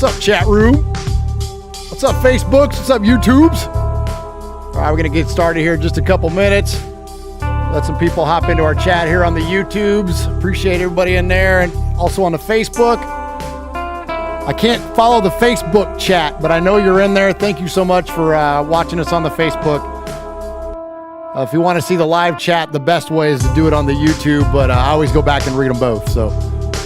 What's up, chat room? What's up, Facebooks? What's up, YouTubes? All right, we're going to get started here in just a couple minutes. Let some people hop into our chat here on the YouTubes. Appreciate everybody in there, and also on the Facebook. I can't follow the Facebook chat, but I know you're in there. Thank you so much for watching us on the Facebook. If you want to see the live chat, the best way is to do it on the YouTube, but I always go back and read them both. So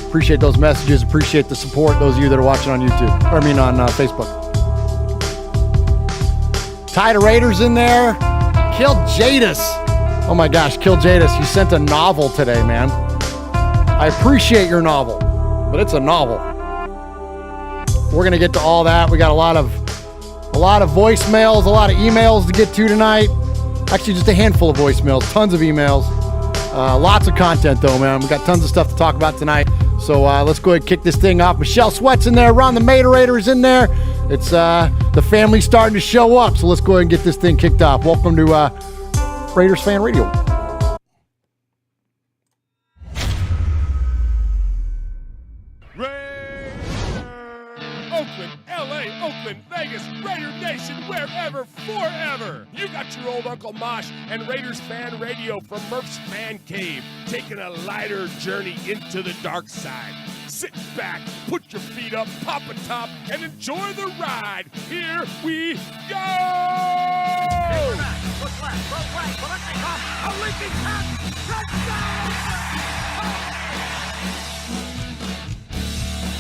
appreciate those messages. Appreciate the support, those of you that are watching on YouTube. Or I mean on Facebook. Ty the Raiders in there. Kill Jadis. Oh my gosh, Kill Jadis. You sent a novel today, man. I appreciate your novel, but it's a novel. We're going to get to all that. We got a lot of voicemails, a lot of emails to get to tonight. Actually, just a handful of voicemails, tons of emails. Lots of content, though, man. We got tons of stuff to talk about tonight. So let's go ahead and kick this thing off. Michelle Sweat's in there. Ron the Materator is in there. It's the family's starting to show up. So let's go ahead and get this thing kicked off. Welcome to Raiders Fan Radio. Oakland, LA, Oakland, Vegas, Raider Nation, wherever, forever. You got your old Uncle Mosh and Raiders Fan Radio from Murf's Man Cave, taking a lighter journey into the dark side. Sit back, put your feet up, pop a top, and enjoy the ride. Here we go! Look left, look right, a leaking pass, touchdown!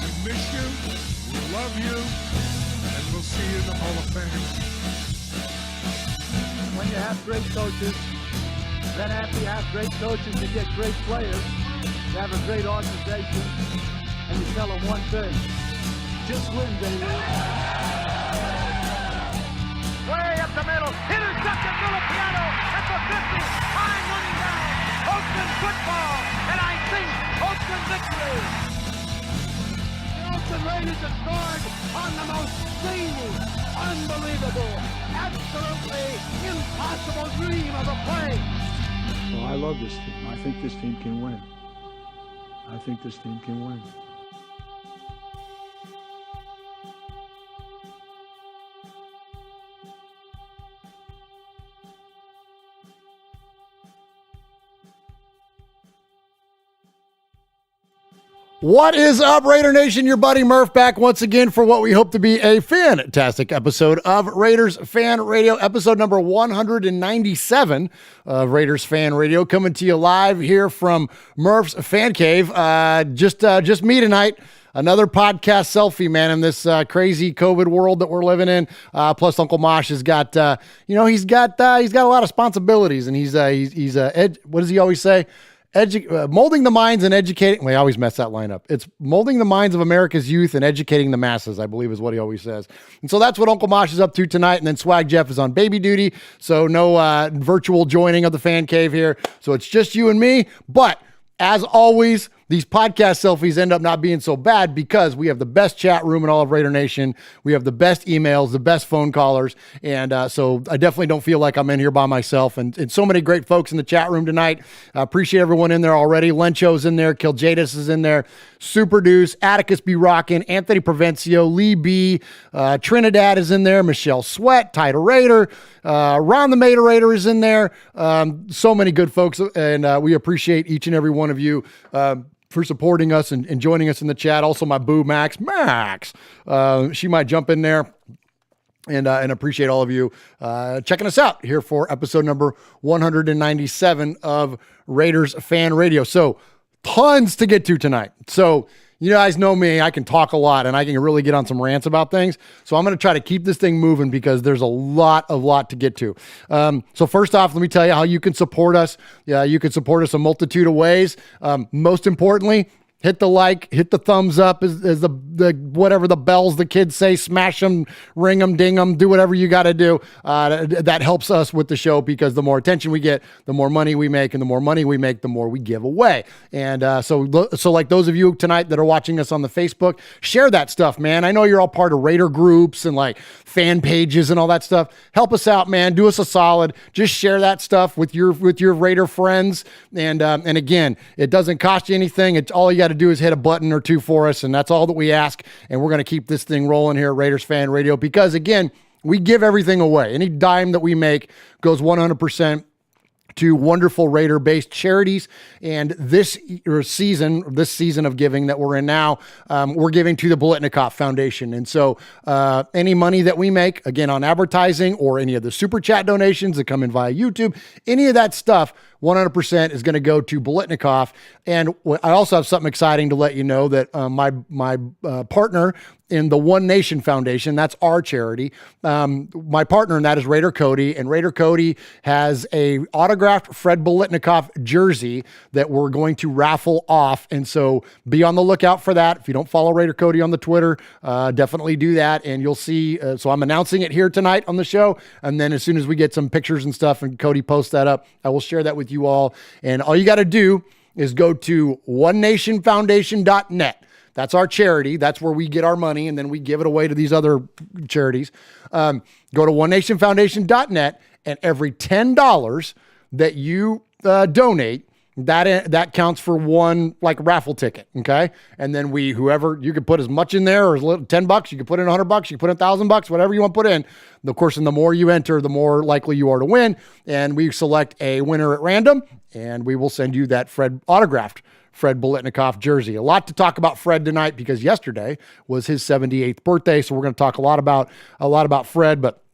We miss you, we love you, and we'll see you in the Hall of Fame. When you have great coaches, then after you have great coaches, you get great players, you have a great organization, and you tell them one thing, just win, baby. Way up the middle, intercepted Filipiano at the 50, time running down. Oakland football, and I think Oakland victory. The Oakland Raiders have scored on the most zany, unbelievable, absolutely impossible dream of a play. Well, I love this team. I think this team can win. I think this team can win. What is up, Raider Nation? Your buddy Murf back once again for what we hope to be a fantastic episode of Raiders Fan Radio, episode number 197 of Raiders Fan Radio, coming to you live here from Murf's Fan Cave. Just me tonight. Another podcast selfie, man, in this crazy COVID world that we're living in. Plus, Uncle Mosh has got, he's got a lot of responsibilities, and he's what does he always say? Molding the minds and educating. I always mess that line up. It's molding the minds of America's youth and educating the masses, I believe is what he always says. And so that's what Uncle Mosh is up to tonight. And then Swag Jeff is on baby duty. So no virtual joining of the fan cave here. So it's just you and me. But as always, these podcast selfies end up not being so bad because we have the best chat room in all of Raider Nation. We have the best emails, the best phone callers. And so I definitely don't feel like I'm in here by myself. And so many great folks in the chat room tonight. Appreciate everyone in there already. Lencho's in there. Kiljadis is in there. Super Deuce, Atticus B. Rockin, Anthony Provencio, Lee B. Trinidad is in there. Michelle Sweat, Ty the Raider. Ron the Materator is in there. So many good folks. And we appreciate each and every one of you for supporting us and joining us in the chat. Also, my boo, Max. She might jump in there. And appreciate all of you checking us out here for episode number 197 of Raiders Fan Radio. So, tons to get to tonight. So, you guys know me. I can talk a lot, and I can really get on some rants about things. So I'm going to try to keep this thing moving because there's a lot to get to. So first off, let me tell you how you can support us. You can support us a multitude of ways. Most importantly, hit the like, hit the thumbs up, as the whatever the bells the kids say, smash them, ring them, ding them, do whatever you got to do. That helps us with the show because the more attention we get, the more money we make, and the more money we make, the more we give away. And so like those of you tonight that are watching us on the Facebook, share that stuff, man. I know you're all part of Raider groups and like fan pages and all that stuff. Help us out, man. Do us a solid. Just share that stuff with your Raider friends. And again, it doesn't cost you anything. It's all you got to to do is hit a button or two for us, and that's all that we ask. And we're going to keep this thing rolling here at Raiders Fan Radio because, again, we give everything away. Any dime that we make goes 100% to wonderful Raider-based charities. And this season of giving that we're in now, we're giving to the Bolitnikoff Foundation. And so any money that we make, again, on advertising or any of the super chat donations that come in via YouTube, any of that stuff, 100% is going to go to Bolitnikoff. And I also have something exciting to let you know that my partner in the One Nation Foundation, that's our charity. My partner in that is Raider Cody, and Raider Cody has a autographed Fred Bolitnikoff jersey that we're going to raffle off. And so be on the lookout for that. If you don't follow Raider Cody on the Twitter, definitely do that. And you'll see, so I'm announcing it here tonight on the show. And then as soon as we get some pictures and stuff and Cody posts that up, I will share that with you all. And all you got to do is go to onenationfoundation.net. That's our charity. That's where we get our money, and then we give it away to these other charities. Go to onenationfoundation.net, and every $10 that you donate, that counts for one raffle ticket. Okay. And then whoever, you could put as much in there or as little, $10, you could put in $100, you could put in $1,000, whatever you want to put in. Of course, and the more you enter, the more likely you are to win. And we select a winner at random, and we will send you that autographed Fred Bolitnikoff jersey. A lot to talk about Fred tonight because yesterday was his 78th birthday. So we're going to talk a lot about Fred, but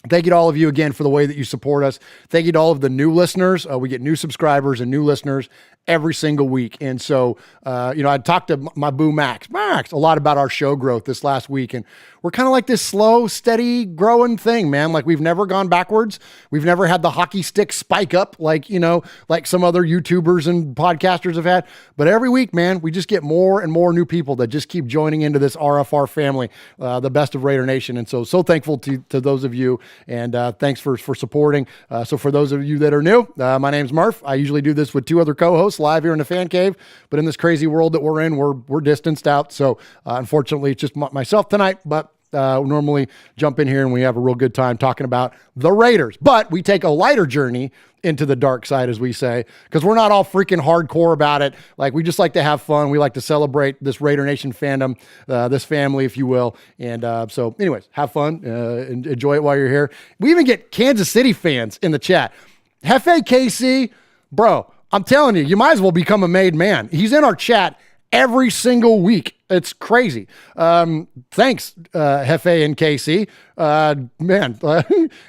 thank you to all of you again for the way that you support us. Thank you to all of the new listeners. We get new subscribers and new listeners every single week. And so, I talked to my boo Max a lot about our show growth this last week. And we're kind of like this slow, steady growing thing, man. Like we've never gone backwards. We've never had the hockey stick spike up like some other YouTubers and podcasters have had. But every week, man, we just get more and more new people that just keep joining into this RFR family, the best of Raider Nation. And so thankful to those of you. And thanks for supporting. So for those of you that are new, my name's Murf. I usually do this with two other co-hosts live here in the fan cave, but in this crazy world that we're in, we're distanced out. So unfortunately, it's just myself tonight, but normally jump in here and we have a real good time talking about the Raiders. But we take a lighter journey into the dark side, as we say, because we're not all freaking hardcore about it. Like, we just like to have fun. We like to celebrate this Raider Nation fandom, this family, if you will. And so anyways, have fun, enjoy it while you're here. We even get Kansas City fans in the chat. Hefe KC, bro, I'm telling you, you might as well become a made man. He's in our chat every single week. It's crazy. Thanks, Hefe and KC. Man,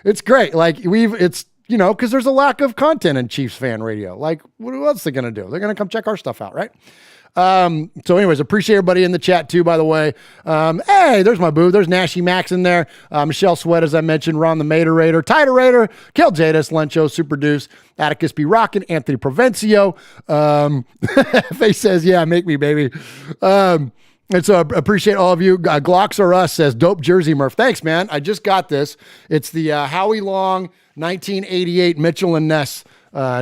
it's great. Like because there's a lack of content in Chiefs fan radio. Like, what else are they going to do? They're going to come check our stuff out, right? So anyways, appreciate everybody in the chat too, by the way. Hey, there's my boo. There's Nashy Max in there. Michelle Sweat, as I mentioned, Ron the Mater Raider, Tider Raider, Kel Jadis, Lencho, Super Deuce, Atticus B. Rockin', Anthony Provencio. Face says, yeah, make me, baby. And so I appreciate all of you. Glocks or Us says, dope jersey, Murph. Thanks, man. I just got this. It's the Howie Long 1988 Mitchell and Ness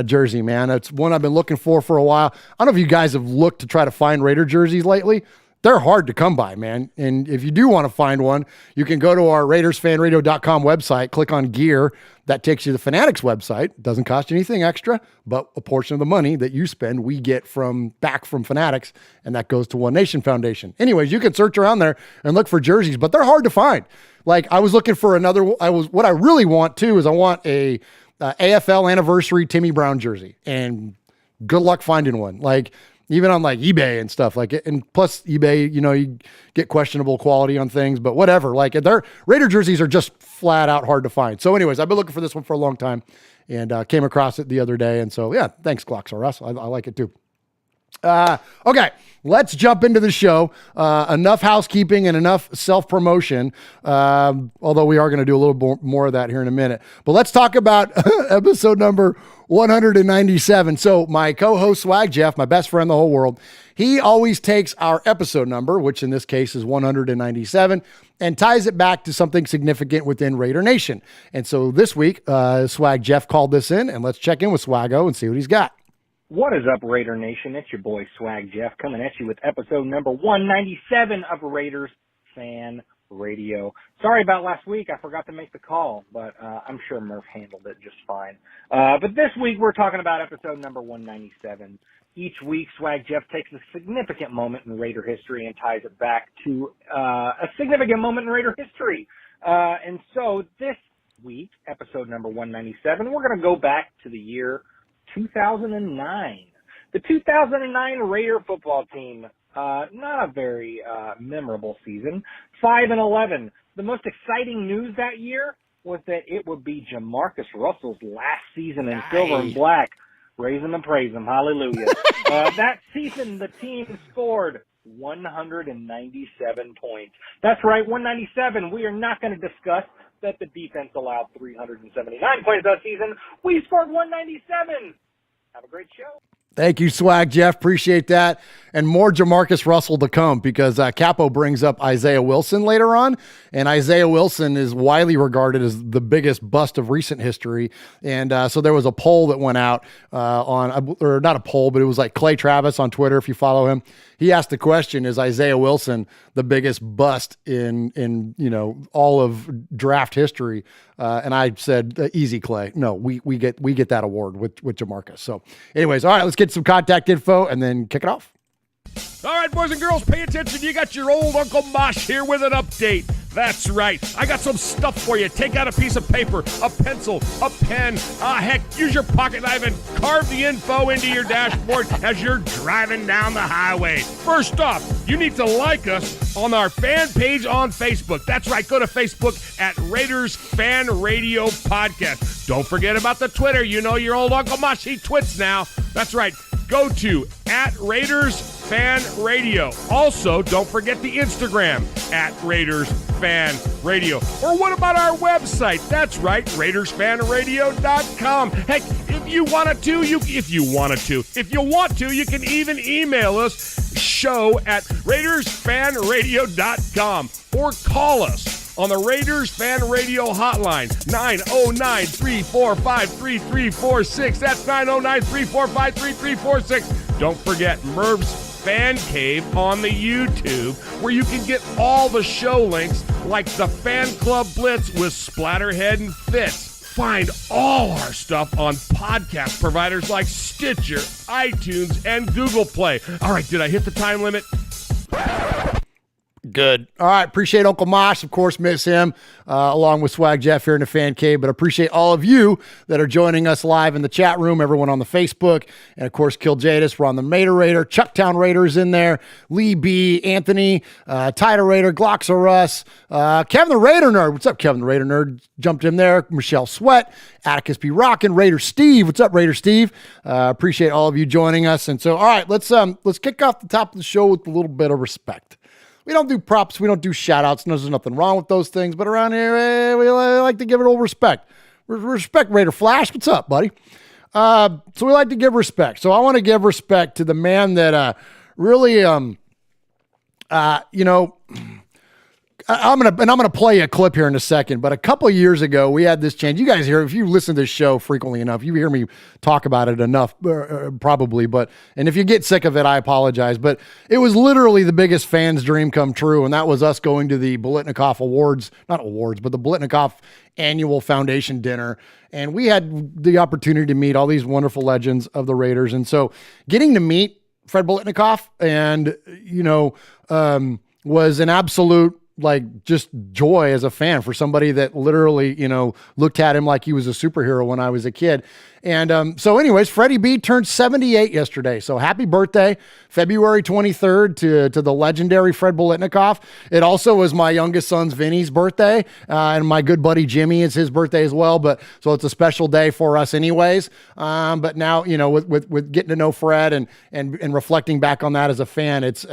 jersey, man. It's one I've been looking for a while. I don't know if you guys have looked to try to find Raider jerseys lately. They're hard to come by, man. And if you do want to find one, you can go to our RaidersFanRadio.com website, click on gear. That takes you to the Fanatics website. It doesn't cost you anything extra, but a portion of the money that you spend, we get back from Fanatics, and that goes to One Nation Foundation. Anyways, you can search around there and look for jerseys, but they're hard to find. Like, I was looking for what I really want too is I want a AFL anniversary Timmy Brown jersey, and good luck finding one. Like, even on like eBay and stuff like it. And plus eBay, you get questionable quality on things, but whatever. Like, their Raider jerseys are just flat out hard to find. So anyways, I've been looking for this one for a long time and came across it the other day. And so, yeah, thanks, Glocks or Us. I like it too. Okay, let's jump into the show. Enough housekeeping and enough self-promotion, although we are going to do a little more of that here in a minute. But let's talk about episode number 197. So my co-host Swag Jeff, my best friend in the whole world, he always takes our episode number, which in this case is 197, and ties it back to something significant within Raider Nation. And so this week, Swag Jeff called this in, and let's check in with Swaggo and see what he's got. What is up, Raider Nation? It's your boy Swag Jeff coming at you with episode number 197 of Raiders Fan Radio. Sorry about last week. I forgot to make the call, but I'm sure Murph handled it just fine. But this week we're talking about episode number 197, Each week, Swag Jeff takes a significant moment in Raider history and ties it back to a significant moment in Raider history. And so this week, episode number 197, we're going to go back to the year 2009. The 2009 Raider football team, not a very memorable season, 5-11. The most exciting news that year was that it would be Jamarcus Russell's last season in silver and black. Raise him and praise him. Hallelujah. That season, the team scored 197 points. That's right, 197. We are not going to discuss that the defense allowed 379 points that season. We scored 197. Have a great show. Thank you, Swag Jeff. Appreciate that. And more Jamarcus Russell to come, because Capo brings up Isaiah Wilson later on. And Isaiah Wilson is widely regarded as the biggest bust of recent history. And so there was a poll that went out or not a poll, but it was like Clay Travis on Twitter, if you follow him. He asked the question, is Isaiah Wilson the biggest bust in all of draft history? And I said, easy, Clay. No, we get that award with Jamarcus. So anyways, all right, let's get some contact info and then kick it off. All right, boys and girls, pay attention. You got your old Uncle Mosh here with an update. That's right. I got some stuff for you. Take out a piece of paper, a pencil, a pen. Heck, use your pocket knife and carve the info into your dashboard as you're driving down the highway. First off, you need to like us on our fan page on Facebook. That's right. Go to Facebook at Raiders Fan Radio Podcast. Don't forget about the Twitter. You know your old Uncle Mosh, he twits now. That's right. Go to at Raiders Fan Radio. Also, don't forget the Instagram at Raiders Fan Radio. Or what about our website? That's right, RaidersFanRadio.com. Heck, if you want to, you can even email us, show at RaidersFanRadio.com, or call us on the Raiders Fan Radio hotline, 909-345-3346. That's 909-345-3346. Don't forget Murph's Fan Cave on the YouTube, where you can get all the show links like the Fan Club Blitz with Splatterhead and Fitz. Find all our stuff on podcast providers like Stitcher, iTunes, and Google Play. All right, did I hit the time limit? Good. All right. Appreciate Uncle Mosh. Of course, miss him along with Swag Jeff here in the Fan Cave, but appreciate all of you that are joining us live in the chat room, everyone on the Facebook, and of course, Kill Jadis. We're on the Mater Raider, Chucktown Raiders in there, Lee B, Anthony, Tida Raider, Gloxa Russ, Kevin the Raider Nerd. What's up, Kevin the Raider Nerd? Jumped in there. Michelle Sweat, Atticus B. Rockin', Raider Steve. What's up, Raider Steve? Appreciate all of you joining us. And so, all right, let's kick off the top of the show with a little bit of respect. We don't do props. We don't do shout-outs. There's nothing wrong with those things. But around here, we like to give it a little respect. Respect, Raider Flash. What's up, buddy? So we like to give respect. So I want to give respect to the man that really, I'm gonna play a clip here in a second, but a couple of years ago we had this change. You guys hear, if you listen to this show frequently enough, you hear me talk about it enough, probably. And if you get sick of it, I apologize. But it was literally the biggest fan's dream come true, and that was us going to the Bolitnikoff the Bolitnikoff annual foundation dinner, and we had the opportunity to meet all these wonderful legends of the Raiders, and so getting to meet Fred Bolitnikoff and was an absolute just joy as a fan for somebody that literally, looked at him like he was a superhero when I was a kid. And so anyways, Freddie B turned 78 yesterday. So happy birthday, February 23rd to the legendary Fred Bolitnikoff. It also was my youngest son's Vinny's birthday, and my good buddy Jimmy is his birthday as well. But so it's a special day for us anyways. But now, with getting to know Fred and reflecting back on that as a fan, it's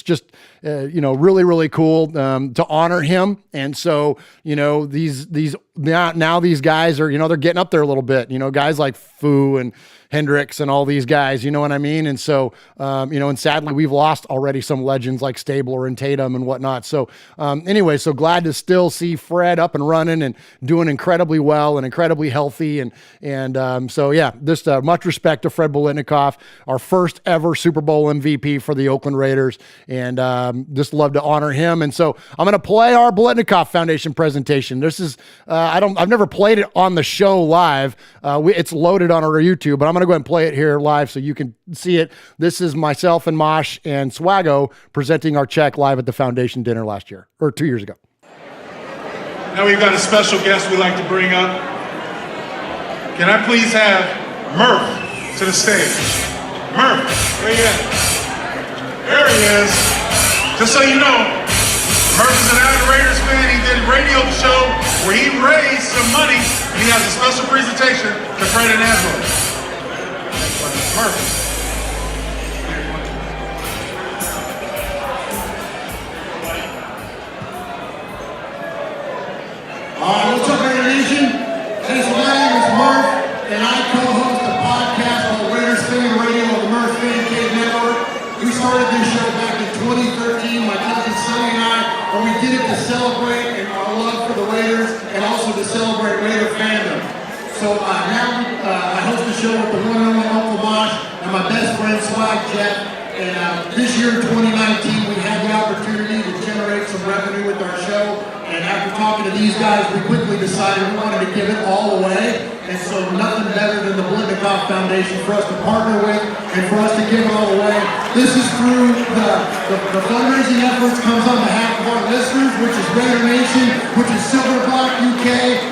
just, really, really cool to honor him. And so, these now these guys are, they're getting up there a little bit, guys like Fu and Hendricks and all these guys, you know what I mean? And so, and sadly we've lost already some legends like Stabler and Tatum and whatnot. So anyway, so glad to still see Fred up and running and doing incredibly well and incredibly healthy. And so, yeah, just much respect to Fred Bolitnikoff, our first ever Super Bowl MVP for the Oakland Raiders. And just love to honor him. And so I'm going to play our Bolitnikoff Foundation presentation. This is I've never played it on the show live. It's loaded on our YouTube, but I'm going to go ahead and play it here live so you can see it. This is myself and Mosh and Swaggo presenting our check live at the foundation dinner last year, or 2 years ago. Now we've got a special guest we'd like to bring up. Can I please have Murf to the stage? Murf, where you at? There he is. Just so you know, Murf is an avid Raiders fan. He did a radio show where he raised some money. He has a special presentation to Fred and Angela. Murf. What's up, Raider Nation? Hey, so my name is Murf, and I co-host a podcast called Raiders Fan Radio on the Murf Fan Cave Network. We started this show back in 2013, my cousin Sonny and I, and we did it to celebrate our love for the Raiders and also to celebrate Raider fandom. So now I host the show with the one and only Uncle Mosh and my best friend Swag Jeff. And this year in 2019, we had the opportunity to generate some revenue with our show. And after talking to these guys, we quickly decided we wanted to give it all away. And so nothing better than the Blitnikoff Foundation for us to partner with and for us to give it all away. This is through the fundraising efforts comes on behalf of our listeners, which is Raider Nation, which is Silver Block UK,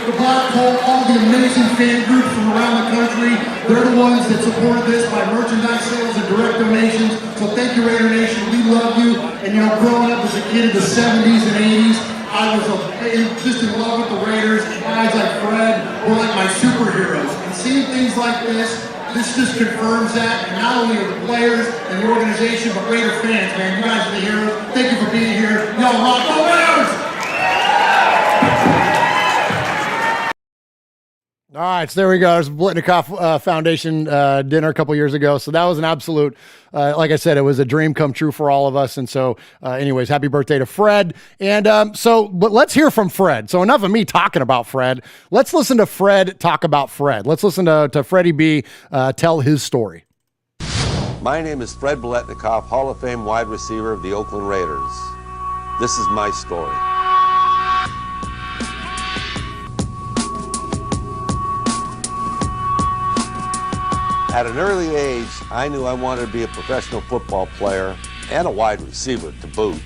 the Black Hole, all the amazing fan groups from around the country. They're the ones that supported this by merchandise sales and direct donations. So thank you, Raider Nation. We love you. And you know, growing up as a kid in the 70s and 80s, I was just in love with the Raiders. Guys like Fred were like my superheroes. And seeing things like this just confirms that. And not only are the players and the organization, but Raider fans, man. You guys are the heroes. Thank you for being here. Y'all rock the Raiders! All right, so there we go. There's a Blitnikoff Foundation dinner a couple years ago. So that was an absolute, like I said, it was a dream come true for all of us. And so anyways, happy birthday to Fred. And but let's hear from Fred. So enough of me talking about Fred. Let's listen to Fred talk about Fred. Let's listen to Freddie B tell his story. My name is Fred Blitnikoff, Hall of Fame wide receiver of the Oakland Raiders. This is my story. At an early age, I knew I wanted to be a professional football player and a wide receiver to boot.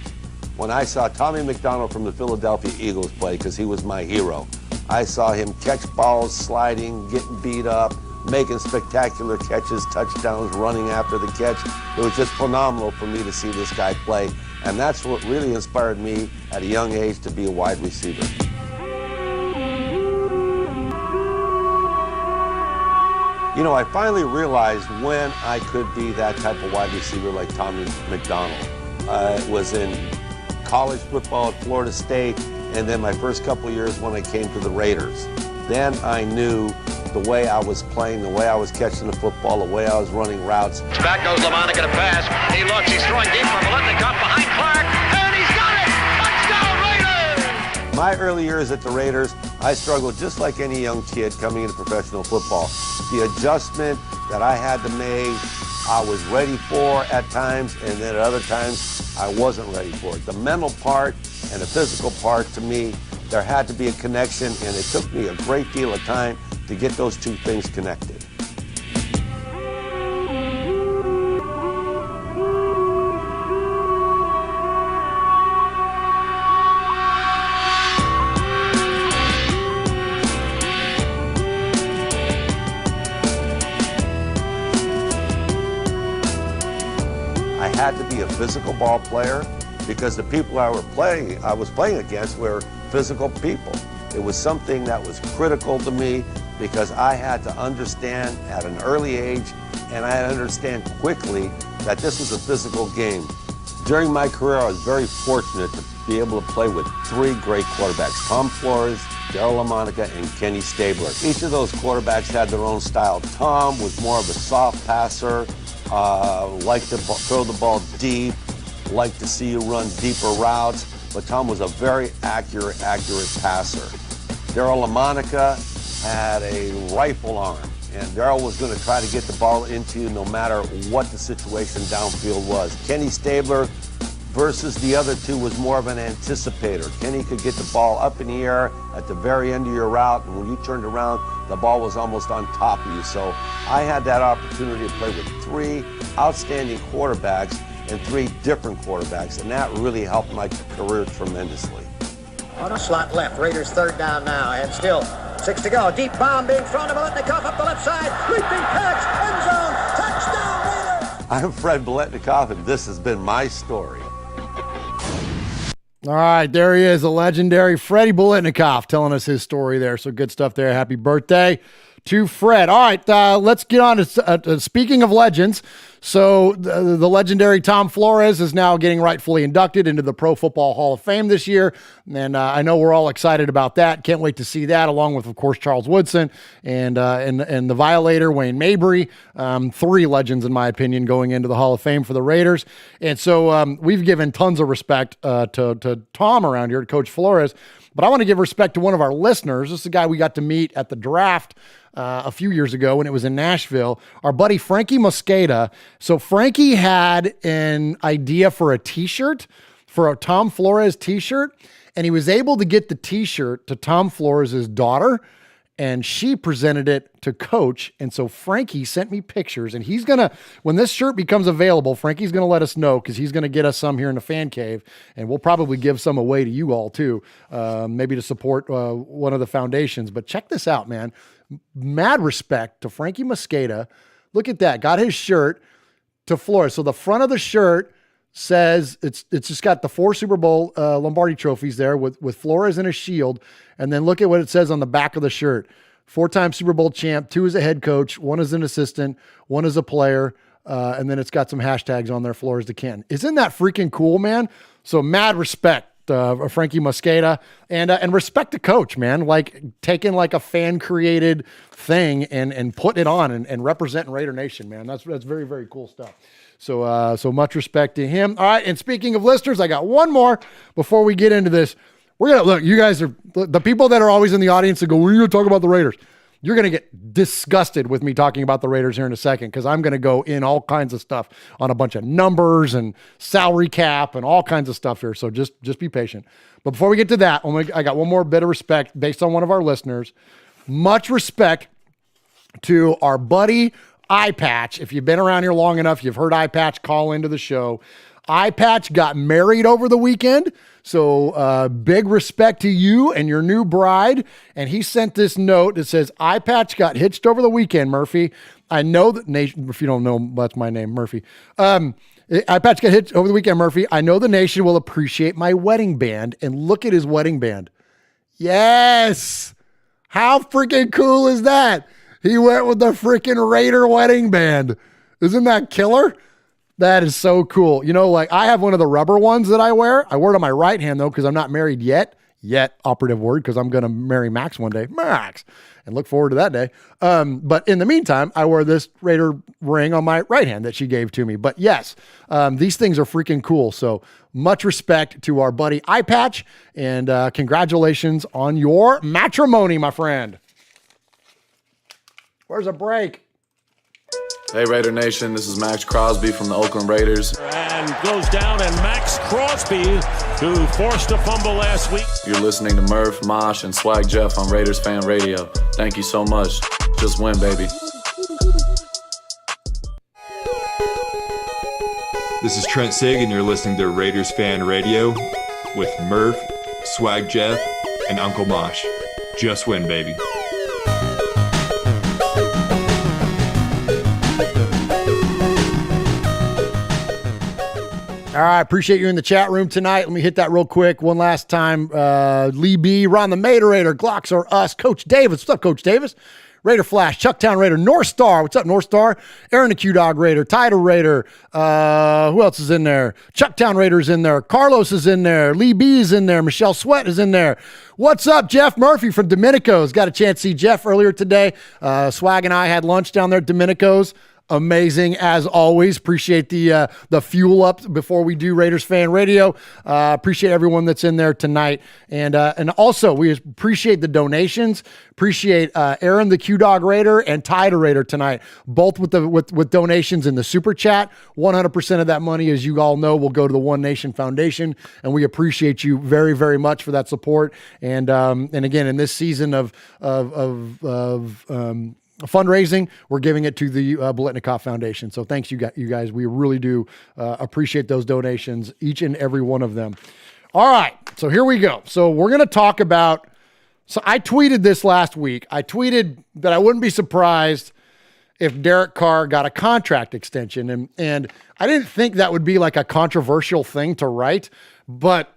When I saw Tommy McDonald from the Philadelphia Eagles play, because he was my hero, I saw him catch balls, sliding, getting beat up, making spectacular catches, touchdowns, running after the catch. It was just phenomenal for me to see this guy play, and that's what really inspired me at a young age to be a wide receiver. You know, I finally realized when I could be that type of wide receiver like Tommy McDonald. It was in college football at Florida State, and then my first couple of years when I came to the Raiders. Then I knew the way I was playing, the way I was catching the football, the way I was running routes. Back goes LaMonica to pass. He looks, he's throwing deep from Blitnikoff behind Clark, and he's got it! Touchdown Raiders! My early years at the Raiders, I struggled just like any young kid coming into professional football. The adjustment that I had to make, I was ready for at times, and then at other times, I wasn't ready for it. The mental part and the physical part, to me, there had to be a connection, and it took me a great deal of time to get those two things connected. I had to be a physical ball player because the people I was playing against were physical people. It was something that was critical to me because I had to understand at an early age, and I had to understand quickly that this was a physical game. During my career, I was very fortunate to be able to play with three great quarterbacks: Tom Flores, Darryl LaMonica, and Kenny Stabler. Each of those quarterbacks had their own style. Tom was more of a soft passer, liked to throw the ball deep, liked to see you run deeper routes, but Tom was a very accurate passer. Darryl LaMonica had a rifle arm, and Darryl was going to try to get the ball into you no matter what the situation downfield was. Kenny Stabler, versus the other two was more of an anticipator. Kenny could get the ball up in the air at the very end of your route, and when you turned around, the ball was almost on top of you. So I had that opportunity to play with 3 outstanding quarterbacks and 3 different quarterbacks, and that really helped my career tremendously. On a slot left, Raiders third down now, and still 6 to go. Deep bomb being thrown to Biletnikoff up the left side. Leaping catch, end zone, touchdown Raiders! I'm Fred Biletnikoff, and this has been my story. All right, there he is, the legendary Freddie Biletnikoff telling us his story there. So good stuff there. Happy birthday to Fred. All right, let's get on to speaking of legends. So the legendary Tom Flores is now getting rightfully inducted into the Pro Football Hall of Fame this year. And I know we're all excited about that. Can't wait to see that, along with, of course, Charles Woodson and the Violator, Wayne Mabry. 3 legends, in my opinion, going into the Hall of Fame for the Raiders. And so we've given tons of respect to Tom around here, to Coach Flores. But I want to give respect to one of our listeners. This is a guy we got to meet at the draft a few years ago when it was in Nashville, our buddy Frankie Mosqueda. So Frankie had an idea for a t-shirt, for a Tom Flores t-shirt, and he was able to get the t-shirt to Tom Flores' daughter, and she presented it to Coach. And so Frankie sent me pictures, and he's going to, when this shirt becomes available, Frankie's going to let us know, because he's going to get us some here in the fan cave, and we'll probably give some away to you all too, maybe to support one of the foundations. But check this out, man. Mad respect to Frankie Mosqueda. Look at that. Got his shirt to Flores. So the front of the shirt says, it's just got the 4 Super Bowl Lombardi trophies there with Flores in a shield. And then look at what it says on the back of the shirt. 4-time Super Bowl champ, 2 as a head coach, 1 as an assistant, 1 as a player. And then it's got some hashtags on there, Flores to Ken. Isn't that freaking cool, man? So mad respect. Frankie Mosqueda and respect to Coach, man, like taking like a fan created thing and putting it on and representing Raider Nation, man. That's very, very cool stuff. So much respect to him. All right. And speaking of listeners, I got one more before we get into this. We're going to look, you guys are the people that are always in the audience that go, we're going to talk about the Raiders. You're going to get disgusted with me talking about the Raiders here in a second, because I'm going to go in all kinds of stuff on a bunch of numbers and salary cap and all kinds of stuff here. So just be patient. But before we get to that, I got one more bit of respect based on one of our listeners. Much respect to our buddy Eye Patch. If you've been around here long enough, you've heard Eye Patch call into the show. Eye Patch got married over the weekend. So big respect to you and your new bride. And he sent this note that says, Eye Patch got hitched over the weekend, Murphy. I know that nation, if you don't know, that's my name, Murphy. Eye Patch got hitched over the weekend, Murphy. I know the nation will appreciate my wedding band. And look at his wedding band. Yes. How freaking cool is that? He went with the freaking Raider wedding band. Isn't that killer? That is so cool. You know, like I have one of the rubber ones that I wear. I wear it on my right hand though, because I'm not married yet. Operative word, because I'm going to marry Max one day. Max. And look forward to that day. But in the meantime, I wear this Raider ring on my right hand that she gave to me. But yes, these things are freaking cool. So much respect to our buddy Eye Patch, and congratulations on your matrimony, my friend. Where's a break? Hey Raider Nation, this is Max Crosby from the Oakland Raiders. And goes down, and Max Crosby, who forced a fumble last week. You're listening to Murf, Mosh, and Swag Jeff on Raiders Fan Radio. Thank you so much. Just win, baby. This is Trent Sig, and you're listening to Raiders Fan Radio with Murf, Swag Jeff, and Uncle Mosh. Just win, baby. All right, appreciate you in the chat room tonight. Let me hit that real quick one last time. Lee B, Ron the Materator, Glocks are us, Coach Davis. What's up, Coach Davis? Raider Flash, Chucktown Raider, North Star. What's up, North Star? Aaron the Q-Dog Raider, Tidal Raider. Who else is in there? Chucktown Raider's in there. Carlos is in there. Lee B is in there. Michelle Sweat is in there. What's up, Jeff Murphy from Domenico's? Got a chance to see Jeff earlier today. Swag and I had lunch down there at Domenico's. amazing as always. Appreciate the fuel up before we do Raiders Fan Radio. Appreciate everyone that's in there tonight. And also we appreciate the donations. Appreciate Aaron the Q-Dog Raider and Ty the Raider tonight, both with donations in the super chat. 100% of that money, as you all know, will go to the One Nation Foundation, and we appreciate you very, very much for that support. And again, in this season of fundraising, we're giving it to the Biletnikoff Foundation. So thanks you guys. We really do appreciate those donations, each and every one of them. All right, so here we go. So we're going to talk about, so I tweeted this last week. I tweeted that I wouldn't be surprised if Derek Carr got a contract extension. And I didn't think that would be like a controversial thing to write, but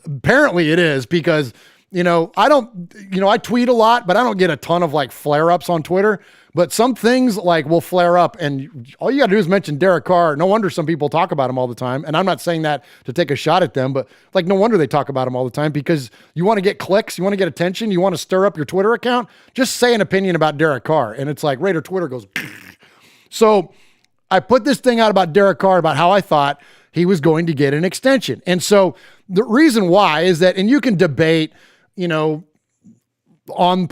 apparently it is, because I tweet a lot, but I don't get a ton of like flare-ups on Twitter. But some things like will flare up, and all you got to do is mention Derek Carr. No wonder some people talk about him all the time. And I'm not saying that to take a shot at them, but like no wonder they talk about him all the time, because you want to get clicks, you want to get attention, you want to stir up your Twitter account. Just say an opinion about Derek Carr, and it's like Raider Twitter goes. So I put this thing out about Derek Carr about how I thought he was going to get an extension. And so the reason why is that, and you can debate, on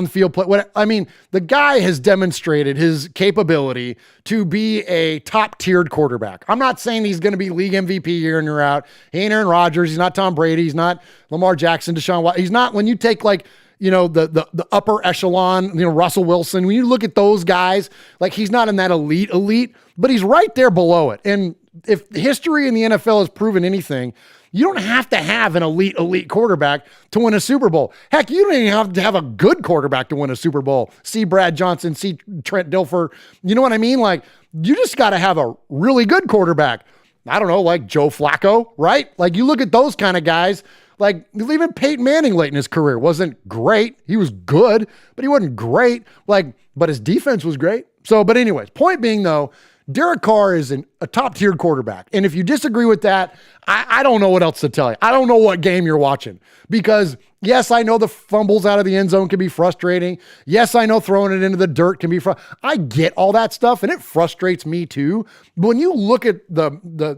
field play. The guy has demonstrated his capability to be a top tiered quarterback. I'm not saying he's going to be league MVP year in, year out. He ain't Aaron Rodgers. He's not Tom Brady. He's not Lamar Jackson, Deshaun Watson. He's not, when you take like, the upper echelon, Russell Wilson, when you look at those guys, like he's not in that elite, but he's right there below it. And if history in the NFL has proven anything, you don't have to have an elite quarterback to win a Super Bowl. Heck, you don't even have to have a good quarterback to win a Super Bowl. See Brad Johnson, see Trent Dilfer. You know what I mean? Like, you just got to have a really good quarterback. I don't know, like Joe Flacco, right? Like, you look at those kind of guys. Like, even Peyton Manning late in his career wasn't great. He was good, but he wasn't great. Like, but his defense was great. So, but anyways, point being though, Derek Carr is a top-tiered quarterback. And if you disagree with that, I don't know what else to tell you. I don't know what game you're watching. Because, yes, I know the fumbles out of the end zone can be frustrating. Yes, I know throwing it into the dirt can be frustrating. I get all that stuff, and it frustrates me too. But when you look at the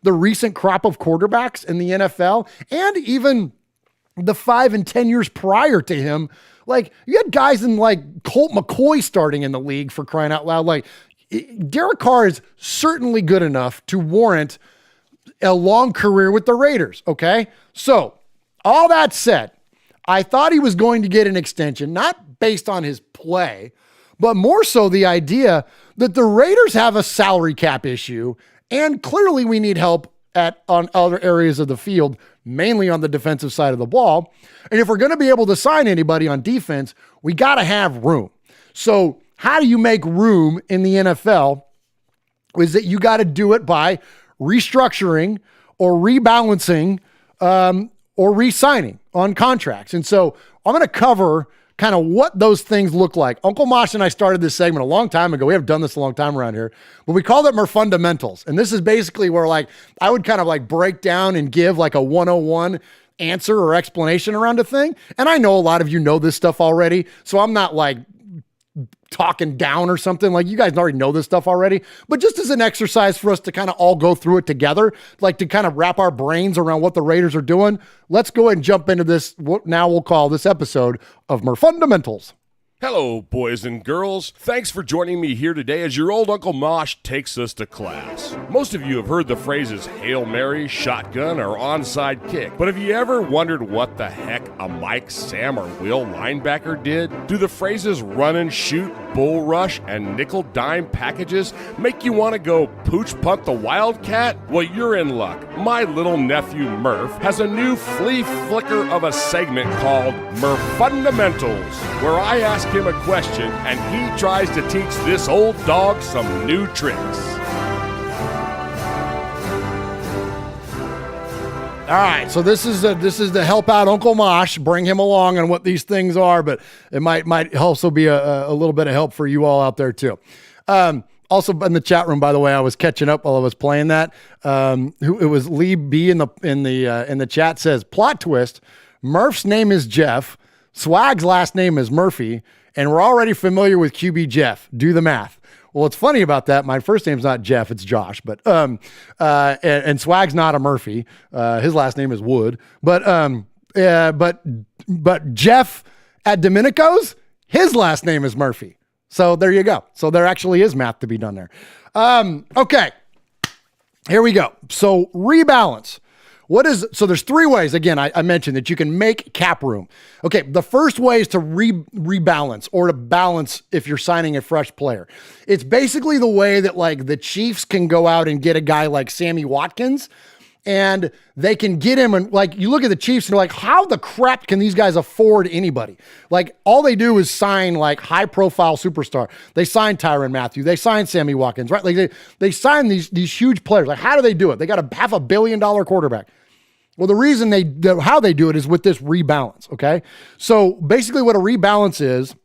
recent crop of quarterbacks in the NFL, and even the 5 and 10 years prior to him, like, you had guys in like Colt McCoy starting in the league, for crying out loud. Like, Derek Carr is certainly good enough to warrant a long career with the Raiders. Okay. So all that said, I thought he was going to get an extension, not based on his play, but more so the idea that the Raiders have a salary cap issue, and clearly we need help on other areas of the field, mainly on the defensive side of the ball. And if we're going to be able to sign anybody on defense, we got to have room. So how do you make room in the NFL? Is that you got to do it by restructuring or rebalancing or re-signing on contracts. And so I'm going to cover kind of what those things look like. Uncle Mosh and I started this segment a long time ago. We have done this a long time around here, but we called it Murf Fundamentals. And this is basically where like I would kind of like break down and give like a 101 answer or explanation around a thing. And I know a lot of you know this stuff already, so I'm not like talking down or something. Like, you guys already know this stuff already, but just as an exercise for us to kind of all go through it together, like to kind of wrap our brains around what the Raiders are doing, let's go ahead and jump into this, what now we'll call this episode of Murf Fundamentals. Hello, boys and girls. Thanks for joining me here today as your old Uncle Mosh takes us to class. Most of you have heard the phrases Hail Mary, shotgun, or onside kick, but have you ever wondered what the heck a Mike, Sam, or Will linebacker did? Do the phrases run and shoot, bull rush, and nickel dime packages make you want to go pooch punt the Wildcat? Well, you're in luck. My little nephew Murf has a new flea flicker of a segment called Murf Fundamentals, where I ask him a question and he tries to teach this old dog some new tricks. All right, so this is to help out Uncle Mosh, bring him along on what these things are, but it might also be a little bit of help for you all out there too. Also in the chat room, by the way, I was catching up while I was playing that. It was Lee B in the chat says, plot twist: Murph's name is Jeff, Swag's last name is Murphy, And we're already familiar with QB Jeff. Do the math. Well, what's funny about that, my first name's not Jeff, it's Josh, but and Swag's not a Murphy. His last name is Wood. But Jeff at Domenico's, his last name is Murphy. So there you go. So there actually is math to be done there. Okay. Here we go. So rebalance. So there's three ways, again, I mentioned that you can make cap room. Okay, the first way is to rebalance or to balance if you're signing a fresh player. It's basically the way that like the Chiefs can go out and get a guy like Sammy Watkins, and they can get him, and like you look at the Chiefs and you're like, how the crap can these guys afford anybody? Like all they do is sign like high profile superstar. They sign Tyrann Mathieu, they sign Sammy Watkins, right? Like they sign these huge players. Like how do they do it? They got a $500 million quarterback. Well, the reason how they do it is with this rebalance. Okay. So basically what a rebalance is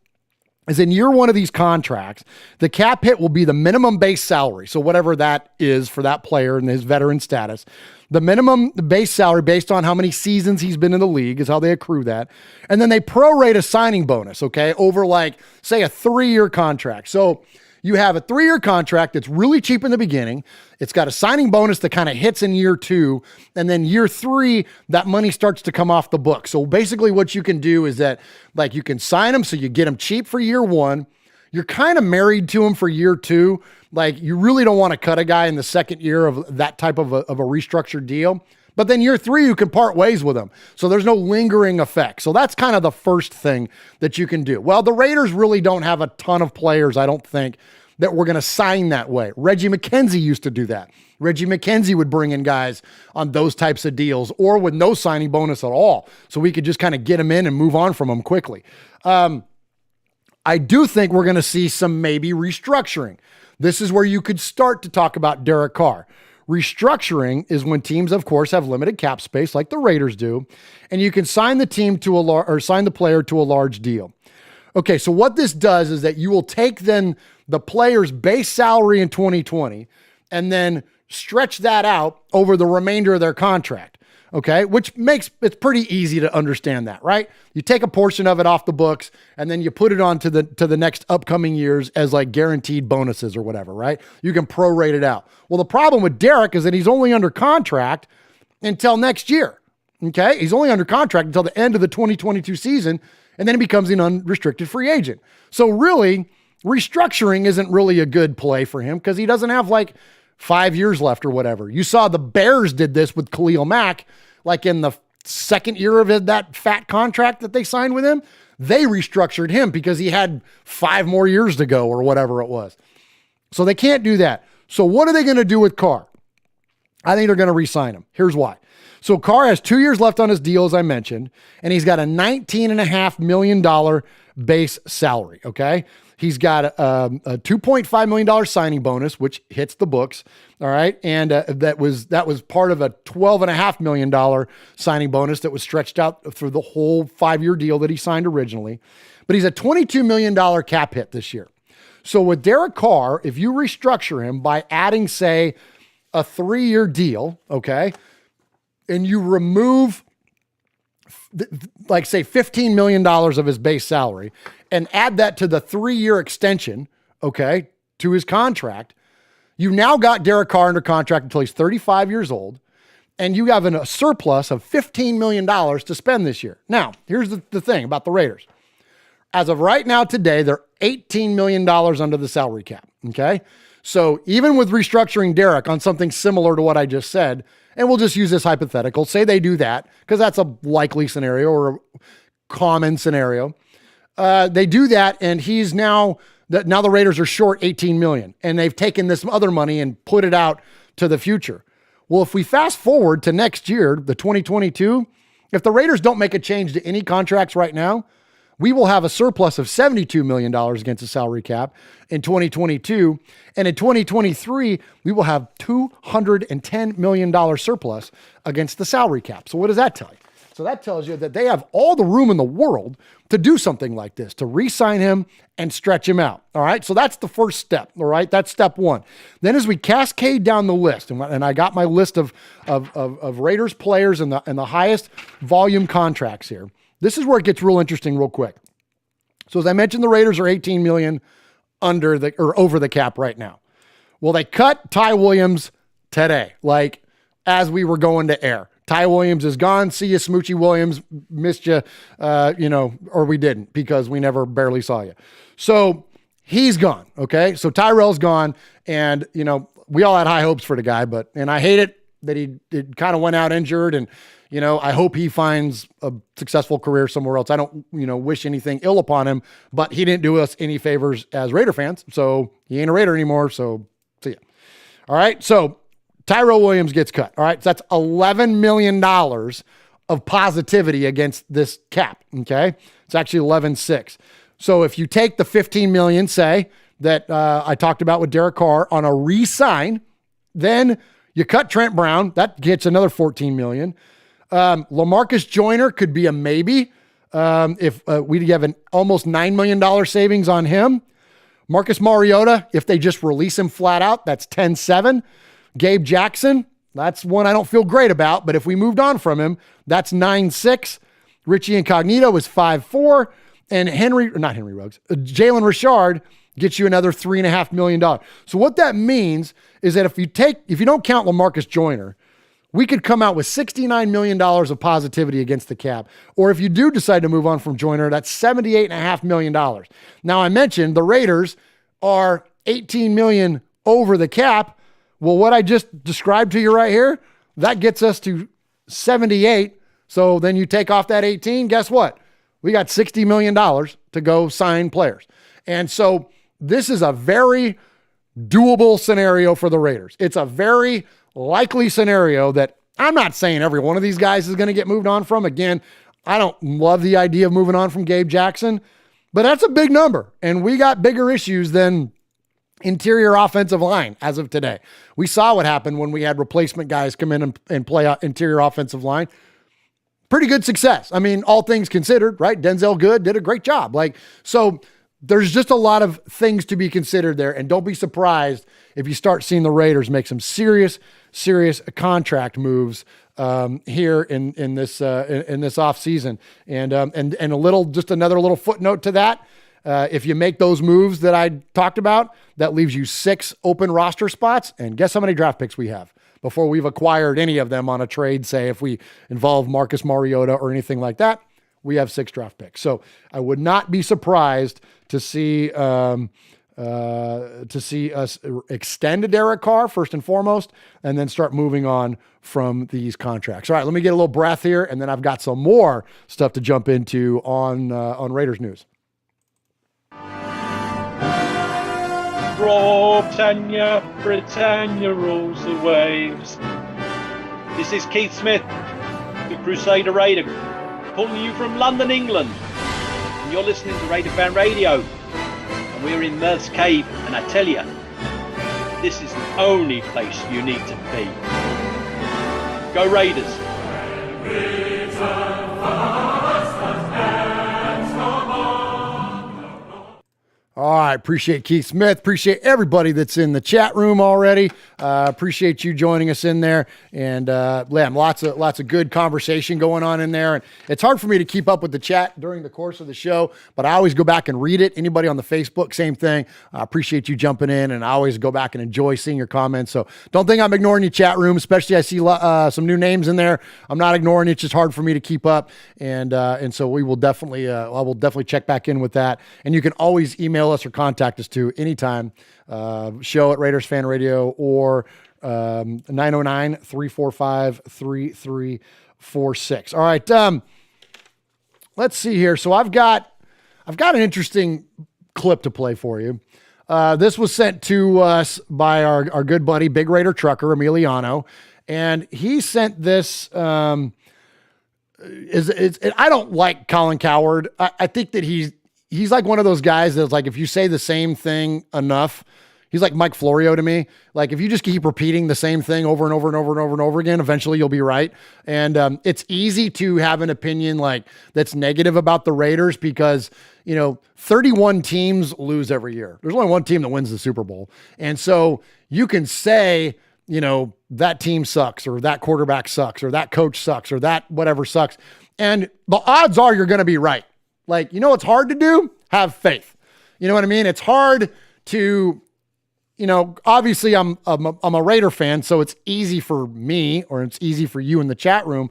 in year one of these contracts, the cap hit will be the minimum base salary. So whatever that is for that player and his veteran status, the minimum base salary based on how many seasons he's been in the league is how they accrue that. And then they prorate a signing bonus, okay, over like, say, a 3-year contract. So you have a 3-year contract that's really cheap in the beginning. It's got a signing bonus that kind of hits in year 2. And then year 3, that money starts to come off the book. So basically what you can do is that like you can sign them so you get them cheap for year 1. You're kind of married to them for year 2. Like you really don't want to cut a guy in the second year of that type of a restructured deal. But then year 3, you can part ways with them. So there's no lingering effect. So that's kind of the first thing that you can do. Well, the Raiders really don't have a ton of players, I don't think, that we're going to sign that way. Reggie McKenzie used to do that. Reggie McKenzie would bring in guys on those types of deals or with no signing bonus at all. So we could just kind of get them in and move on from them quickly. I do think we're going to see some maybe restructuring. This is where you could start to talk about Derek Carr. Restructuring is when teams, of course, have limited cap space like the Raiders do, and you can sign the team to sign the player to a large deal. Okay, so what this does is that you will take then the player's base salary in 2020 and then stretch that out over the remainder of their contract. Okay, which makes it's pretty easy to understand that, right? You take a portion of it off the books and then you put it on to the next upcoming years as like guaranteed bonuses or whatever, right? You can prorate it out. Well, the problem with Derek is that he's only under contract until next year. Okay, he's only under contract until the end of the 2022 season, and then he becomes an unrestricted free agent. So really, restructuring isn't really a good play for him because he doesn't have like 5 years left or whatever. You saw the Bears did this with Khalil Mack, like in the second year of that fat contract that they signed with him. They restructured him because he had 5 more years to go or whatever it was. So they can't do that. So what are they going to do with Carr? I think they're going to re-sign him. Here's why. So Carr has 2 years left on his deal, as I mentioned, and he's got a $19.5 million base salary, okay? He's got a $2.5 million signing bonus, which hits the books. All right. And that was part of a $12.5 million signing bonus that was stretched out through the whole 5-year deal that he signed originally. But he's a $22 million cap hit this year. So with Derek Carr, if you restructure him by adding, say, a 3-year deal, okay, and you remove like say $15 million of his base salary and add that to the 3-year extension, okay, to his contract, you now got Derek Carr under contract until he's 35 years old, and you have a surplus of $15 million to spend this year. Now, here's the thing about the Raiders. As of right now today, they're $18 million under the salary cap, okay? So even with restructuring Derek on something similar to what I just said, and we'll just use this hypothetical, say they do that, because that's a likely scenario or a common scenario. They do that, and he's now the Raiders are short $18 million, and they've taken this other money and put it out to the future. Well, if we fast forward to next year, the 2022, if the Raiders don't make a change to any contracts right now, we will have a surplus of $72 million against the salary cap in 2022. And in 2023, we will have $210 million surplus against the salary cap. So what does that tell you? So that tells you that they have all the room in the world to do something like this, to re-sign him and stretch him out. All right. So that's the first step. All right. That's step 1. Then as we cascade down the list, and I got my list of Raiders players and the highest volume contracts here. This is where it gets real interesting real quick. So as I mentioned, the Raiders are $18 million over the cap right now. Well, they cut Ty Williams today, like as we were going to air. Ty Williams is gone. See you, Smoochie Williams. Missed you, or we didn't because we never barely saw you. So he's gone. Okay. So Tyrell's gone. And, we all had high hopes for the guy, and I hate it that he kind of went out injured. And, I hope he finds a successful career somewhere else. I don't, wish anything ill upon him, but he didn't do us any favors as Raider fans. So he ain't a Raider anymore. So see ya. All right. So Tyrell Williams gets cut. All right. So that's $11 million of positivity against this cap. Okay. It's actually 11.6. So if you take the $15 million, say, that I talked about with Derek Carr on a re-sign, then you cut Trent Brown. That gets another $14 million. LaMarcus Joyner could be a maybe if we have an almost $9 million savings on him. Marcus Mariota, if they just release him flat out, that's 10.7. Gabe Jackson, that's one I don't feel great about, but if we moved on from him, that's 9.6. Richie Incognito is 5.4. And Jalen Richard gets you another $3.5 million. So what that means is that if you don't count LaMarcus Joyner, we could come out with $69 million of positivity against the cap. Or if you do decide to move on from Joyner, that's $78.5 million. Now I mentioned the Raiders are $18 million over the cap. Well, what I just described to you right here, that gets us to 78. So then you take off that 18, guess what? We got $60 million to go sign players. And so this is a very doable scenario for the Raiders. It's a very likely scenario that I'm not saying every one of these guys is going to get moved on from. Again, I don't love the idea of moving on from Gabe Jackson, but that's a big number. And we got bigger issues than interior offensive line as of today. We saw what happened when we had replacement guys come in and play out interior offensive line. Pretty good success. I mean, all things considered, right? Denzel Good did a great job. So there's just a lot of things to be considered there. And don't be surprised if you start seeing the Raiders make some serious contract moves here in this off season. And another little footnote to that. If you make those moves that I talked about, that leaves you 6 open roster spots. And guess how many draft picks we have before we've acquired any of them on a trade? Say if we involve Marcus Mariota or anything like that, we have 6 draft picks. So I would not be surprised to see us extend Derek Carr first and foremost, and then start moving on from these contracts. All right, let me get a little breath here, and then I've got some more stuff to jump into on Raiders news. Britannia rules the waves. This is Keith Smith, the Crusader Raider, calling you from London, England. And you're listening to Raider Fan Radio. And we're in Murph's Cave, and I tell you, this is the only place you need to be. Go Raiders! All right. Appreciate Keith Smith. Appreciate everybody that's in the chat room already. Appreciate you joining us in there. And lots of good conversation going on in there. And it's hard for me to keep up with the chat during the course of the show, but I always go back and read it. Anybody on the Facebook, same thing. I appreciate you jumping in, and I always go back and enjoy seeing your comments. So don't think I'm ignoring your chat room, especially I see some new names in there. I'm not ignoring it. It's just hard for me to keep up. And so we will definitely, I will definitely check back in with that. And you can always email us or contact us to anytime, show at Raiders Fan Radio or 909-345-3346. All right. Let's see here. So I've got an interesting clip to play for you. This was sent to us by our good buddy, Big Raider Trucker, Emiliano. And he sent this, I don't like Colin Cowherd. I think that he's like one of those guys that's like, if you say the same thing enough, he's like Mike Florio to me. Like if you just keep repeating the same thing over and over and over and over and over again, eventually you'll be right. And it's easy to have an opinion like that's negative about the Raiders because, 31 teams lose every year. There's only one team that wins the Super Bowl. And so you can say, that team sucks or that quarterback sucks or that coach sucks or that whatever sucks. And the odds are you're going to be right. Like, what's hard to do? have faith. You know what I mean? It's hard to, obviously I'm a Raider fan, so it's easy for me, or it's easy for you in the chat room.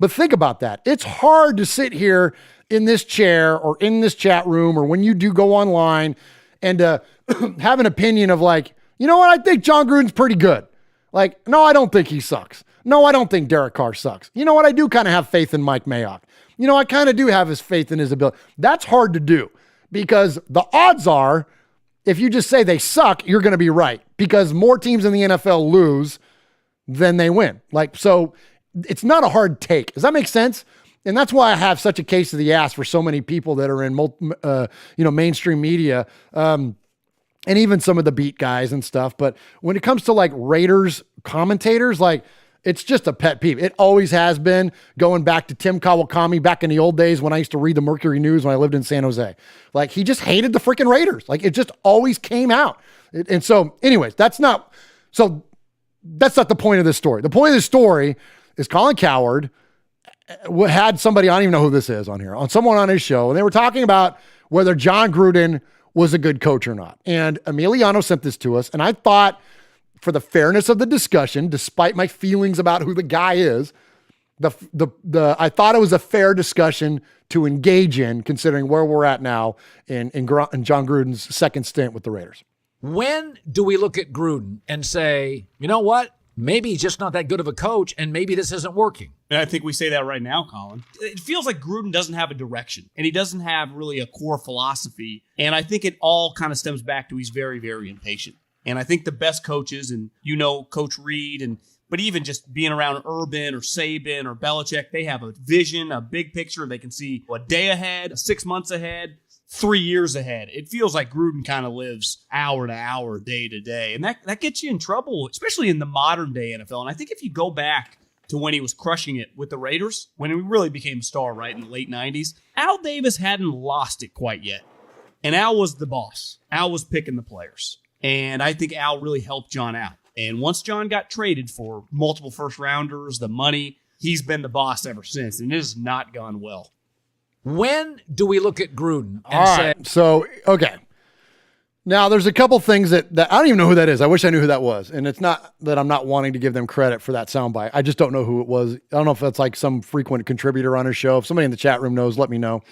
But think about that. It's hard to sit here in this chair or in this chat room, or when you do go online and have an opinion of like, you know what? I think John Gruden's pretty good. Like, no, I don't think he sucks. No, I don't think Derek Carr sucks. You know what? I do kind of have faith in Mike Mayock. I kind of do have his faith in his ability. That's hard to do because the odds are, if you just say they suck, you're going to be right because more teams in the NFL lose than they win. So it's not a hard take. Does that make sense? And that's why I have such a case of the ass for so many people that are in, mainstream media, and even some of the beat guys and stuff. But when it comes to like Raiders commentators, like it's just a pet peeve. It always has been, going back to Tim Kawakami back in the old days when I used to read the Mercury News when I lived in San Jose. Like he just hated the freaking Raiders. Like it just always came out. And so anyways, that's not the point of this story. The point of this story is Colin Cowherd had somebody, I don't even know who this is on here, on someone on his show, and they were talking about whether John Gruden was a good coach or not. And Emiliano sent this to us, and I thought, for the fairness of the discussion, despite my feelings about who the guy is, I thought it was a fair discussion to engage in, considering where we're at now in John Gruden's second stint with the Raiders. When do we look at Gruden and say, you know what? Maybe he's just not that good of a coach, and maybe this isn't working. And I think we say that right now, Colin. It feels like Gruden doesn't have a direction, and he doesn't have really a core philosophy. And I think it all kind of stems back to he's very, very impatient. And I think the best coaches, and Coach Reed, but even just being around Urban or Saban or Belichick, they have a vision, a big picture. They can see a day ahead, 6 months ahead, 3 years ahead. It feels like Gruden kind of lives hour to hour, day to day. And that gets you in trouble, especially in the modern day NFL. And I think if you go back to when he was crushing it with the Raiders, when he really became a star, right, in the late 90s, Al Davis hadn't lost it quite yet. And Al was the boss. Al was picking the players. And I think Al really helped John out. And once John got traded for multiple first-rounders, the money, he's been the boss ever since. And it has not gone well. When do we look at Gruden and All right. So, okay. Now, there's a couple things that I don't even know who that is. I wish I knew who that was. And it's not that I'm not wanting to give them credit for that soundbite. I just don't know who it was. I don't know if that's like some frequent contributor on his show. If somebody in the chat room knows, let me know.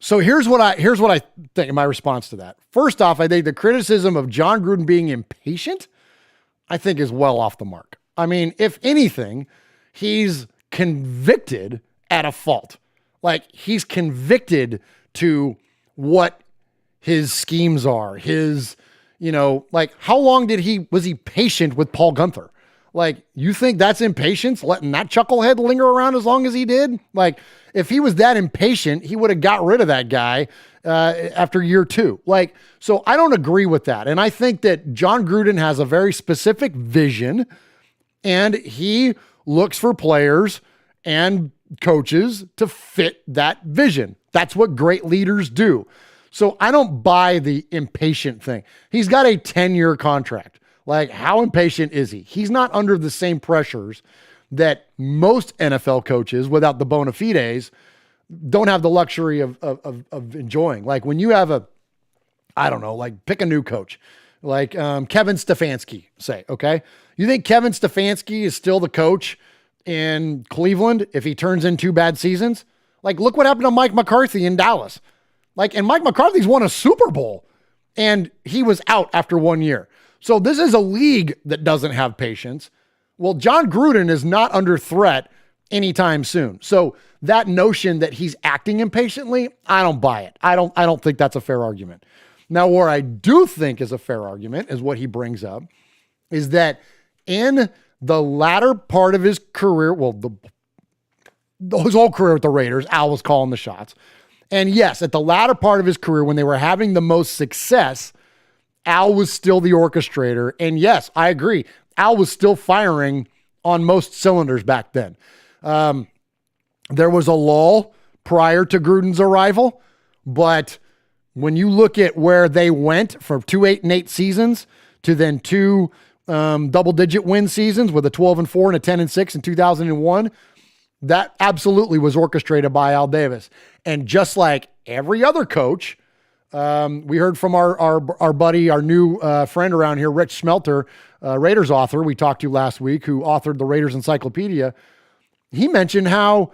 So here's what I think in my response to that. First off, I think the criticism of John Gruden being impatient, I think is well off the mark. I mean, if anything, he's convicted at a fault. Like he's convicted to what his schemes are, his, like how long was he patient with Paul Gunther? Like, you think that's impatience, letting that chucklehead linger around as long as he did? Like, if he was that impatient, he would have got rid of that guy after year 2. Like, so I don't agree with that. And I think that John Gruden has a very specific vision, and he looks for players and coaches to fit that vision. That's what great leaders do. So I don't buy the impatient thing. He's got a 10-year contract. Like, how impatient is he? He's not under the same pressures that most NFL coaches, without the bona fides, don't have the luxury of enjoying. Like when you have pick a new coach, like Kevin Stefanski, say, okay? You think Kevin Stefanski is still the coach in Cleveland if he turns in 2 bad seasons? Like, look what happened to Mike McCarthy in Dallas. Like, and Mike McCarthy's won a Super Bowl, and he was out after 1 year. So this is a league that doesn't have patience. Well, John Gruden is not under threat anytime soon. So that notion that he's acting impatiently, I don't buy it. I don't think that's a fair argument. Now, where I do think is a fair argument is what he brings up, is that in the latter part of his career, his whole career with the Raiders, Al was calling the shots. And yes, at the latter part of his career, when they were having the most success, Al was still the orchestrator. And yes, I agree. Al was still firing on most cylinders back then. There was a lull prior to Gruden's arrival, but when you look at where they went from 2 8-8 seasons to then 2 double-digit win seasons with a 12-4 and a 10-6 in 2001, that absolutely was orchestrated by Al Davis. And just like every other coach, we heard from our buddy, our new friend around here, Rich Smelter, Raiders author we talked to last week, who authored the Raiders Encyclopedia. He mentioned how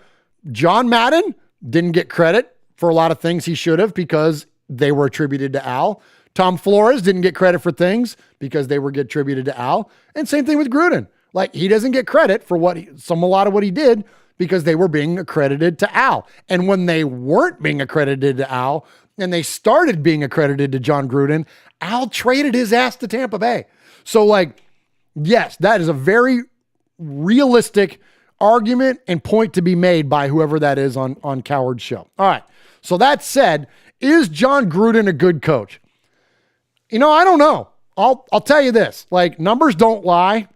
John Madden didn't get credit for a lot of things he should have because they were attributed to Al. Tom Flores didn't get credit for things because they were attributed to Al. And same thing with Gruden. Like, he doesn't get credit for a lot of what he did because they were being accredited to Al. And when they weren't being accredited to Al and they started being accredited to John Gruden, Al traded his ass to Tampa Bay. So, like, yes, that is a very realistic argument and point to be made by whoever that is on Coward's show. All right. So that said, is John Gruden a good coach? You know, I don't know. I'll tell you this, like, numbers don't lie.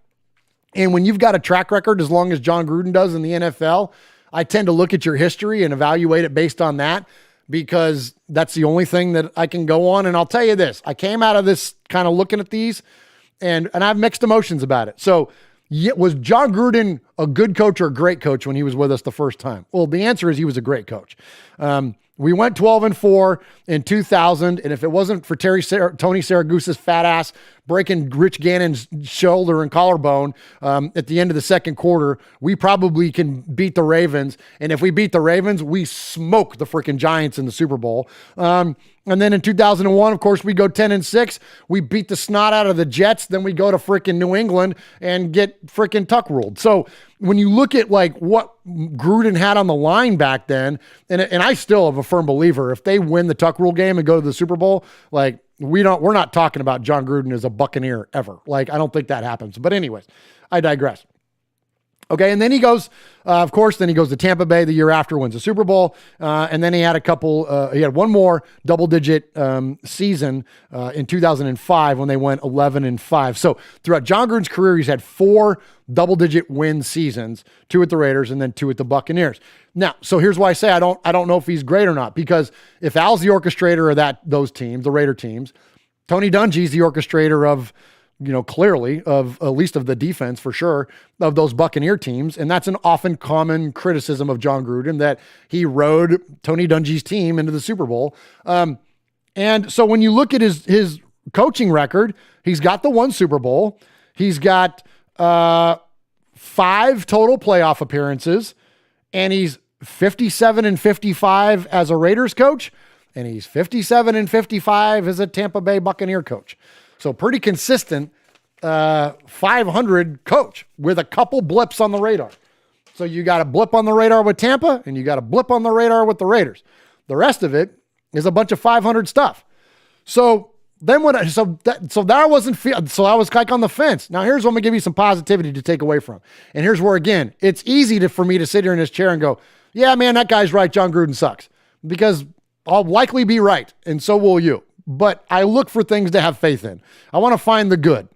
And when you've got a track record as long as John Gruden does in the NFL, I tend to look at your history and evaluate it based on that, because that's the only thing that I can go on. And I'll tell you this, I came out of this kind of looking at these and I have mixed emotions about it. So was John Gruden a good coach or a great coach when he was with us the first time? Well, the answer is he was a great coach. We went 12-4 in 2000, and if it wasn't for Tony Saragusa's fat ass breaking Rich Gannon's shoulder and collarbone at the end of the second quarter, we probably can beat the Ravens. And if we beat the Ravens, we smoke the freaking Giants in the Super Bowl. And then in 2001, of course, we go 10-6. We beat the snot out of the Jets. Then we go to freaking New England and get freaking tuck ruled. So when you look at like what Gruden had on the line back then, and I still am a firm believer, if they win the tuck rule game and go to the Super Bowl, like we're not talking about John Gruden as a Buccaneer ever. Like, I don't think that happens. But anyways, I digress. Okay, and then he goes, of course, then he goes to Tampa Bay the year after, wins the Super Bowl, and then he had he had one more double-digit season in 2005 when they went 11-5. So throughout John Gruden's career, he's had 4 double-digit win seasons, 2 at the Raiders and then 2 at the Buccaneers. Now, so here's why I say I don't know if he's great or not, because if Al's the orchestrator of those teams, the Raider teams, Tony Dungy's the orchestrator of, you know, clearly of at least of the defense for sure of those Buccaneer teams. And that's an often common criticism of John Gruden, that he rode Tony Dungy's team into the Super Bowl. And so when you look at his coaching record, he's got the 1 Super Bowl. He's got 5 total playoff appearances, and he's 57-55 as a Raiders coach. And he's 57-55 as a Tampa Bay Buccaneer coach. So pretty consistent 500 coach with a couple blips on the radar. So you got a blip on the radar with Tampa and you got a blip on the radar with the Raiders. The rest of it is a bunch of 500 stuff. So then I was like on the fence. Now here's what I'm gonna give you some positivity to take away from. And here's where, again, it's easy for me to sit here in this chair and go, yeah, man, that guy's right. John Gruden sucks, because I'll likely be right. And so will you. But I look for things to have faith in. I want to find the good.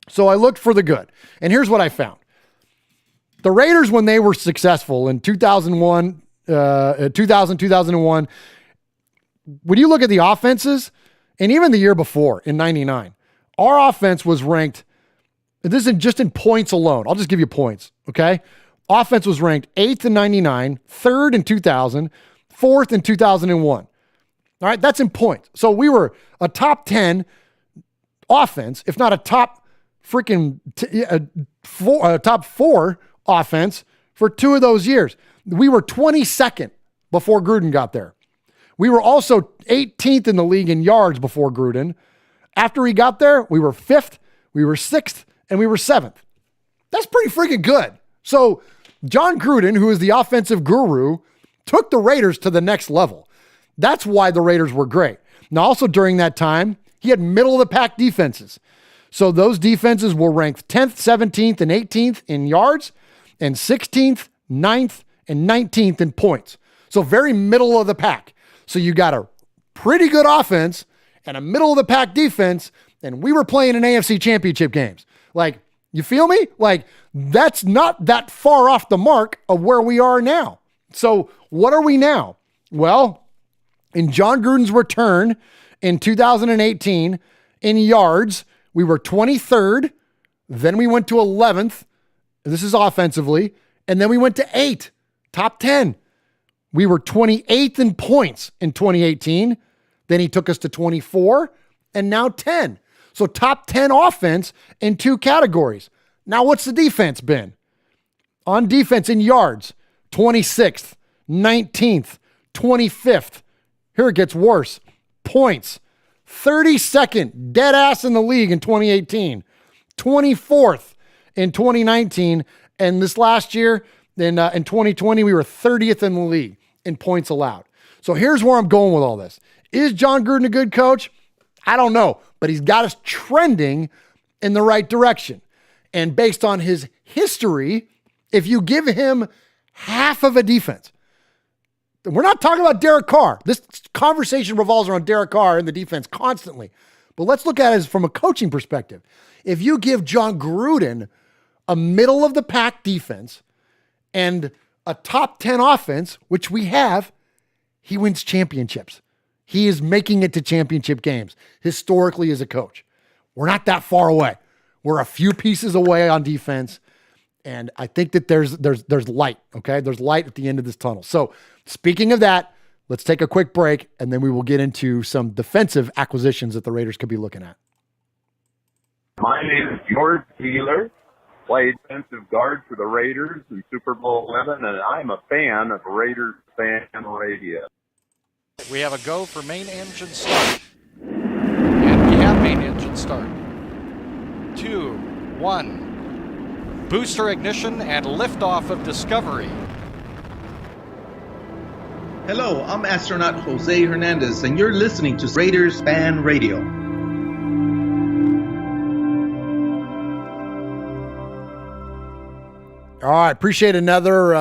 So I looked for the good. And here's what I found. The Raiders, when they were successful in 2001, when you look at the offenses, and even the year before in 99, our offense was ranked, this isn't just in points alone. I'll just give you points, okay? Offense was ranked 8th in 99, 3rd in 2000, 4th in 2001. All right, that's in points. So we were a top 10 offense, if not a top freaking top 4 offense for 2 of those years. We were 22nd before Gruden got there. We were also 18th in the league in yards before Gruden. After he got there, we were 5th, we were 6th, and we were 7th. That's pretty freaking good. So John Gruden, who is the offensive guru, took the Raiders to the next level. That's why the Raiders were great. Now, also during that time, he had middle-of-the-pack defenses. So those defenses were ranked 10th, 17th, and 18th in yards, and 16th, 9th, and 19th in points. So very middle of the pack. So you got a pretty good offense and a middle-of-the-pack defense, and we were playing in AFC championship games. Like, you feel me? Like, that's not that far off the mark of where we are now. So what are we now? Well, in John Gruden's return in 2018 in yards, we were 23rd. Then we went to 11th. This is offensively. And then we went to 8, top 10. We were 28th in points in 2018. Then he took us to 24 and now 10. So top 10 offense in 2 categories. Now what's the defense been? On defense in yards, 26th, 19th, 25th. Here it gets worse. Points, 32nd, dead ass in the league in 2018, 24th in 2019, and this last year, in 2020, we were 30th in the league in points allowed. So here's where I'm going with all this. Is John Gruden a good coach? I don't know, but he's got us trending in the right direction. And based on his history, if you give him half of a defense, we're not talking about Derek Carr. This conversation revolves around Derek Carr and the defense constantly. But let's look at it from a coaching perspective. If you give John Gruden a middle of the pack defense and a top 10 offense, which we have, he wins championships. He is making it to championship games historically as a coach. We're not that far away. We're a few pieces away on defense. And I think that there's light, okay? There's light at the end of this tunnel. So speaking of that, let's take a quick break, and then we will get into some defensive acquisitions that the Raiders could be looking at. My name is George Wheeler, played defensive guard for the Raiders in Super Bowl 11, and I'm a fan of Raiders Fan Radio. We have a go for main engine start. And we have main engine start. 2, 1. Booster ignition and liftoff of Discovery. Hello, I'm astronaut Jose Hernandez, and you're listening to Raiders Fan Radio. All right, appreciate another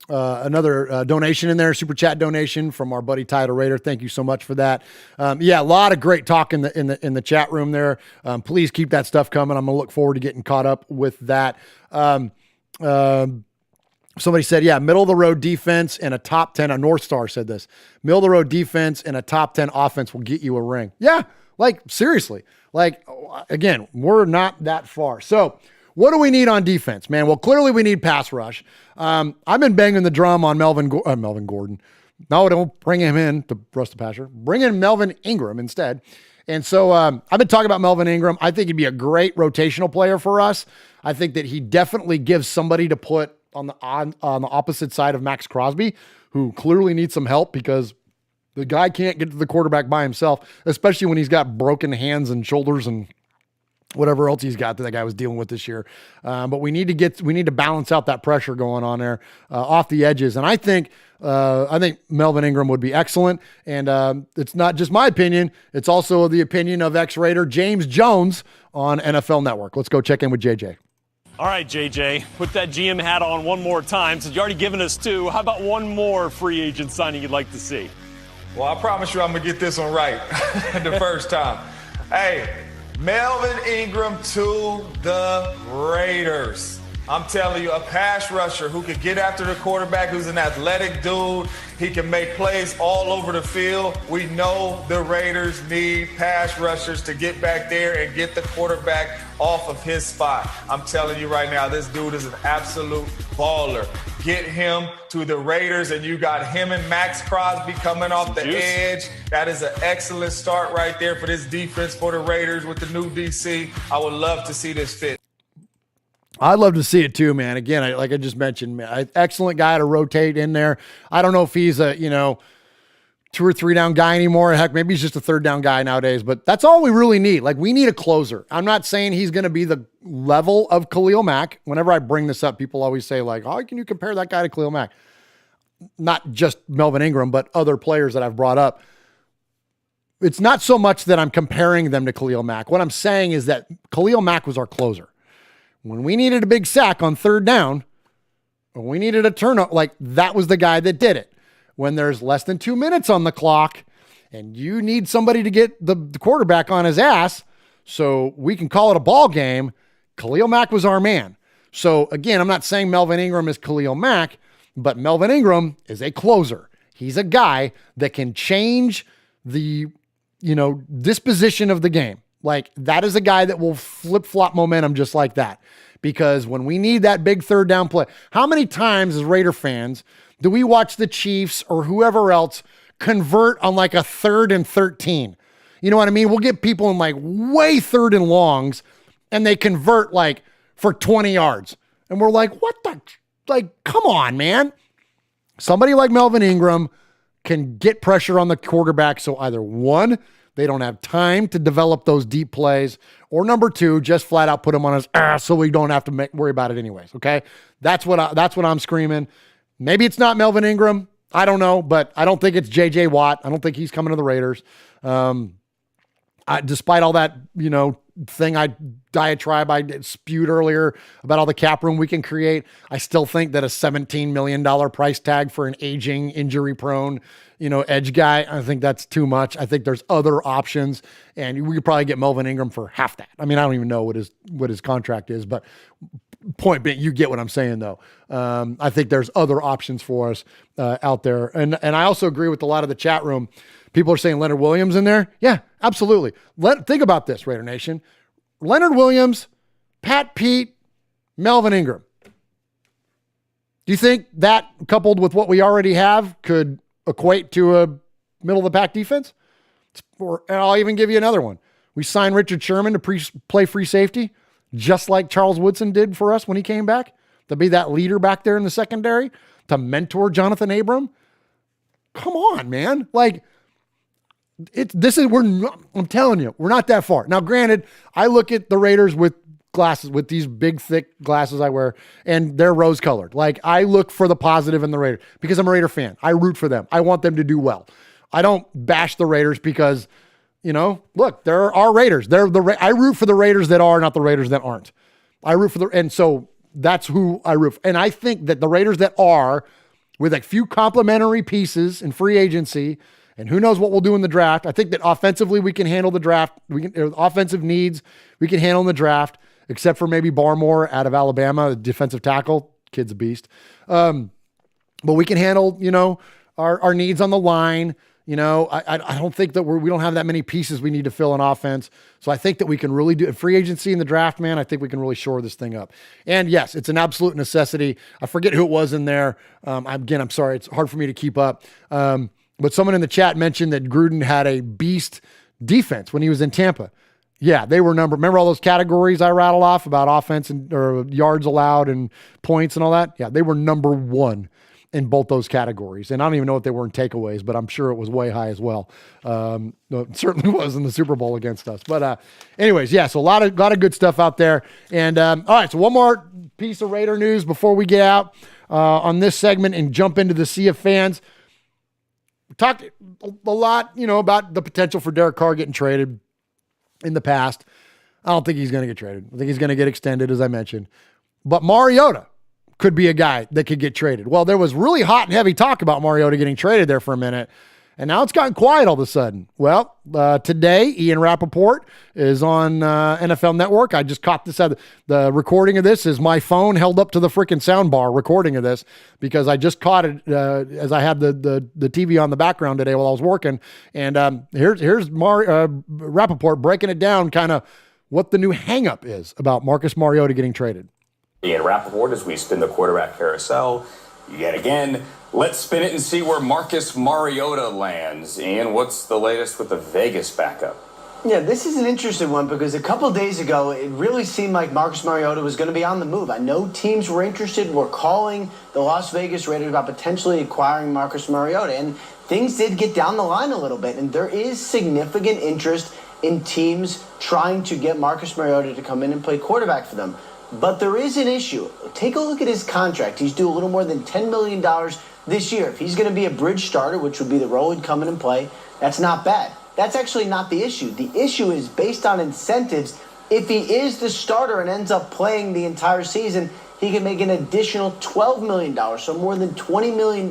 donation in there, super chat donation from our buddy Tyler Raider. Thank you so much for that. Yeah, a lot of great talk in the chat room there. Please keep that stuff coming. I'm gonna look forward to getting caught up with that. Somebody said, yeah, middle of the road defense and a top 10. A North Star said this: middle of the road defense and a top 10 offense will get you a ring. Yeah, like seriously. Like again, we're not that far. So what do we need on defense, man? Well, clearly we need pass rush. I've been banging the drum on Melvin Gordon. No, don't bring him in to rush the passer. Bring in Melvin Ingram instead. And so I've been talking about Melvin Ingram. I think he'd be a great rotational player for us. I think that he definitely gives somebody to put on the opposite side of Max Crosby, who clearly needs some help because the guy can't get to the quarterback by himself, especially when he's got broken hands and shoulders and whatever else he's got that guy was dealing with this year. But we need to balance out that pressure going on there off the edges. And I think Melvin Ingram would be excellent. And it's not just my opinion. It's also the opinion of ex-Raider James Jones on NFL Network. Let's go check in with JJ. All right, JJ, put that GM hat on one more time. Since you've already given us 2, how about one more free agent signing you'd like to see? Well, I promise you I'm going to get this one right the first time. Hey, Melvin Ingram to the Raiders. I'm telling you, a pass rusher who could get after the quarterback, who's an athletic dude. He can make plays all over the field. We know the Raiders need pass rushers to get back there and get the quarterback off of his spot. I'm telling you right now, this dude is an absolute baller. Get him to the Raiders, and you got him and Max Crosby coming off the edge. That is an excellent start right there for this defense for the Raiders with the new DC. I would love to see this fit. I'd love to see it too, man. Again, like I just mentioned, excellent guy to rotate in there. I don't know if he's a 2 or 3 down guy anymore. Heck, maybe he's just a 3rd down guy nowadays, but that's all we really need. Like, we need a closer. I'm not saying he's going to be the level of Khalil Mack. Whenever I bring this up, people always say like, how can you compare that guy to Khalil Mack? Not just Melvin Ingram, but other players that I've brought up. It's not so much that I'm comparing them to Khalil Mack. What I'm saying is that Khalil Mack was our closer. When we needed a big sack on 3rd down, when we needed a turnover, like that was the guy that did it. When there's less than 2 minutes on the clock and you need somebody to get the quarterback on his ass so we can call it a ball game, Khalil Mack was our man. So again, I'm not saying Melvin Ingram is Khalil Mack, but Melvin Ingram is a closer. He's a guy that can change the disposition of the game. Like, that is a guy that will flip-flop momentum just like that. Because when we need that big third down play, how many times as Raider fans do we watch the Chiefs or whoever else convert on like a 3rd and 13? You know what I mean? We'll get people in like way 3rd and longs and they convert like for 20 yards. And we're like, what the, like, come on, man. Somebody like Melvin Ingram can get pressure on the quarterback. So either one, they don't have time to develop those deep plays, or number two, just flat out put him on his ass so we don't have to worry about it anyways. Okay. That's what I'm screaming. Maybe it's not Melvin Ingram. I don't know, but I don't think it's JJ Watt. I don't think he's coming to the Raiders. Despite all that, diatribe I spewed earlier about all the cap room we can create, I still think that a $17 million price tag for an aging, injury-prone, edge guy, I think that's too much. I think there's other options, and we could probably get Melvin Ingram for half that. I mean, I don't even know what his contract is, but point being, you get what I'm saying, though. I think there's other options for us out there, and I also agree with a lot of the chat room. People are saying Leonard Williams in there. Yeah, absolutely. Think about this, Raider Nation. Leonard Williams, Pat Pete, Melvin Ingram. Do you think that, coupled with what we already have, could equate to a middle-of-the-pack defense? And I'll even give you another one. We signed Richard Sherman to play free safety, just like Charles Woodson did for us when he came back, to be that leader back there in the secondary, to mentor Jonathan Abram. Come on, man. Like, I'm telling you, we're not that far. Now, granted, I look at the Raiders with glasses, with these big, thick glasses I wear, and they're rose-colored. Like, I look for the positive in the Raiders because I'm a Raider fan. I root for them. I want them to do well. I don't bash the Raiders because, look, there are Raiders. I root for the Raiders that are, not the Raiders that aren't. I root for and so that's who I root for. And I think that the Raiders that are, with a few complementary pieces in free agency, and who knows what we'll do in the draft. I think that offensively we can handle the draft. Offensive needs we can handle in the draft, except for maybe Barmore out of Alabama, the defensive tackle. Kid's a beast. But we can handle, our needs on the line. I don't think that we don't have that many pieces we need to fill in offense. So I think that we can really do free agency in the draft, man. I think we can really shore this thing up. And yes, it's an absolute necessity. I forget who it was in there. I'm sorry. It's hard for me to keep up. But someone in the chat mentioned that Gruden had a beast defense when he was in Tampa. Yeah, they were remember all those categories I rattled off about offense or yards allowed and points and all that? Yeah, they were number one in both those categories. And I don't even know if they were in takeaways, but I'm sure it was way high as well. It certainly was in the Super Bowl against us. But anyways, yeah, so a lot of good stuff out there. And all right, so one more piece of Raider news before we get out on this segment and jump into the Sea of Fans. We talked a lot, about the potential for Derek Carr getting traded in the past. I don't think he's going to get traded. I think he's going to get extended, as I mentioned. But Mariota could be a guy that could get traded. Well, there was really hot and heavy talk about Mariota getting traded there for a minute, and now it's gotten quiet all of a sudden. Well, today, Ian Rappaport is on NFL Network. I just caught this. The recording of this is my phone held up to the freaking sound bar recording of this because I just caught it as I had the TV on the background today while I was working. And here's Rappaport breaking it down, kind of what the new hang-up is about Marcus Mariota getting traded. Ian Rappaport, as we spin the quarterback carousel yet again. Let's spin it and see where Marcus Mariota lands. Ian, what's the latest with the Vegas backup? Yeah, this is an interesting one because a couple days ago, it really seemed like Marcus Mariota was going to be on the move. I know teams were interested, were calling the Las Vegas Raiders about potentially acquiring Marcus Mariota, and things did get down the line a little bit, and there is significant interest in teams trying to get Marcus Mariota to come in and play quarterback for them. But there is an issue. Take a look at his contract. He's due a little more than $10 million this year. If he's going to be a bridge starter, which would be the role he'd come in and play, that's not bad. That's actually not the issue. The issue is based on incentives. If he is the starter and ends up playing the entire season, he can make an additional $12 million, so more than $20 million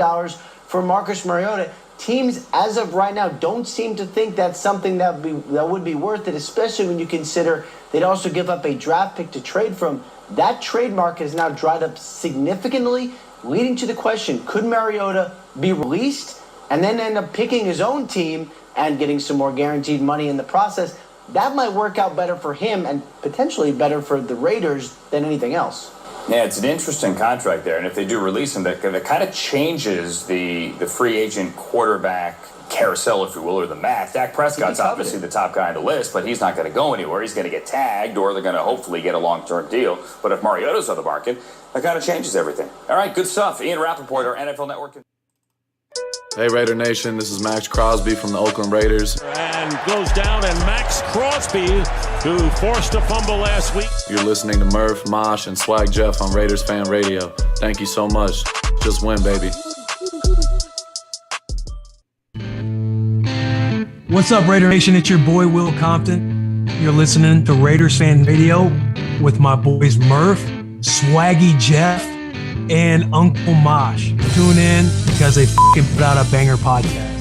for Marcus Mariota. Teams, as of right now, don't seem to think that's something that would be worth it, especially when you consider they'd also give up a draft pick to trade from. That trade market has now dried up significantly, leading to the question, could Mariota be released and then end up picking his own team and getting some more guaranteed money in the process? that might work out better for him and potentially better for the Raiders than anything else. Yeah, it's an interesting contract there, and if they do release him, that kind of changes the free agent quarterback carousel, if you will, or the math. Dak Prescott's obviously the top guy on the list, but he's not going to go anywhere. He's going to get tagged, or they're going to hopefully get a long-term deal. But if Mariota's on the market, that kind of changes everything. All right, good stuff. Ian Rappaport, our NFL Network. Hey, Raider Nation, this is Max Crosby from the Oakland Raiders. And goes down, and Max Crosby, who forced a fumble last week. You're listening to Murf, Mosh, and Swag Jeff on Raiders Fan Radio. Thank you so much. Just win, baby. What's up, Raider Nation? It's your boy, Will Compton. You're listening to Raiders Fan Radio with my boys Murf, Swaggy Jeff, and Uncle Mosh. Tune in because they fucking put out a banger podcast.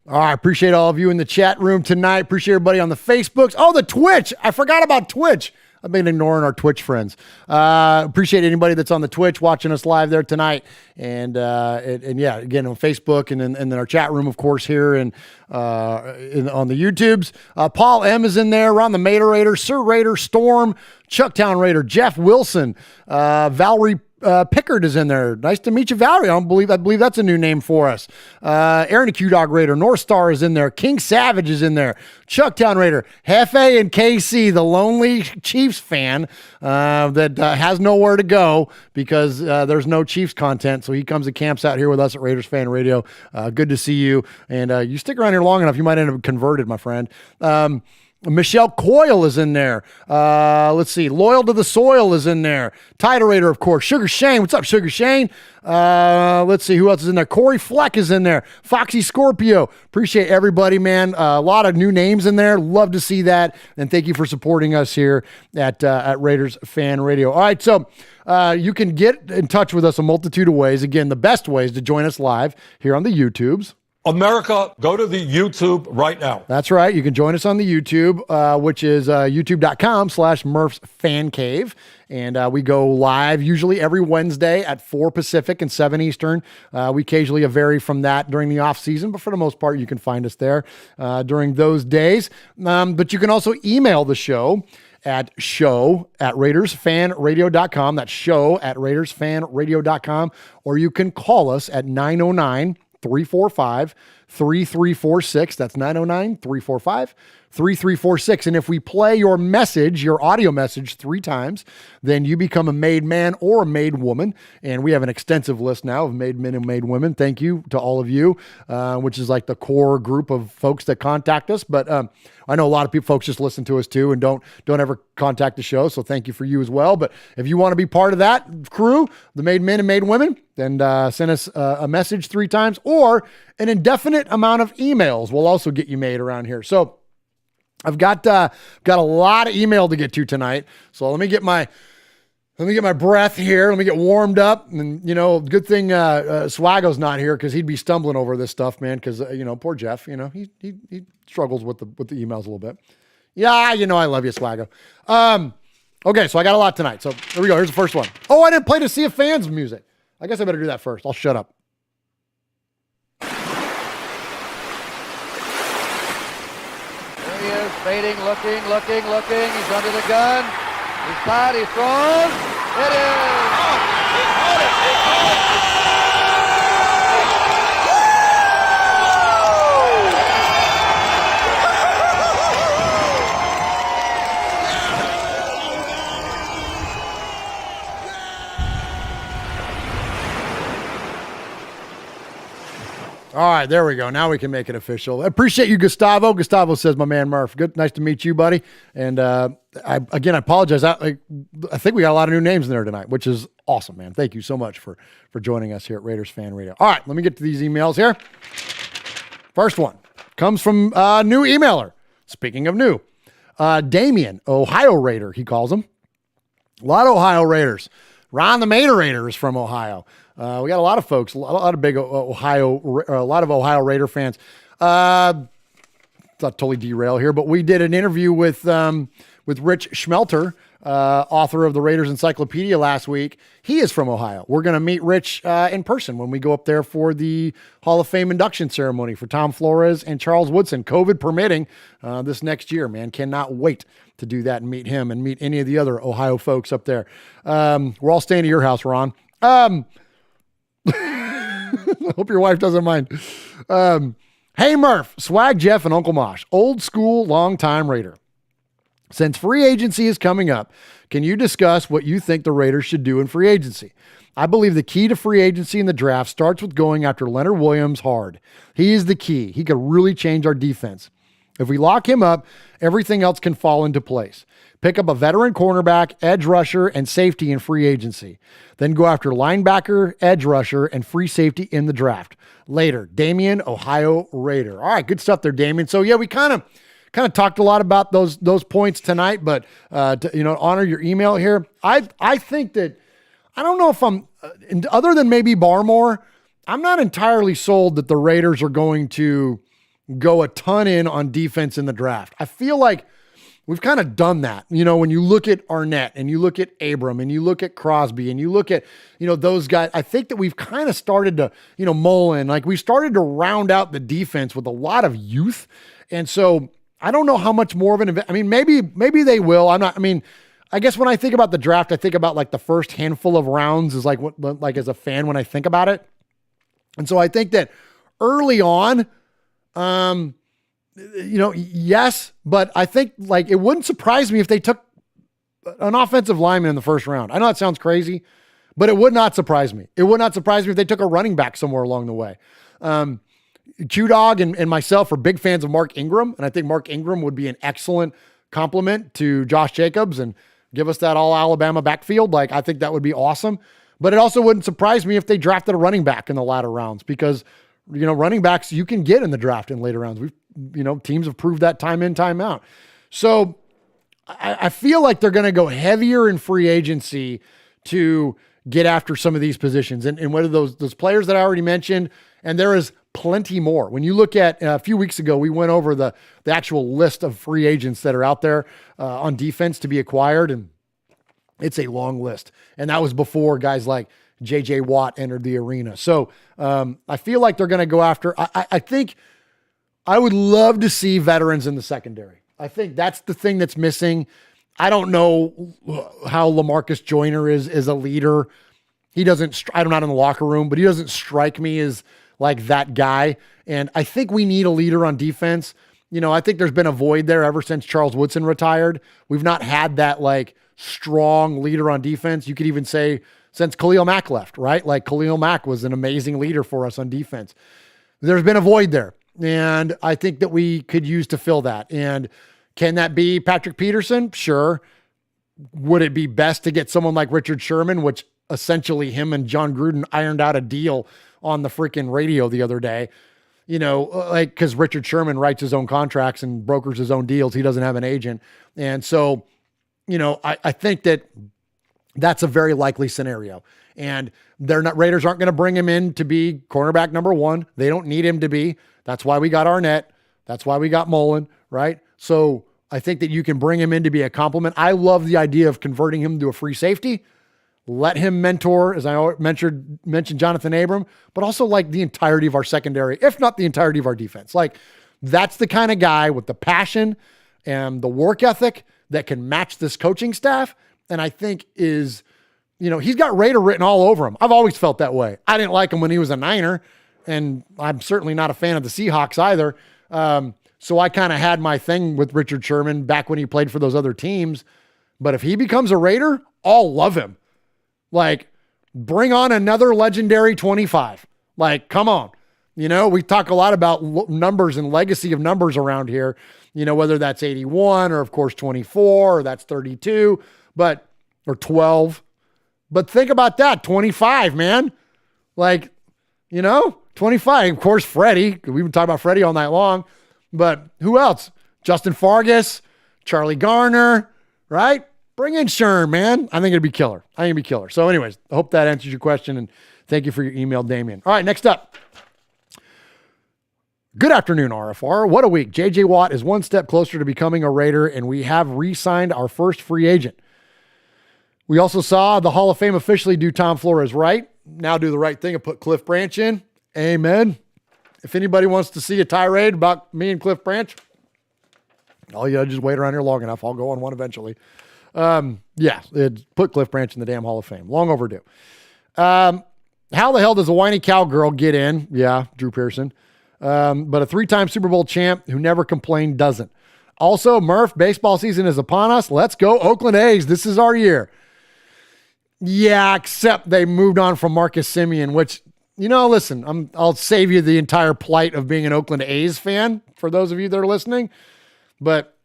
All right, appreciate all of you in the chat room tonight. Appreciate everybody on the Facebooks. Oh, the Twitch. I forgot about Twitch. I've been ignoring our Twitch friends. Appreciate anybody that's on the Twitch watching us live there tonight. And yeah, again, on Facebook and then our chat room, of course, here and on the YouTubes. Paul M is in there. Ron the Mater Raider, Sir Raider, Storm, Chucktown Raider, Jeff Wilson, Valerie Pickard is in there. Nice to meet you, Valerie. I believe that's a new name for us. Aaron the Q-Dog Raider, North Star is in there. King Savage is in there. Chucktown Raider, Hefe and KC, the lonely Chiefs fan that has nowhere to go because there's no Chiefs content. So he comes and camps out here with us at Raiders Fan Radio. Good to see you. And you stick around here long enough, you might end up converted, my friend. Michelle Coyle is in there. Let's see. Loyal to the Soil is in there. Titerator, of course. Sugar Shane. What's up, Sugar Shane? Let's see. Who else is in there? Corey Fleck is in there. Foxy Scorpio. Appreciate everybody, man. A lot of new names in there. Love to see that. And thank you for supporting us here at Raiders Fan Radio. All right. So you can get in touch with us a multitude of ways. Again, the best way is to join us live here on the YouTubes. America, go to the YouTube right now. That's right. You can join us on the YouTube, which is youtube.com/Murph's Fan Cave. And we go live usually every Wednesday at 4 Pacific and 7 Eastern. We occasionally vary from that during the off season, but for the most part, you can find us there during those days. But you can also email the show at show@RaidersFanRadio.com. That's show@RaidersFanRadio.com. Or you can call us at 909-345-3346. That's 909-345-3346. And if we play your message, your audio message 3 times, then you become a made man or a made woman. And we have an extensive list now of made men and made women. Thank you to all of you, which is like the core group of folks that contact us. But I know a lot of folks just listen to us too and don't ever contact the show. So thank you for you as well. But if you want to be part of that crew, the made men and made women, then send us a message 3 times or an indefinite amount of emails will also get you made around here. So I've got a lot of email to get to tonight. So let me get my breath here. Let me get warmed up. And, good thing Swaggo's not here because he'd be stumbling over this stuff, man. Because, poor Jeff, he struggles with the emails a little bit. Yeah, I love you, Swaggo. Okay, so I got a lot tonight. So here we go. Here's the first one. Oh, I didn't play the Sea of Fans music. I guess I better do that first. I'll shut up. There he is, fading, looking. He's under the gun. He's tied, he throws. It is. He caught it. All right, there we go. Now we can make it official. I appreciate you, Gustavo. Gustavo says, my man, Murph. Good. Nice to meet you, buddy. And I apologize. I think we got a lot of new names in there tonight, which is awesome, man. Thank you so much for joining us here at Raiders Fan Radio. All right, let me get to these emails here. First one comes from a new emailer. Speaking of new, Damien, Ohio Raider, he calls him. A lot of Ohio Raiders. Ron the Mater Raider is from Ohio. We got a lot of folks, a lot of Ohio Raider fans. Not totally derail here, but we did an interview with with Rich Schmelter, author of the Raiders Encyclopedia last week. He is from Ohio. We're going to meet Rich in person when we go up there for the Hall of Fame induction ceremony for Tom Flores and Charles Woodson, COVID permitting, this next year, man. Cannot wait to do that and meet him and meet any of the other Ohio folks up there. We're all staying at your house, Ron. I hope your wife doesn't mind. Hey, Murph, Swag Jeff, and Uncle Mosh, old school, long-time Raider. Since free agency is coming up, can you discuss what you think the Raiders should do in free agency? I believe the key to free agency in the draft starts with going after Leonard Williams hard. He is the key. He could really change our defense. If we lock him up, everything else can fall into place. Pick up a veteran cornerback, edge rusher, and safety in free agency. Then go after linebacker, edge rusher, and free safety in the draft. Later, Damien, Ohio Raider. All right, good stuff there, Damien. So yeah, we kind of talked a lot about those points tonight, but to honor your email here, I think that I don't know if I'm other than maybe Barmore, I'm not entirely sold that the Raiders are going to go a ton in on defense in the draft. I feel like we've kind of done that. When you look at Arnett and you look at Abram and you look at Crosby and you look at, those guys, I think that we've kind of started to, Mullen, like we started to round out the defense with a lot of youth. And so I don't know how much more of an, maybe they will. I guess when I think about the draft, I think about like the first handful of rounds is like what, like as a fan, when I think about it. And so I think that early on, yes, but I think like it wouldn't surprise me if they took an offensive lineman in the first round. I know that sounds crazy, but it would not surprise me. It would not surprise me if they took a running back somewhere along the way. Q-Dog and myself are big fans of Mark Ingram, and I think Mark Ingram would be an excellent complement to Josh Jacobs and give us that all Alabama backfield. Like, I think that would be awesome. But it also wouldn't surprise me if they drafted a running back in the latter rounds because, running backs you can get in the draft in later rounds. Teams have proved that time in, time out. So I feel like they're going to go heavier in free agency to get after some of these positions. And whether those players that I already mentioned, and there is plenty more. When you look at a few weeks ago, we went over the actual list of free agents that are out there on defense to be acquired. And it's a long list. And that was before guys like J.J. Watt entered the arena. So I feel like they're going to go after, I think I would love to see veterans in the secondary. I think that's the thing that's missing. I don't know how LaMarcus Joyner is a leader. He doesn't, I'm not in the locker room, but he doesn't strike me as like that guy. And I think we need a leader on defense. I think there's been a void there ever since Charles Woodson retired. We've not had that like strong leader on defense. You could even say since Khalil Mack left, right? Like Khalil Mack was an amazing leader for us on defense. There's been a void there. And I think that we could use to fill that. And can that be Patrick Peterson? Sure. Would it be best to get someone like Richard Sherman, which essentially him and John Gruden ironed out a deal on the freaking radio the other day, because Richard Sherman writes his own contracts and brokers his own deals. He doesn't have an agent. And so, I think that that's a very likely scenario. And Raiders aren't going to bring him in to be cornerback number one. They don't need him to be. That's why we got Arnett. That's why we got Mullen, right? So I think that you can bring him in to be a compliment. I love the idea of converting him to a free safety. Let him mentor, as I mentioned Jonathan Abram, but also like the entirety of our secondary, if not the entirety of our defense. Like that's the kind of guy with the passion and the work ethic that can match this coaching staff. And I think is, he's got Raider written all over him. I've always felt that way. I didn't like him when he was a Niner, and I'm certainly not a fan of the Seahawks either. So I kind of had my thing with Richard Sherman back when he played for those other teams. But if he becomes a Raider, I'll love him. Like, bring on another legendary 25. Like, come on. We talk a lot about numbers and legacy of numbers around here, whether that's 81 or, of course, 24 or that's 32, or 12. But think about that, 25, man. Like, 25. Of course, Freddie. We've been talking about Freddie all night long. But who else? Justin Fargas, Charlie Garner, right? Bring in Sherm, man. I think it'd be killer. So anyways, I hope that answers your question, and thank you for your email, Damien. All right, next up. Good afternoon, RFR. What a week. J.J. Watt is one step closer to becoming a Raider, and we have re-signed our first free agent. We also saw the Hall of Fame officially do Tom Flores right. Now do the right thing and put Cliff Branch in. Amen. If anybody wants to see a tirade about me and Cliff Branch, all you gotta just wait around here long enough. I'll go on one eventually. Put Cliff Branch in the damn Hall of Fame. Long overdue. How the hell does a whiny cowgirl get in? Yeah, Drew Pearson. But a 3-time Super Bowl champ who never complained doesn't. Also, Murph, baseball season is upon us. Let's go Oakland A's. This is our year. Yeah, except they moved on from Marcus Semien, which, listen, I'll save you the entire plight of being an Oakland A's fan for those of you that are listening. But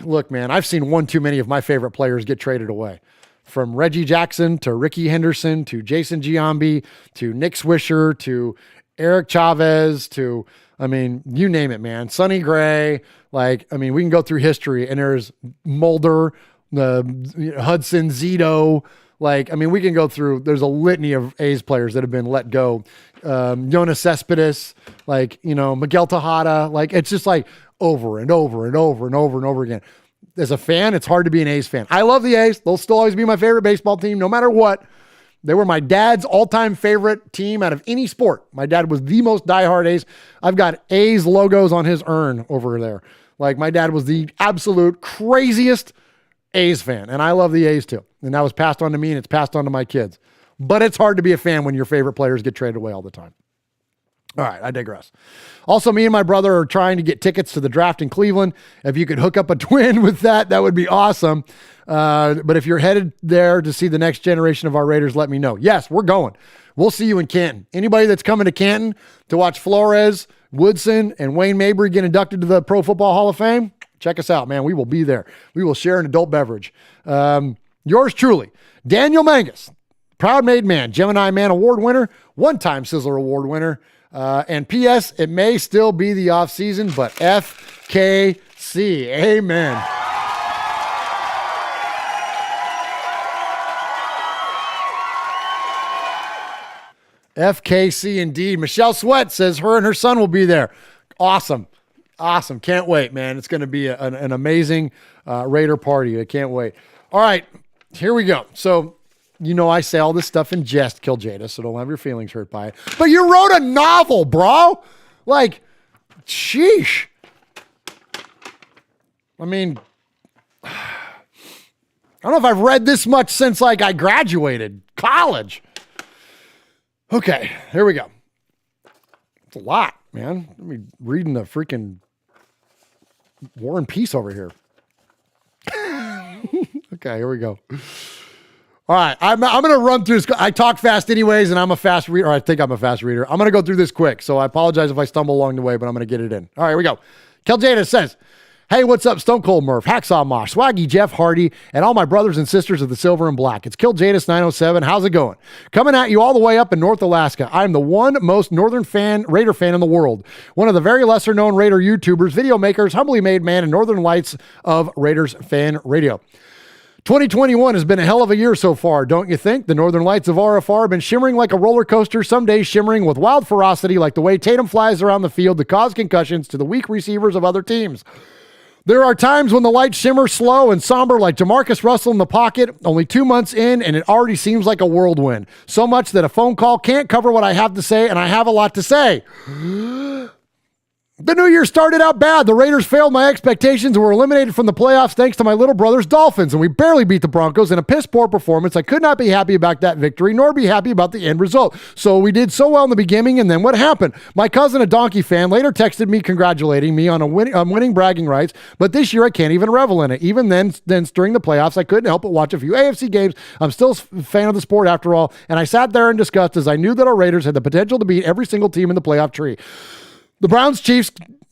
look, man, I've seen one too many of my favorite players get traded away. From Reggie Jackson to Ricky Henderson to Jason Giambi to Nick Swisher to Eric Chavez to, you name it, man. Sonny Gray. We can go through history, and there's Mulder, Hudson, Zito. We can go through, there's a litany of A's players that have been let go. Jonas Cespedes, Miguel Tejada. It's just over and over and over and over and over again. As a fan, it's hard to be an A's fan. I love the A's. They'll still always be my favorite baseball team, no matter what. They were my dad's all-time favorite team out of any sport. My dad was the most diehard A's. I've got A's logos on his urn over there. My dad was the absolute craziest A's fan, and I love the A's too. And that was passed on to me, and it's passed on to my kids. But it's hard to be a fan when your favorite players get traded away all the time. All right, I digress. Also, me and my brother are trying to get tickets to the draft in Cleveland. If you could hook up a twin with that would be awesome. But if you're headed there to see the next generation of our Raiders, let me know. Yes, we're going. We'll see you in Canton. Anybody that's coming to Canton to watch Flores, Woodson, and Wayne Mabry get inducted to the Pro Football Hall of Fame, check us out, man. We will be there. We will share an adult beverage. Yours truly, Daniel Mangus, proud made man, Gemini Man Award winner, one-time Sizzler Award winner. And P.S., it may still be the off season, but FKC, amen. FKC indeed. Michelle Sweat says her and her son will be there. Awesome. Can't wait, man. It's going to be an amazing Raider party. I can't wait. All right, here we go. So, I say all this stuff in jest, Kill Jada, so don't have your feelings hurt by it. But you wrote a novel, bro. Sheesh. I don't know if I've read this much since I graduated college. Okay, here we go. It's a lot, man. Let me reading the freaking War and Peace over here. Okay, here we go. All right, I'm going to run through this. I talk fast anyways, and I'm a fast reader. Or I think I'm a fast reader. I'm going to go through this quick, so I apologize if I stumble along the way, but I'm going to get it in. All right, here we go. Kel Jada says, hey, what's up, Stone Cold Murph, Hacksaw Mosh, Swaggy, Jeff Hardy, and all my brothers and sisters of the Silver and Black. It's Kill Jadis 907. How's it going? Coming at you all the way up in North Alaska. I'm the one most northern Raider fan in the world. One of the very lesser known Raider YouTubers, video makers, humbly made man, and Northern Lights of Raiders Fan Radio. 2021 has been a hell of a year so far, don't you think? The Northern Lights of RFR have been shimmering like a roller coaster, some days shimmering with wild ferocity like the way Tatum flies around the field to cause concussions to the weak receivers of other teams. There are times when the lights shimmer slow and somber like Jamarcus Russell in the pocket, only 2 months in, and it already seems like a whirlwind. So much that a phone call can't cover what I have to say, and I have a lot to say. The new year started out bad. The Raiders failed my expectations and were eliminated from the playoffs thanks to my little brother's Dolphins, and we barely beat the Broncos in a piss-poor performance. I could not be happy about that victory, nor be happy about the end result. So we did so well in the beginning, and then what happened? My cousin, a Donkey fan, later texted me congratulating me on winning bragging rights, but this year I can't even revel in it. Even then during the playoffs, I couldn't help but watch a few AFC games. I'm still a fan of the sport after all, and I sat there in disgust as I knew that our Raiders had the potential to beat every single team in the playoff tree. The Browns-Chiefs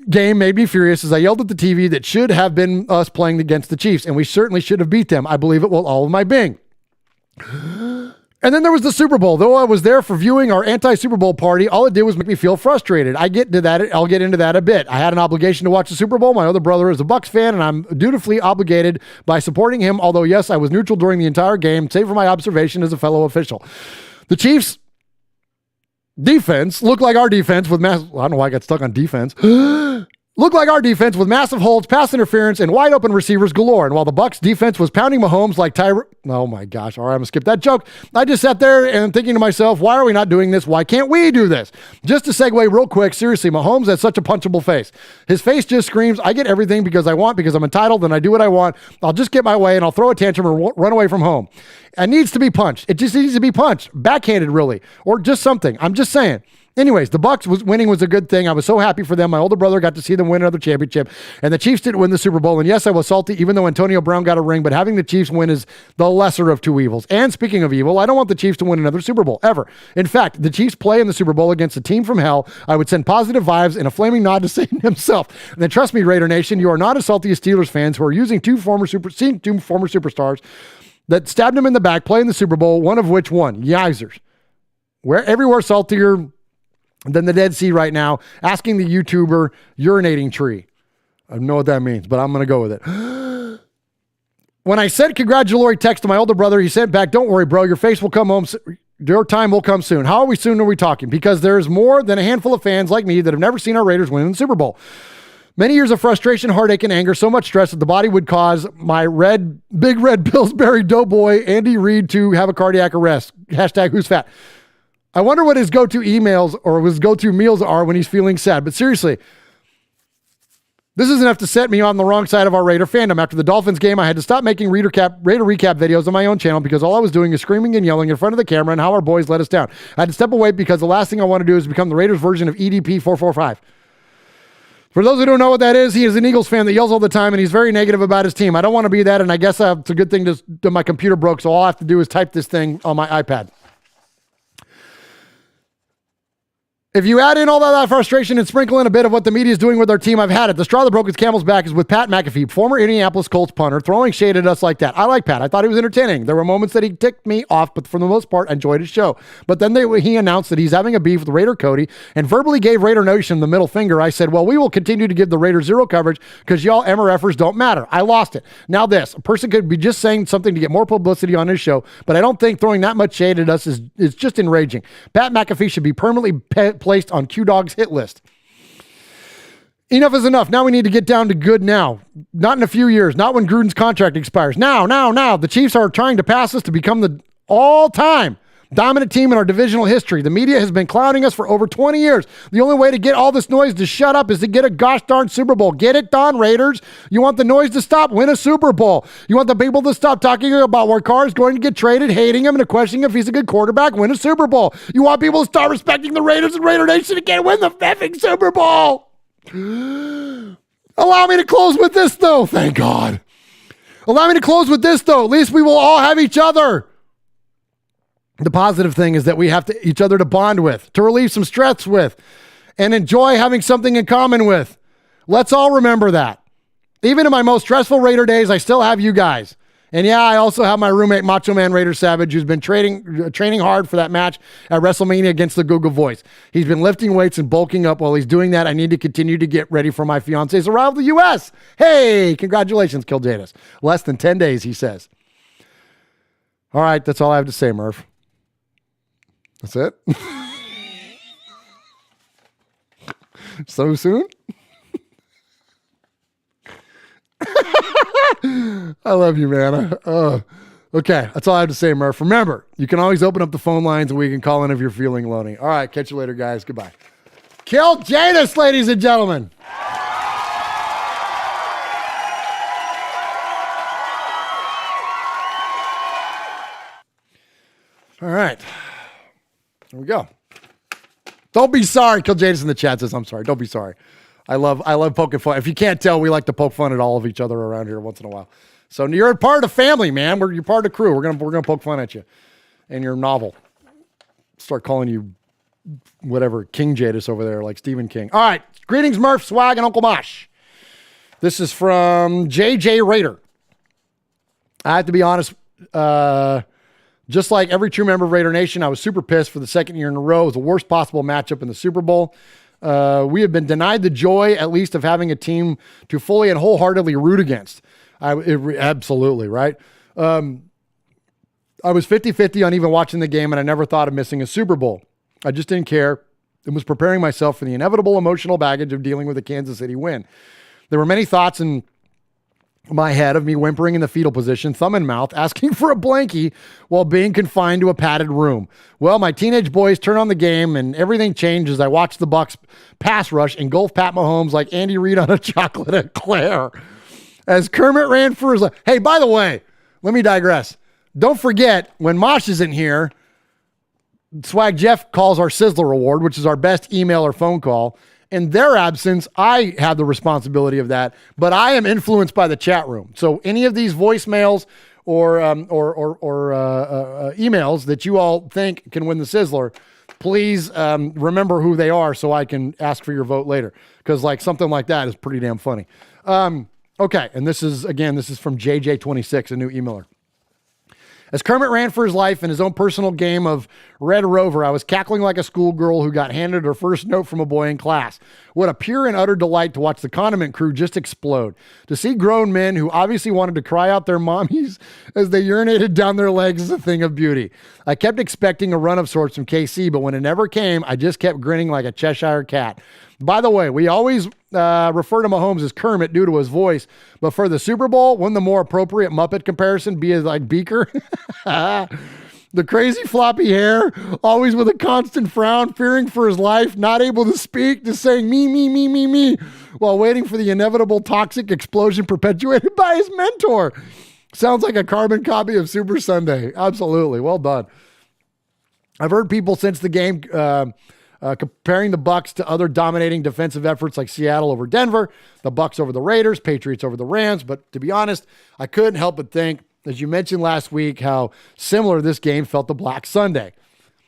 game made me furious as I yelled at the TV that should have been us playing against the Chiefs, and we certainly should have beat them. I believe it with all of my being. And then there was the Super Bowl. Though I was there for viewing our anti-Super Bowl party, all it did was make me feel frustrated. I'll get into that a bit. I had an obligation to watch the Super Bowl. My other brother is a Bucs fan, and I'm dutifully obligated by supporting him, although, yes, I was neutral during the entire game, save for my observation as a fellow official. The Chiefs defense looked like our defense with I don't know why I got stuck on defense. Looked like our defense with massive holds, pass interference, and wide open receivers galore. And while the Bucs defense was pounding Mahomes like oh my gosh, all right, I'm gonna skip that joke. I just sat there and thinking to myself, why are we not doing this? Why can't we do this? Just to segue real quick, seriously, Mahomes has such a punchable face. His face just screams, I get everything because I want, because I'm entitled and I do what I want. I'll just get my way and I'll throw a tantrum and run away from home. It needs to be punched. It just needs to be punched. Backhanded, really. Or just something. I'm just saying. Anyways, the Bucs winning was a good thing. I was so happy for them. My older brother got to see them win another championship, and the Chiefs didn't win the Super Bowl. And yes, I was salty, even though Antonio Brown got a ring, but having the Chiefs win is the lesser of two evils. And speaking of evil, I don't want the Chiefs to win another Super Bowl, ever. In fact, the Chiefs play in the Super Bowl against a team from hell. I would send positive vibes and a flaming nod to Satan himself. And then trust me, Raider Nation, you are not as salty as Steelers fans who are using two former superstars that stabbed him in the back, playing the Super Bowl, one of which won. Yizers. Everywhere saltier than the Dead Sea right now, asking the YouTuber urinating tree. I don't know what that means, but I'm going to go with it. When I sent congratulatory text to my older brother, he sent back, don't worry, bro, your face will come home. Your time will come soon. How soon are we talking? Because there's more than a handful of fans like me that have never seen our Raiders win in the Super Bowl. Many years of frustration, heartache, and anger, so much stress that the body would cause my big red Pillsbury doughboy, Andy Reid, to have a cardiac arrest. Hashtag who's fat. I wonder what his go-to emails or his go-to meals are when he's feeling sad. But seriously, this is enough to set me on the wrong side of our Raider fandom. After the Dolphins game, I had to stop making Raider recap videos on my own channel because all I was doing is screaming and yelling in front of the camera and how our boys let us down. I had to step away because the last thing I want to do is become the Raiders version of EDP 445. For those who don't know what that is, he is an Eagles fan that yells all the time, and he's very negative about his team. I don't want to be that, and I guess it's a good thing that my computer broke, so all I have to do is type this thing on my iPad. If you add in all that frustration and sprinkle in a bit of what the media is doing with our team, I've had it. The straw that broke his camel's back is with Pat McAfee, former Indianapolis Colts punter, throwing shade at us like that. I like Pat. I thought he was entertaining. There were moments that he ticked me off, but for the most part, I enjoyed his show. But then he announced that he's having a beef with Raider Cody and verbally gave Raider Nation the middle finger. I said, well, we will continue to give the Raiders zero coverage because y'all MRFers don't matter. I lost it. Now this, a person could be just saying something to get more publicity on his show, but I don't think throwing that much shade at us is just enraging. Pat McAfee should be permanently placed on Q-Dog's hit list. Enough is enough. Now we need to get down to good now. Not in a few years. Not when Gruden's contract expires. Now. The Chiefs are trying to pass us to become the all-time dominant team in our divisional history. The media has been clowning us for over 20 years. The only way to get all this noise to shut up is to get a gosh darn Super Bowl. Get it done, Raiders. You want the noise to stop? Win a Super Bowl. You want the people to stop talking about where Carr is going to get traded, hating him, and questioning if he's a good quarterback? Win a Super Bowl. You want people to start respecting the Raiders and Raider Nation again? Win the effing Super Bowl. Allow me to close with this, though. Thank God. Allow me to close with this, though. At least we will all have each other. The positive thing is that we have each other to bond with, to relieve some stress with, and enjoy having something in common with. Let's all remember that. Even in my most stressful Raider days, I still have you guys. And yeah, I also have my roommate, Macho Man Raider Savage, who's been training hard for that match at WrestleMania against the Google Voice. He's been lifting weights and bulking up. While he's doing that, I need to continue to get ready for my fiance's arrival to the U.S. Hey, congratulations, Killjanus. Less than 10 days, he says. All right, that's all I have to say, Murph. That's it? So soon? I love you, man. Okay, that's all I have to say, Murph. Remember, you can always open up the phone lines and we can call in if you're feeling lonely. All right, catch you later, guys. Goodbye. Kill Janus, ladies and gentlemen. All right. There we go. Don't be sorry. Kill Janus in the chat says, I'm sorry. Don't be sorry. I love poking fun. If you can't tell, we like to poke fun at all of each other around here once in a while. So you're a part of the family, man. You're part of the crew. We're gonna poke fun at you and your novel. Start calling you whatever King Jadis over there, like Stephen King. All right. Greetings, Murph, Swag, and Uncle Mosh. This is from JJ Raider. I have to be honest. Just like every true member of Raider Nation, I was super pissed for the second year in a row. It was the worst possible matchup in the Super Bowl. We have been denied the joy, at least, of having a team to fully and wholeheartedly root against. Absolutely, right? I was 50-50 on even watching the game, and I never thought of missing a Super Bowl. I just didn't care and was preparing myself for the inevitable emotional baggage of dealing with a Kansas City win. There were many thoughts in my head of me whimpering in the fetal position, thumb in mouth, asking for a blankie while being confined to a padded room. Well, my teenage boys turn on the game and everything changed as I watched the Bucs pass rush engulf Pat Mahomes like Andy Reid on a chocolate eclair. As Kermit ran for his life. Hey, by the way, let me digress. Don't forget, when Mosh isn't here, Swag Jeff calls our Sizzler Award, which is our best email or phone call. In their absence, I have the responsibility of that, but I am influenced by the chat room. So any of these voicemails or emails that you all think can win the Sizzler, please remember who they are so I can ask for your vote later. Because like something like that is pretty damn funny. Okay, and this is from JJ26, a new emailer. As Kermit ran for his life in his own personal game of Red Rover, I was cackling like a schoolgirl who got handed her first note from a boy in class. What a pure and utter delight to watch the condiment crew just explode. To see grown men who obviously wanted to cry out their mommies as they urinated down their legs is a thing of beauty. I kept expecting a run of sorts from KC, but when it never came, I just kept grinning like a Cheshire cat. By the way, we always refer to Mahomes as Kermit due to his voice, but for the Super Bowl, wouldn't the more appropriate Muppet comparison be like Beaker? The crazy floppy hair, always with a constant frown, fearing for his life, not able to speak, just saying me, while waiting for the inevitable toxic explosion perpetuated by his mentor. Sounds like a carbon copy of Super Sunday. Absolutely. Well done. I've heard people since the game comparing the Bucs to other dominating defensive efforts like Seattle over Denver, the Bucs over the Raiders, Patriots over the Rams. But to be honest, I couldn't help but think, as you mentioned last week, how similar this game felt to Black Sunday.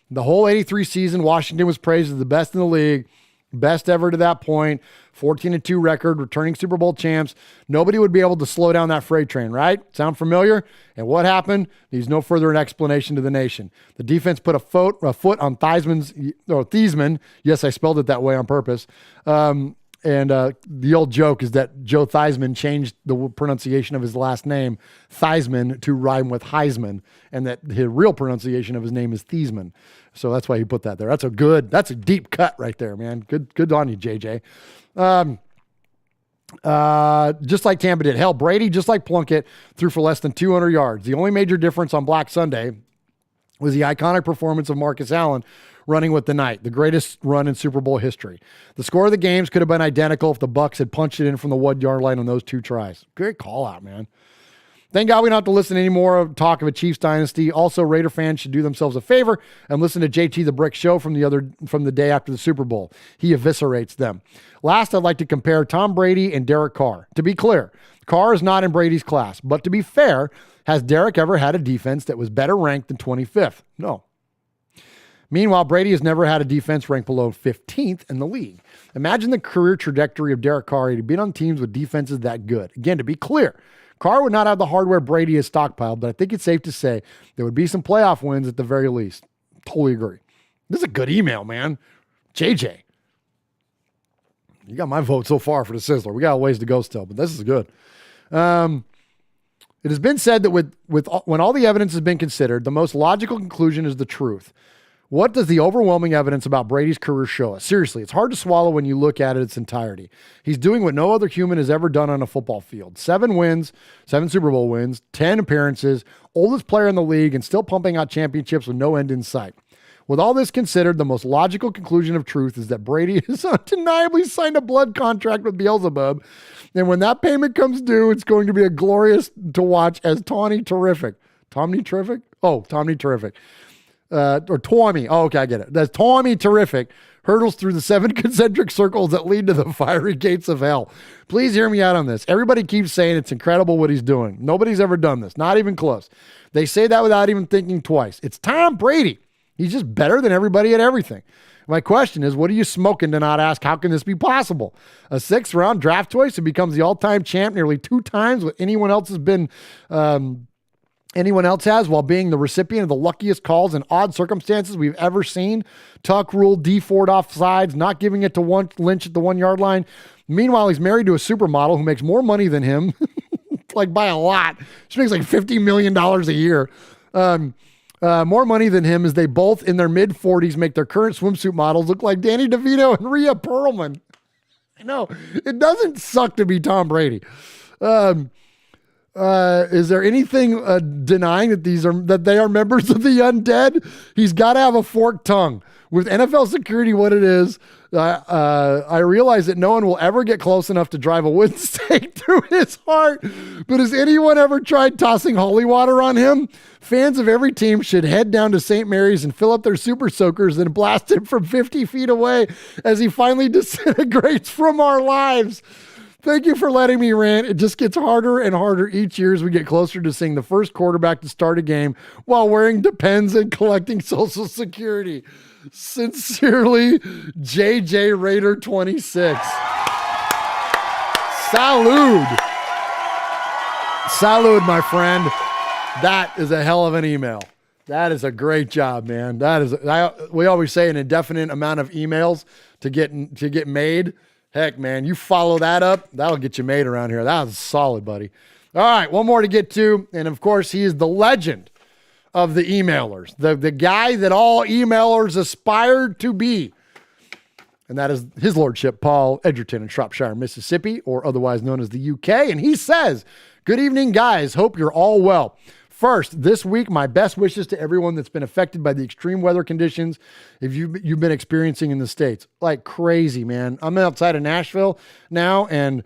The whole 83 season, Washington was praised as the best in the league, best ever to that point, 14-2 record, returning Super Bowl champs. Nobody would be able to slow down that freight train, right? Sound familiar? And what happened? Needs no further explanation to the nation. The defense put a foot on Theismann. Yes, I spelled it that way on purpose. And the old joke is that Joe Theismann changed the pronunciation of his last name, Theismann, to rhyme with Heisman, and that his real pronunciation of his name is Theismann. So that's why he put that there. That's a deep cut right there, man. Good on you, JJ. Just like Tampa did. Hell, Brady, just like Plunkett, threw for less than 200 yards. The only major difference on Black Sunday was the iconic performance of Marcus Allen running with the night, the greatest run in Super Bowl history. The score of the games could have been identical if the Bucs had punched it in from the 1 yard line on those two tries. Great call out, man. Thank God we don't have to listen anymore of talk of a Chiefs dynasty. Also, Raider fans should do themselves a favor and listen to JT the Brick Show from the day after the Super Bowl. He eviscerates them. Last, I'd like to compare Tom Brady and Derek Carr. To be clear, Carr is not in Brady's class, but to be fair, has Derek ever had a defense that was better ranked than 25th? No. Meanwhile, Brady has never had a defense ranked below 15th in the league. Imagine the career trajectory of Derek Carr had he been on teams with defenses that good. Again, to be clear, Carr would not have the hardware Brady has stockpiled, but I think it's safe to say there would be some playoff wins at the very least. Totally agree. This is a good email, man. JJ. You got my vote so far for the Sizzler. We got a ways to go still, but this is good. It has been said that when all the evidence has been considered, the most logical conclusion is the truth. What does the overwhelming evidence about Brady's career show us? Seriously, it's hard to swallow when you look at it its entirety. He's doing what no other human has ever done on a football field. 7 wins, 7 Super Bowl wins, 10 appearances, oldest player in the league, and still pumping out championships with no end in sight. With all this considered, the most logical conclusion of truth is that Brady has undeniably signed a blood contract with Beelzebub, and when that payment comes due, it's going to be a glorious to watch as Tawny Terrific. Tommy Terrific? Oh, Tommy Terrific. Or Tommy. Oh, okay, I get it. That's Tommy Terrific hurdles through the 7 concentric circles that lead to the fiery gates of hell. Please hear me out on this. Everybody keeps saying it's incredible what he's doing. Nobody's ever done this. Not even close. They say that without even thinking twice. It's Tom Brady. He's just better than everybody at everything. My question is, what are you smoking to not ask, how can this be possible? A 6th round draft choice who becomes the all-time champ nearly 2 times what anyone else has been anyone else has, while being the recipient of the luckiest calls in odd circumstances we've ever seen. Tuck rule, D Ford offsides, not giving it to Lynch at the 1 yard line. Meanwhile, he's married to a supermodel who makes more money than him, like by a lot. She makes like $50 million a year. More money than him as they both in their mid-40s make their current swimsuit models look like Danny DeVito and Rhea Perlman. I know. It doesn't suck to be Tom Brady. Is there anything denying that they are members of the undead? He's got to have a forked tongue. With NFL security what it is, I realize that no one will ever get close enough to drive a wooden stake through his heart. But has anyone ever tried tossing holy water on him? Fans of every team should head down to St. Mary's and fill up their super soakers and blast him from 50 feet away as he finally disintegrates from our lives. Thank you for letting me rant. It just gets harder and harder each year as we get closer to seeing the first quarterback to start a game while wearing Depends and collecting Social Security. Sincerely, JJ Raider 26. Salud. Salud, my friend. That is a hell of an email. That is a great job, man. We always say an indefinite amount of emails to get made. Heck, man, you follow that up, that'll get you made around here. That was solid, buddy. All right, one more to get to. And, of course, he is the legend of the emailers, the guy that all emailers aspire to be. And that is his lordship, Paul Edgerton in Shropshire, Mississippi, or otherwise known as the UK. And he says, good evening, guys. Hope you're all well. First, this week, my best wishes to everyone that's been affected by the extreme weather conditions if you've been experiencing in the States. Like crazy, man. I'm outside of Nashville now, and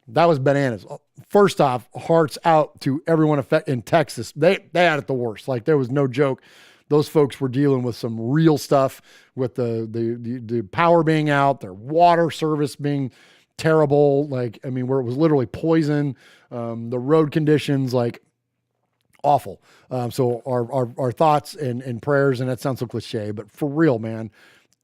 that was bananas. First off, hearts out to everyone in Texas. They had it the worst. Like, there was no joke. Those folks were dealing with some real stuff with the power being out, their water service being terrible. Like, I mean, where it was literally poison, the road conditions, like, awful. So our thoughts and prayers, and that sounds so cliche, but for real, man,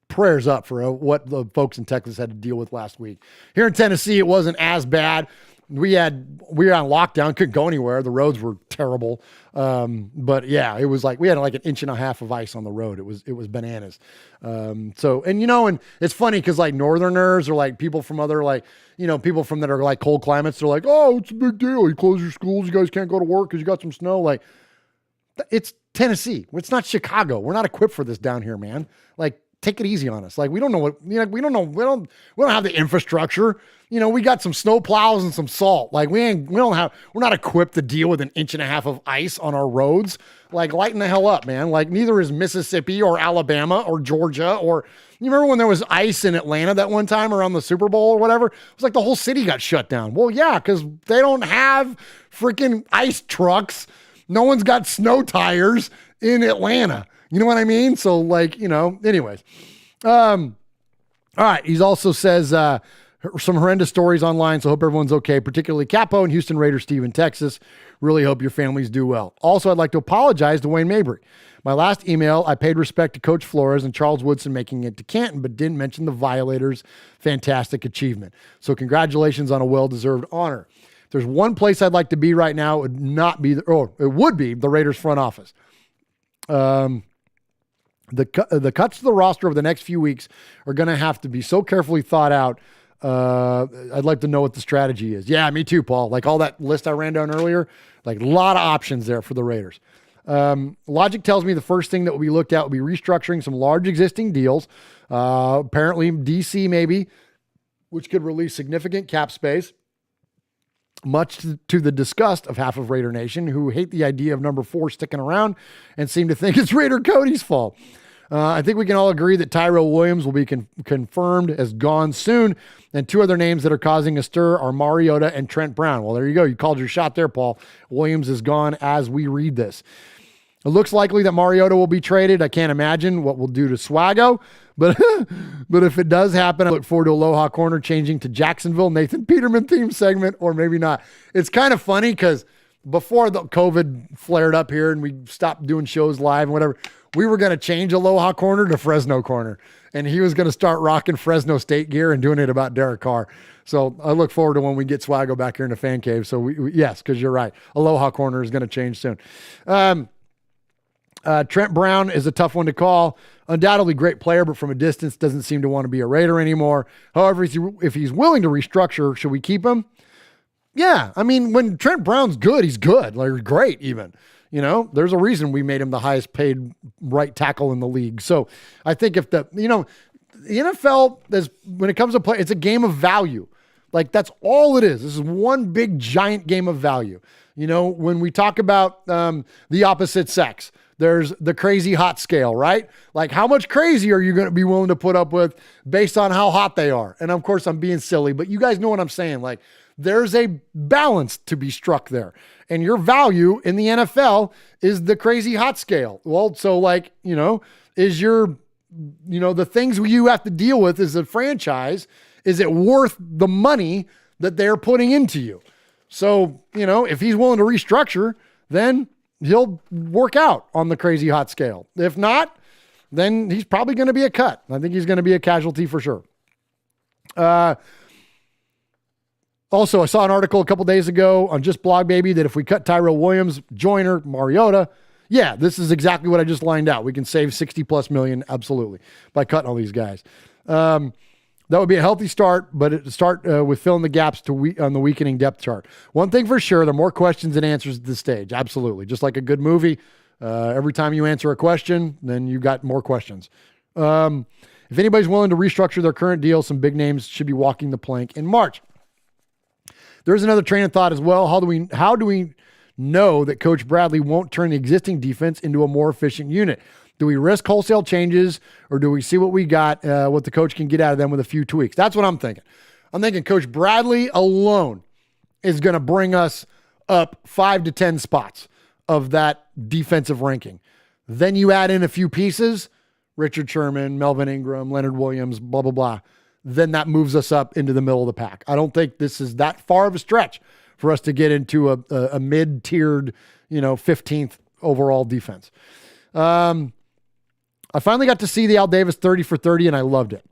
prayers up for what the folks in Texas had to deal with last week. Here in Tennessee, it wasn't as bad. We were on lockdown, couldn't go anywhere. The roads were terrible. But yeah, it was like, we had like an inch and a half of ice on the road. It was bananas. And it's funny because like Northerners or like people from other, like, people from that are like cold climates, they're like, oh, it's a big deal. You close your schools. You guys can't go to work because you got some snow. Like, it's Tennessee. It's not Chicago. We're not equipped for this down here, man. Like, take it easy on us. Like, we don't know what, we don't have the infrastructure. We got some snow plows and some salt. Like, we're not equipped to deal with an inch and a half of ice on our roads. Like, lighten the hell up, man. Like, neither is Mississippi or Alabama or Georgia or, you remember when there was ice in Atlanta that one time around the Super Bowl or whatever? It was like the whole city got shut down. Well, yeah, because they don't have freaking ice trucks. No one's got snow tires in Atlanta. You know what I mean? So, like, anyways. All right. He also says some horrendous stories online, so hope everyone's okay, particularly Capo and Houston Raiders Steve in Texas. Really hope your families do well. Also, I'd like to apologize to Wayne Mabry. My last email, I paid respect to Coach Flores and Charles Woodson making it to Canton, but didn't mention the Violators' fantastic achievement. So congratulations on a well-deserved honor. If there's one place I'd like to be right now, it would be the Raiders front office. The cuts to the roster over the next few weeks are going to have to be so carefully thought out. I'd like to know what the strategy is. Yeah, me too, Paul. Like all that list I ran down earlier, like a lot of options there for the Raiders. Logic tells me the first thing that will be looked at will be restructuring some large existing deals. Apparently DC maybe, which could release significant cap space, much to the disgust of half of Raider Nation, who hate the idea of number 4 sticking around and seem to think it's Raider Cody's fault. I think we can all agree that Tyrell Williams will be confirmed as gone soon. And 2 other names that are causing a stir are Mariota and Trent Brown. Well, there you go. You called your shot there, Paul. Williams is gone as we read this. It looks likely that Mariota will be traded. I can't imagine what we'll do to Swaggo, but if it does happen, I look forward to Aloha Corner changing to Jacksonville Nathan Peterman theme segment, or maybe not. It's kind of funny because before the COVID flared up here and we stopped doing shows live and whatever, we were going to change Aloha Corner to Fresno Corner, and he was going to start rocking Fresno State gear and doing it about Derek Carr. So I look forward to when we get Swaggo back here in the fan cave. So yes, because you're right. Aloha Corner is going to change soon. Trent Brown is a tough one to call. Undoubtedly great player, but from a distance doesn't seem to want to be a Raider anymore. However, if he's willing to restructure, should we keep him? Yeah. I mean, when Trent Brown's good, he's good. Like great even. You know, there's a reason we made him the highest paid right tackle in the league. So I think if the NFL, when it comes to play, it's a game of value. Like, that's all it is. This is one big giant game of value. You know, when we talk about the opposite sex, there's the crazy hot scale, right? Like, how much crazy are you going to be willing to put up with based on how hot they are? And of course, I'm being silly, but you guys know what I'm saying. Like, there's a balance to be struck there. And your value in the NFL is the crazy hot scale. Well, so like, you know, is your, you know, the things you have to deal with as a franchise, is it worth the money that they're putting into you? So, you know, if he's willing to restructure, then he'll work out on the crazy hot scale. If not, then he's probably going to be a cut. I think he's going to be a casualty for sure. Also, I saw an article a couple days ago on Just Blog Baby that if we cut Tyrell Williams, Joyner, Mariota, yeah, this is exactly what I just lined out. We can save 60 plus million, absolutely, by cutting all these guys. That would be a healthy start, but it start with filling the gaps on the weakening depth chart. One thing for sure, there are more questions than answers at this stage. Absolutely. Just like a good movie, every time you answer a question, then you got more questions. If anybody's willing to restructure their current deal, some big names should be walking the plank in March. There's another train of thought as well. How do we know that Coach Bradley won't turn the existing defense into a more efficient unit? Do we risk wholesale changes, or do we see what we got, what the coach can get out of them with a few tweaks? That's what I'm thinking. I'm thinking Coach Bradley alone is going to bring us up 5 to 10 spots of that defensive ranking. Then you add in a few pieces, Richard Sherman, Melvin Ingram, Leonard Williams, blah, blah, blah. Then that moves us up into the middle of the pack. I don't think this is that far of a stretch for us to get into a mid-tiered, 15th overall defense. I finally got to see the Al Davis 30 for 30, and I loved it.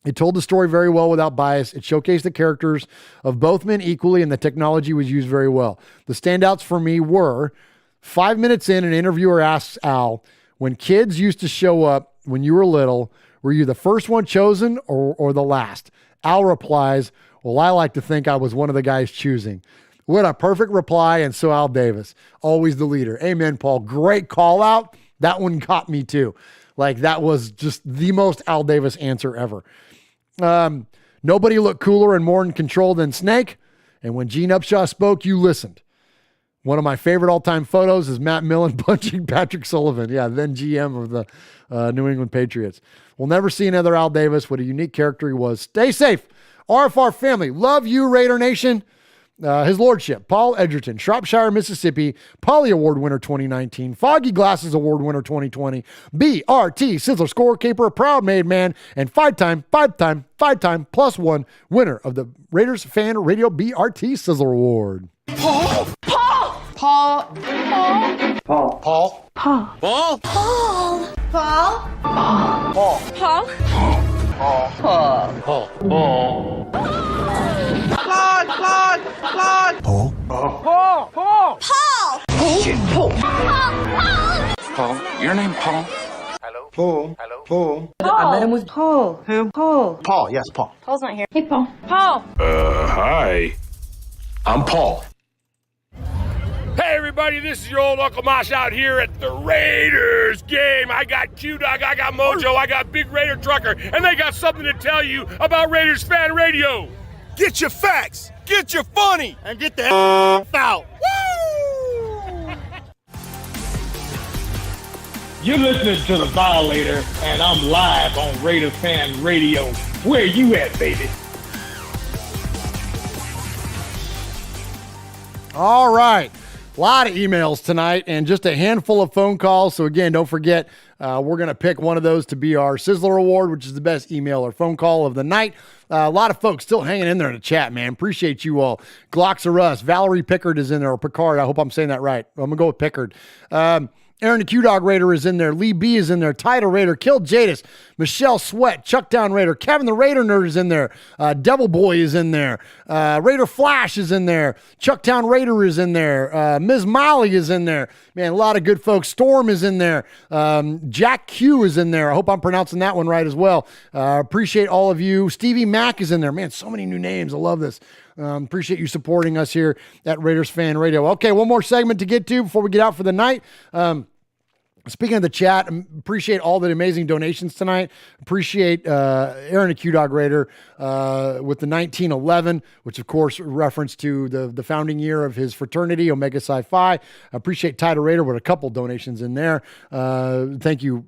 It told the story very well without bias. It showcased the characters of both men equally, and the technology was used very well. The standouts for me were 5 minutes in, an interviewer asks Al, when kids used to show up when you were little, were you the first one chosen or the last? Al replies, well, I like to think I was one of the guys choosing. What a perfect reply, and so Al Davis, always the leader. Amen, Paul. Great call out. That one caught me too. Like, that was just the most Al Davis answer ever. Nobody looked cooler and more in control than Snake. And when Gene Upshaw spoke, you listened. One of my favorite all-time photos is Matt Millen punching Patrick Sullivan. Yeah, then GM of the New England Patriots. We'll never see another Al Davis. What a unique character he was. Stay safe. RFR family. Love you, Raider Nation. His Lordship, Paul Edgerton, Shropshire, Mississippi, Polly Award winner 2019, Foggy Glasses Award winner 2020, BRT Sizzler Score Keeper, a proud made man, and five-time +1 winner of the Raiders Fan Radio BRT Sizzler Award. Paul! Paul! Paul! Paul! Paul. Paul! Paul! Paul! Paul! Paul! Paul! Paul! Paul. Paul! Claude! Claude! Claude! Paul. Paul! Paul! Paul! Paul! Paul! Paul! Paul. Your name, Paul? Hello? Paul. Hello? Paul. I met him with Paul. Who? Paul. Paul, yes, Paul. Paul's not here. Hey, Paul. Paul! Hi. I'm Paul. Hey, everybody, this is your old Uncle Mosh out here at the Raiders game. I got Q-Dog, I got Mojo, I got Big Raider Trucker, and they got something to tell you about Raiders Fan Radio. Get your facts, get your funny, and get the out. Woo! You're listening to The Violator, and I'm live on Raiders Fan Radio. Where you at, baby? All right. A lot of emails tonight and just a handful of phone calls. So again, don't forget, we're going to pick one of those to be our Sizzler Award, which is the best email or phone call of the night. A lot of folks still hanging in there in the chat, man. Appreciate you all. Glocks are us. Valerie Pickard is in there, or Picard. I hope I'm saying that right. I'm going to go with Pickard. Aaron the Q-Dog Raider is in there. Lee B is in there. Title Raider. Kill Jadis. Michelle Sweat. Chuckdown Raider. Kevin the Raider Nerd is in there. Devil Boy is in there. Raider Flash is in there. Chucktown Raider is in there. Ms. Molly is in there. Man, a lot of good folks. Storm is in there. Jack Q is in there. I hope I'm pronouncing that one right as well. Appreciate all of you. Stevie Mack is in there. Man, so many new names. I love this. Appreciate you supporting us here at Raiders Fan Radio. Okay, one more segment to get to before we get out for the night. Speaking of the chat, appreciate all the amazing donations tonight. Appreciate Aaron, a Q-Dog Raider, with the 1911, which of course reference to the founding year of his fraternity, Omega Psi Phi. Appreciate Title Raider with a couple donations in there. Thank you,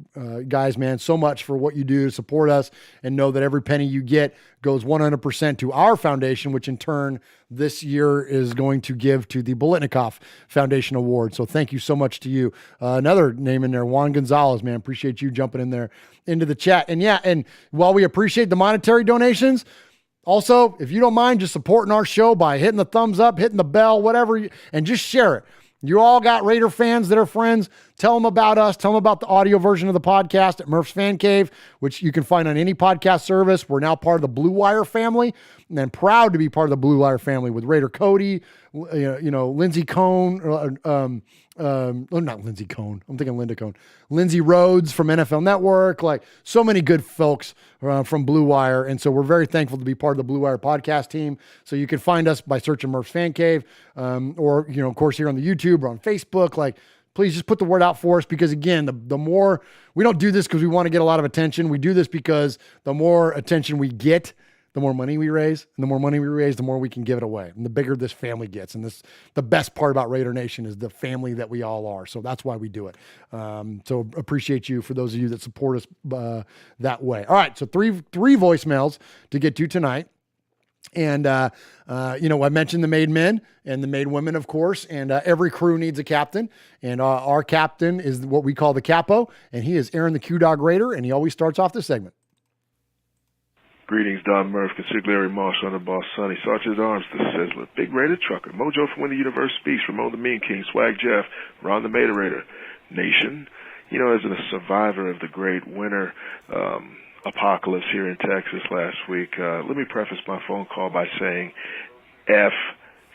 guys, man, so much for what you do to support us, and know that every penny you get goes 100% to our foundation, which in turn this year is going to give to the Bolitnikoff Foundation Award. So thank you so much to you. Another name in there, Juan Gonzalez, man. Appreciate you jumping in there into the chat. And yeah, and while we appreciate the monetary donations, also, if you don't mind just supporting our show by hitting the thumbs up, hitting the bell, whatever, and just share it. You all got Raider fans that are friends. Tell them about us. Tell them about the audio version of the podcast at Murph's Fan Cave, which you can find on any podcast service. We're now part of the Blue Wire family, and proud to be part of the Blue Wire family with Raider Cody, Lindsey Cohn, not Lindsey Cohn. I'm thinking Linda Cohn. Lindsey Rhodes from NFL Network, like so many good folks from Blue Wire. And so we're very thankful to be part of the Blue Wire podcast team. So you can find us by searching Murph's Fan Cave, or, of course, here on the YouTube or on Facebook. Like, please just put the word out for us, because again, the more, we don't do this because we want to get a lot of attention. We do this because the more attention we get, the more money we raise, and the more money we raise, the more we can give it away. And the bigger this family gets. And the best part about Raider Nation is the family that we all are. So that's why we do it. So appreciate you for those of you that support us that way. All right. So three voicemails to get to tonight. And, I mentioned the made men and the made women, of course, and every crew needs a captain. And our captain is what we call the capo, and he is Aaron, the Q-Dog Raider. And he always starts off the segment. Greetings, Don Murph, Consigliere Marsh, Underboss Sonny, Sergeant at Arms, the Sizzler, Big Raider Trucker, Mojo from When the Universe Speaks, Ramon the Mean King, Swag Jeff, Ron the Mater Raider, Nation. As a survivor of the great winter apocalypse here in Texas last week, let me preface my phone call by saying, F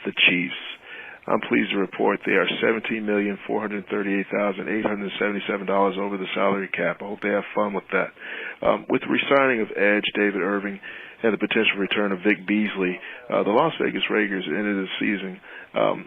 the Chiefs. I'm pleased to report they are $17,438,877 over the salary cap. I hope they have fun with that. With the re-signing of Edge, David Irving, and the potential return of Vic Beasley, the Las Vegas Raiders ended the season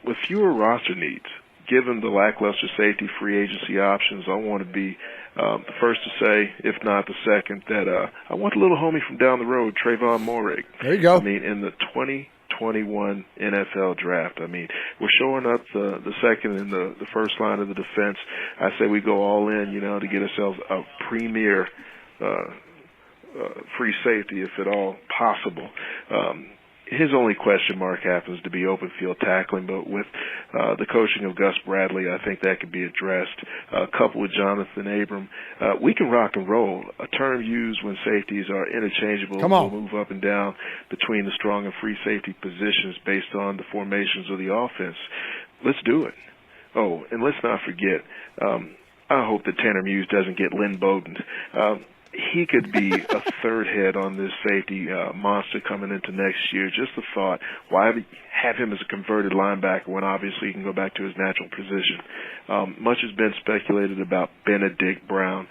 with fewer roster needs. Given the lackluster safety free agency options, I want to be the first to say, if not the second, that I want the little homie from down the road, Trayvon Moehrig. There you go. In the 2021 NFL draft. We're showing up the second and the first line of the defense. I say we go all in, to get ourselves a premier free safety, if at all possible. His only question mark happens to be open field tackling, but with the coaching of Gus Bradley, I think that could be addressed. Coupled with Jonathan Abram, we can rock and roll, a term used when safeties are interchangeable. We'll move up and down between the strong and free safety positions based on the formations of the offense. Let's do it. Oh, and let's not forget, I hope that Tanner Muse doesn't get Lynn Bowden. He could be a third head on this safety monster coming into next year. Just the thought, why have him as a converted linebacker when obviously he can go back to his natural position? Much has been speculated about Benedict Brown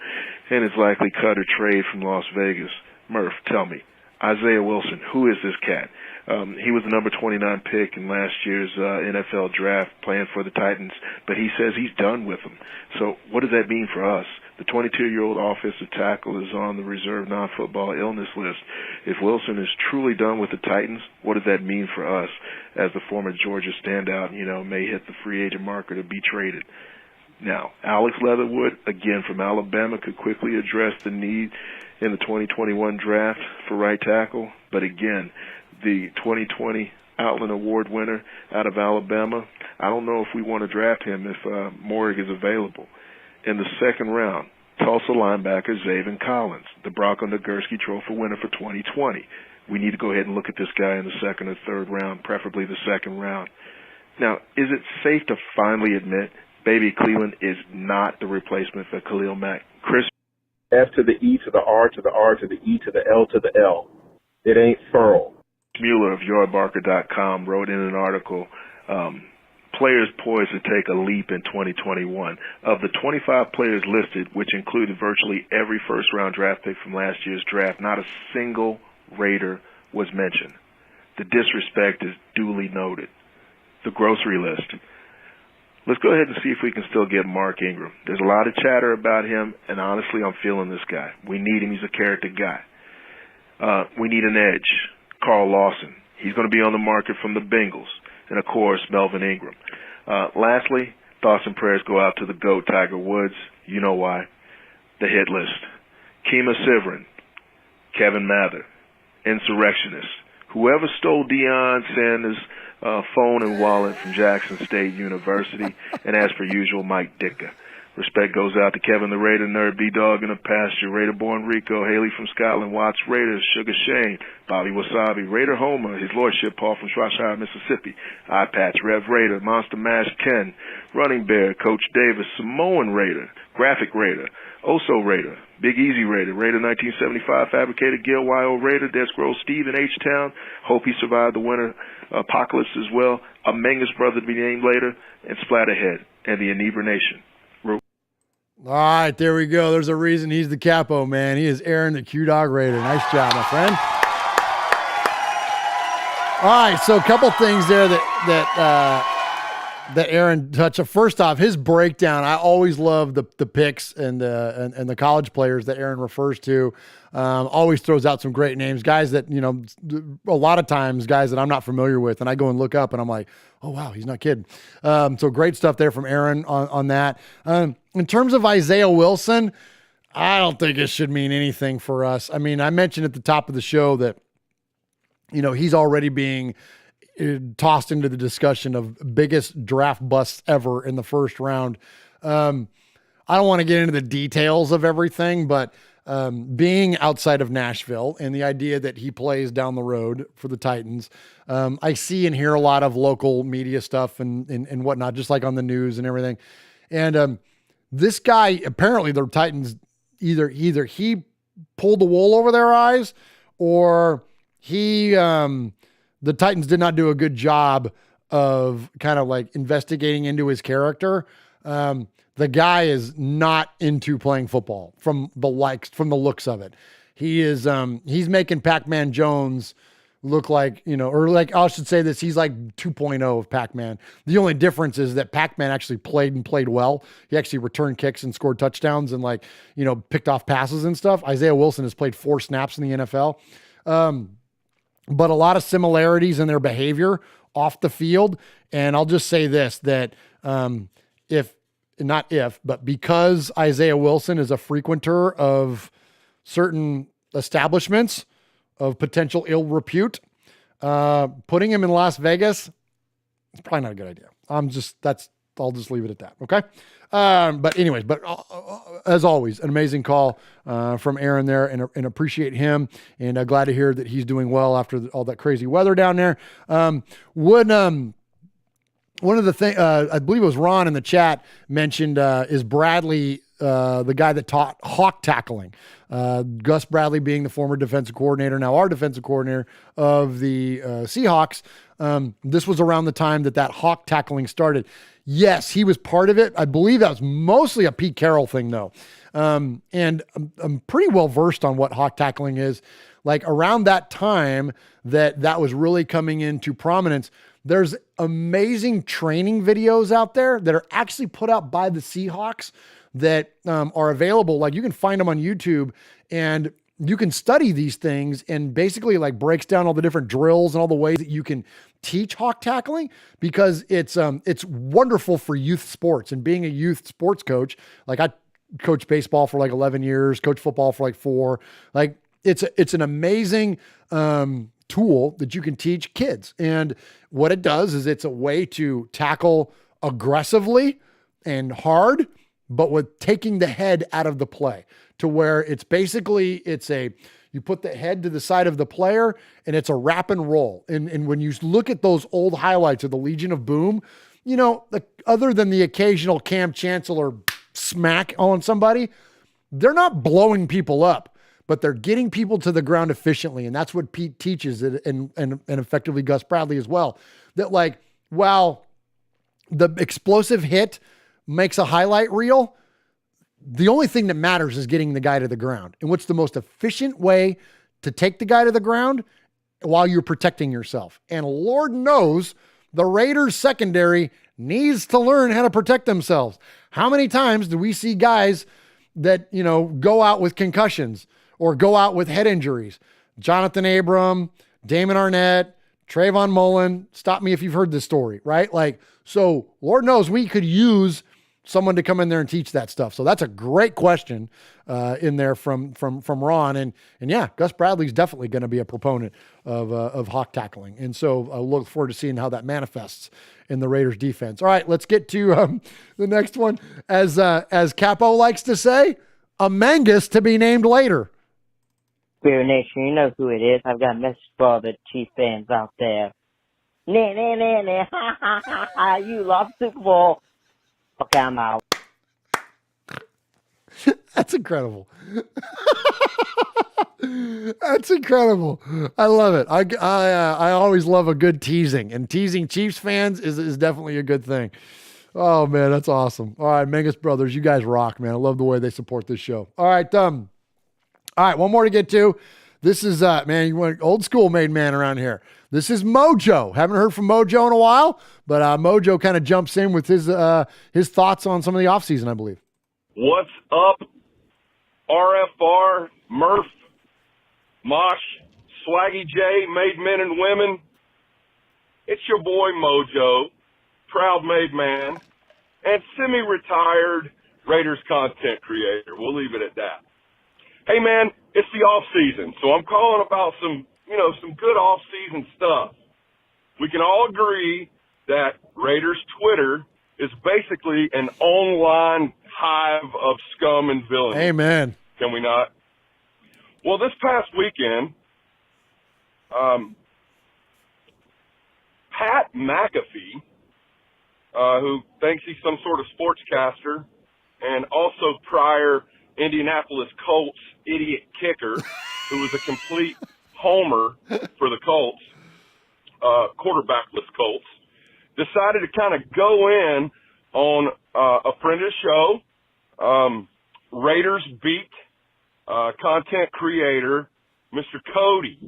and his likely cut or trade from Las Vegas. Murph, tell me, Isaiah Wilson, who is this cat? He was the number 29 pick in last year's NFL draft playing for the Titans, but he says he's done with them. So what does that mean for us? The 22-year-old offensive tackle is on the reserve non-football illness list. If Wilson is truly done with the Titans, what does that mean for us as the former Georgia standout, may hit the free agent marker to be traded? Now, Alex Leatherwood, again from Alabama, could quickly address the need in the 2021 draft for right tackle. But again, the 2020 Outland Award winner out of Alabama, I don't know if we want to draft him if Moehrig is available. In the second round, Tulsa linebacker Zaven Collins, the Bronco Nagurski Trophy winner for 2020. We need to go ahead and look at this guy in the second or third round, preferably the second round. Now, is it safe to finally admit Baby Cleveland is not the replacement for Khalil Mack? Chris? F to the E to the R to the R to the E to the L to the L. It ain't furl. Mueller of YardBarker.com wrote in an article, players poised to take a leap in 2021. Of the 25 players listed, which included virtually every first-round draft pick from last year's draft, not a single Raider was mentioned. The disrespect is duly noted. The grocery list. Let's go ahead and see if we can still get Mark Ingram. There's a lot of chatter about him, and honestly, I'm feeling this guy. We need him. He's a character guy. We need an edge. Carl Lawson. He's going to be on the market from the Bengals. And, of course, Melvin Ingram. Lastly, thoughts and prayers go out to the GOAT, Tiger Woods. You know why. The hit list. Kima Siverin, Kevin Mather, Insurrectionist. Whoever stole Deion Sanders' phone and wallet from Jackson State University. And as per usual, Mike Ditka. Respect goes out to Kevin the Raider Nerd, B-Dog in the pasture, Raider-born Rico, Haley from Scotland, Watts Raiders, Sugar Shane, Bobby Wasabi, Raider Homer, His Lordship Paul from Shropshire, Mississippi, Eye Patch, Rev Raider, Monster Mash Ken, Running Bear, Coach Davis, Samoan Raider, Graphic Raider, Oso Raider, Big Easy Raider, Raider 1975, Fabricator, Gil Y.O. Raider, Death Scroll, Steve in H-Town, hope he survived the winter apocalypse as well, a Mengus brother to be named later, and Splatterhead, and the Inebriation Nation. All right, there we go. There's a reason he's the capo, man. He is Aaron the Q-Dog Raider. Nice job, my friend. All right, so a couple things there that Aaron touched. First off, his breakdown. I always love the picks and the college players that Aaron refers to. Always throws out some great names, guys that, you know, a lot of times guys that I'm not familiar with, and I go and look up and I'm like, oh wow, he's not kidding. So great stuff there from Aaron on that. In terms of Isaiah Wilson, I don't think it should mean anything for us. I mean, I mentioned at the top of the show that, you know, he's already being tossed into the discussion of biggest draft busts ever in the first round. I don't want to get into the details of everything, but being outside of Nashville and the idea that he plays down the road for the Titans, I see and hear a lot of local media stuff and whatnot, just like on the news and everything. And this guy, apparently the Titans, either he pulled the wool over their eyes or the Titans did not do a good job of kind of like investigating into his character. The guy is not into playing football from the looks of it. He is, he's making Pac-Man Jones look like, you know, or like, I should say this, he's like 2.0 of Pac-Man. The only difference is that Pac-Man actually played well. He actually returned kicks and scored touchdowns and, like, you know, picked off passes and stuff. Isaiah Wilson has played 4 snaps in the NFL. But a lot of similarities in their behavior off the field. And I'll just say this, that but because Isaiah Wilson is a frequenter of certain establishments of potential ill repute, putting him in Las Vegas, it's probably not a good idea. I'll just leave it at that. Okay. But anyways, as always, an amazing call from Aaron there, and appreciate him, and glad to hear that he's doing well after all that crazy weather down there. One of the things, I believe it was Ron in the chat mentioned, is Bradley, the guy that taught hawk tackling. Gus Bradley being the former defensive coordinator, now our defensive coordinator of the Seahawks. This was around the time that hawk tackling started. Yes, he was part of it. I believe that was mostly a Pete Carroll thing, though. And I'm pretty well versed on what hawk tackling is. Like around that time that was really coming into prominence, there's amazing training videos out there that are actually put out by the Seahawks that are available. Like you can find them on YouTube, and you can study these things, and basically like breaks down all the different drills and all the ways that you can teach hawk tackling, because it's wonderful for youth sports. And being a youth sports coach, like I coached baseball for like 11 years, coached football for like 4, like it's an amazing tool that you can teach kids. And what it does is it's a way to tackle aggressively and hard, but with taking the head out of the play, to where it's basically, you put the head to the side of the player and it's a wrap and roll. And when you look at those old highlights of the Legion of Boom, you know, other than the occasional Cam Chancellor smack on somebody, they're not blowing people up, but they're getting people to the ground efficiently. And that's what Pete teaches, and effectively Gus Bradley as well. That, like, while the explosive hit makes a highlight reel, the only thing that matters is getting the guy to the ground. And what's the most efficient way to take the guy to the ground while you're protecting yourself. And Lord knows the Raiders secondary needs to learn how to protect themselves. How many times do we see guys that, you know, go out with concussions or go out with head injuries? Jonathan Abram, Damon Arnett, Trayvon Mullen. Stop me if you've heard this story, right? Like, so Lord knows we could use someone to come in there and teach that stuff. So that's a great question in there from Ron. And yeah, Gus Bradley's definitely going to be a proponent of hawk tackling. And so I look forward to seeing how that manifests in the Raiders defense. All right, let's get to the next one. As Capo likes to say, a Mangus to be named later. Raider Nation, you know who it is. I've got a message for all the Chief fans out there. Nah, nah, nah, nah, ha, ha, ha, ha, you lost Super Bowl. Okay, I'm out. That's incredible. That's incredible. I love it. I always love a good teasing, and teasing Chiefs fans is definitely a good thing. Oh man, that's awesome. All right, Mangus Brothers, you guys rock, man. I love the way they support this show. All right, one more to get to. This is man, you want old school made man around here. This is Mojo. Haven't heard from Mojo in a while, but Mojo kind of jumps in with his thoughts on some of the offseason, I believe. What's up, RFR, Murf, Mosh, Swaggy J, made men and women? It's your boy Mojo, proud made man, and semi-retired Raiders content creator. We'll leave it at that. Hey, man, it's the off-season, so I'm calling about some good off-season stuff. We can all agree that Raiders Twitter is basically an online hive of scum and villainy. Amen. Can we not? Well, this past weekend, Pat McAfee, who thinks he's some sort of sportscaster, and also prior Indianapolis Colts idiot kicker, who was a complete homer for the Colts, quarterbackless Colts, decided to kind of go in on a friend of the show, Raiders Beat content creator, Mr. Cody.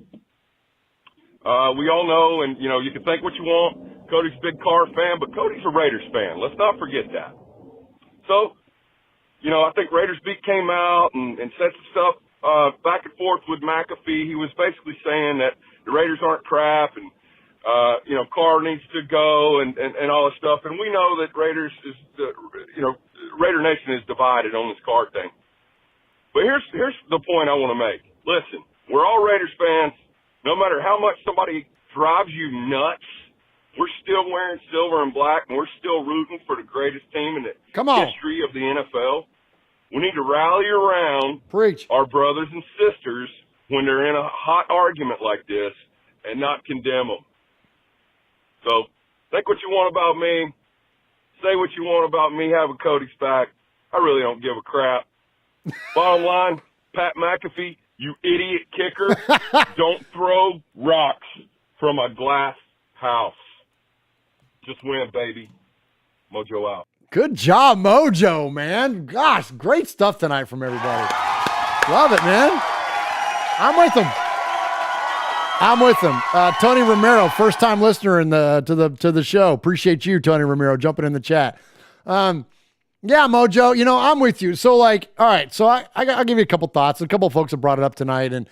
We all know, and, you can think what you want. Cody's a big Carr fan, but Cody's a Raiders fan. Let's not forget that. So, I think Raiders Beat came out and said some stuff back and forth with McAfee. He was basically saying that the Raiders aren't crap and, Carr needs to go and all this stuff. And we know that Raider Nation is divided on this Carr thing. But here's the point I want to make. Listen, we're all Raiders fans. No matter how much somebody drives you nuts, we're still wearing silver and black, and we're still rooting for the greatest team in the history of the NFL. We need to rally around our brothers and sisters when they're in a hot argument like this and not condemn them. So think what you want about me. Say what you want about me having Cody's back. I really don't give a crap. Bottom line, Pat McAfee, you idiot kicker, don't throw rocks from a glass house. Just win, baby. Mojo out. Good job, Mojo, man. Gosh, great stuff tonight from everybody. Love it, man. I'm with them. Tony Romero, first time listener to the show. Appreciate you, Tony Romero, jumping in the chat. Yeah, Mojo, I'm with you. So all right, so I'll give you a couple thoughts. A couple of folks have brought it up tonight, and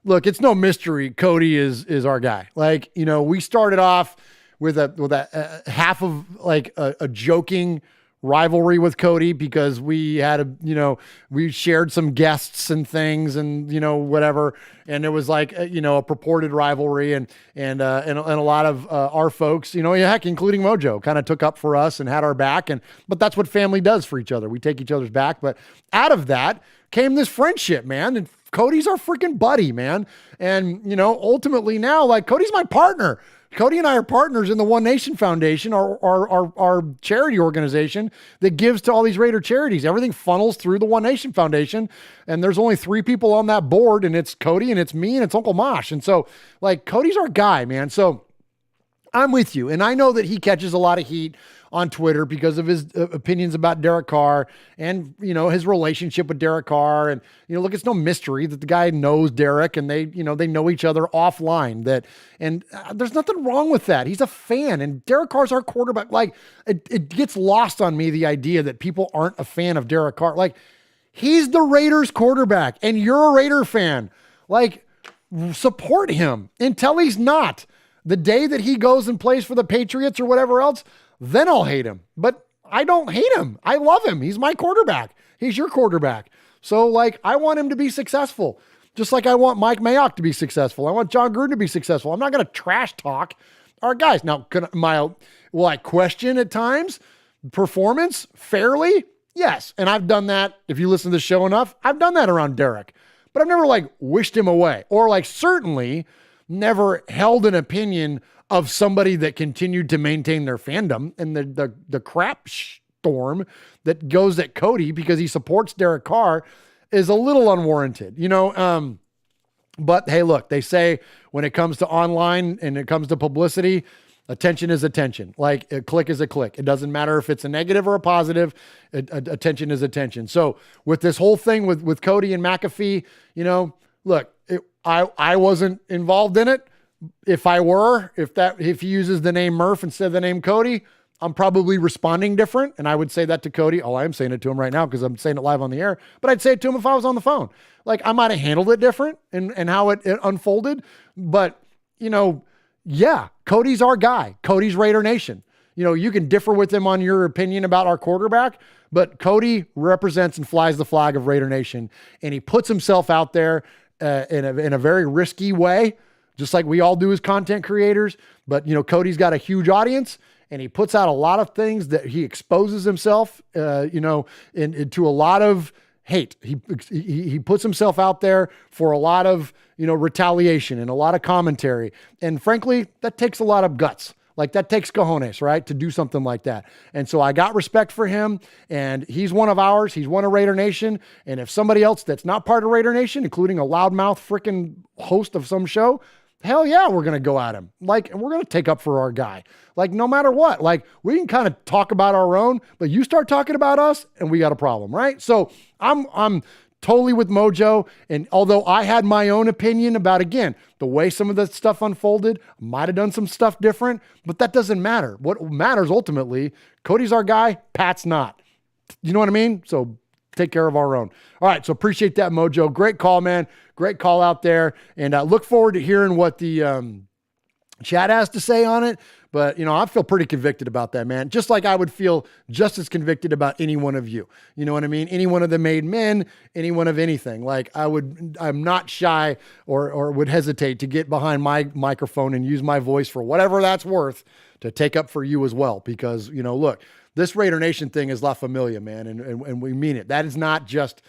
look, it's no mystery. Cody is our guy. We started off with a half of a joking rivalry with Cody because we had we shared some guests and things and whatever, and it was a purported rivalry and a lot of our folks, heck, including Mojo, kind of took up for us and had our back, but that's what family does for each other. We take each other's back, but out of that came this friendship, man, and Cody's our freaking buddy, man, and ultimately now Cody's my partner. Cody and I are partners in the One Nation Foundation, our charity organization that gives to all these Raider charities. Everything funnels through the One Nation Foundation, and there's only 3 people on that board, and it's Cody, and it's me, and it's Uncle Mosh. And so, Cody's our guy, man. So I'm with you. And I know that he catches a lot of heat on Twitter because of his opinions about Derek Carr and, his relationship with Derek Carr. And, look, it's no mystery that the guy knows Derek and they know each other offline. There's nothing wrong with that. He's a fan and Derek Carr's our quarterback. Like, it gets lost on me, the idea that people aren't a fan of Derek Carr. Like, he's the Raiders quarterback and you're a Raider fan. Like, support him until he's not. The day that he goes and plays for the Patriots or whatever else, then I'll hate him. But I don't hate him. I love him. He's my quarterback. He's your quarterback. So, like, I want him to be successful. Just like I want Mike Mayock to be successful. I want John Gruden to be successful. I'm not going to trash talk our guys. Now, will I question at times performance fairly? Yes. And I've done that. If you listen to the show enough, I've done that around Derek. But I've never, wished him away. Or, certainly never held an opinion of somebody that continued to maintain their fandom, and the crap storm that goes at Cody because he supports Derek Carr is a little unwarranted, but hey, look, they say when it comes to online and it comes to publicity, attention is attention. Like, a click is a click. It doesn't matter if it's a negative or a positive. Attention is attention. So with this whole thing with Cody and McAfee, look, I wasn't involved in it. If I were, if he uses the name Murf instead of the name Cody, I'm probably responding different. And I would say that to Cody. Oh, I am saying it to him right now because I'm saying it live on the air, but I'd say it to him if I was on the phone. Like, I might've handled it different and how it unfolded, but yeah, Cody's our guy. Cody's Raider Nation. You can differ with him on your opinion about our quarterback, but Cody represents and flies the flag of Raider Nation. And he puts himself out there in a very risky way, just like we all do as content creators. But, Cody's got a huge audience and he puts out a lot of things that he exposes himself, into a lot of hate. He puts himself out there for a lot of, retaliation and a lot of commentary. And frankly, that takes a lot of guts. Like, that takes cojones, right? To do something like that. And so I got respect for him, and he's one of ours. He's one of Raider Nation. And if somebody else that's not part of Raider Nation, including a loudmouth freaking host of some show, hell yeah, we're going to go at him. Like, we're going to take up for our guy. Like, no matter what, like, we can kind of talk about our own, but you start talking about us and we got a problem, right? So I'm totally with Mojo. And although I had my own opinion about, again, the way some of the stuff unfolded, might've done some stuff different, but that doesn't matter. What matters ultimately, Cody's our guy, Pat's not. You know what I mean? So take care of our own. All right. So appreciate that, Mojo. Great call, man. Great call out there. And look forward to hearing what the chat has to say on it. But, I feel pretty convicted about that, man. Just like I would feel just as convicted about any one of you. You know what I mean? Any one of the made men, any one of anything. Like, I'm not shy or would hesitate to get behind my microphone and use my voice for whatever that's worth to take up for you as well. Because, look, this Raider Nation thing is La Familia, man. And we mean it. That is not just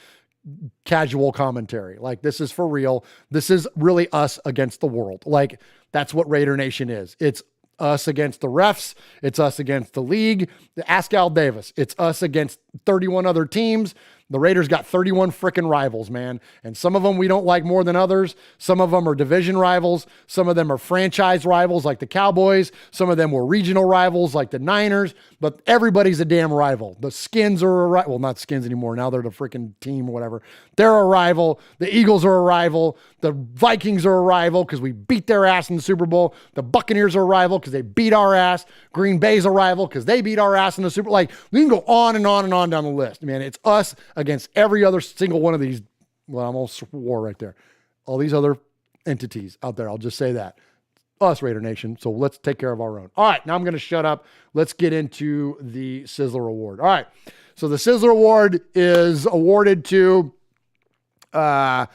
casual commentary. Like, this is for real. This is really us against the world. Like, that's what Raider Nation is. It's us against the refs. It's us against the league. Ask Al Davis. It's us against 31 other teams. The Raiders got 31 freaking rivals, man. And some of them we don't like more than others. Some of them are division rivals. Some of them are franchise rivals like the Cowboys. Some of them were regional rivals like the Niners. But everybody's a damn rival. The Skins are a rival. Well, not Skins anymore. Now they're the freaking team or whatever. They're a rival. The Eagles are a rival. The Vikings are a rival because we beat their ass in the Super Bowl. The Buccaneers are a rival because they beat our ass. Green Bay's a rival because they beat our ass in the Super Bowl. Like, we can go on and on and on down the list. Man, it's us against every other single one of these. Well, I almost swore right there. All these other entities out there. I'll just say that. Us, Raider Nation. So let's take care of our own. All right, now I'm going to shut up. Let's get into the Sizzler Award. All right, so the Sizzler Award is awarded to the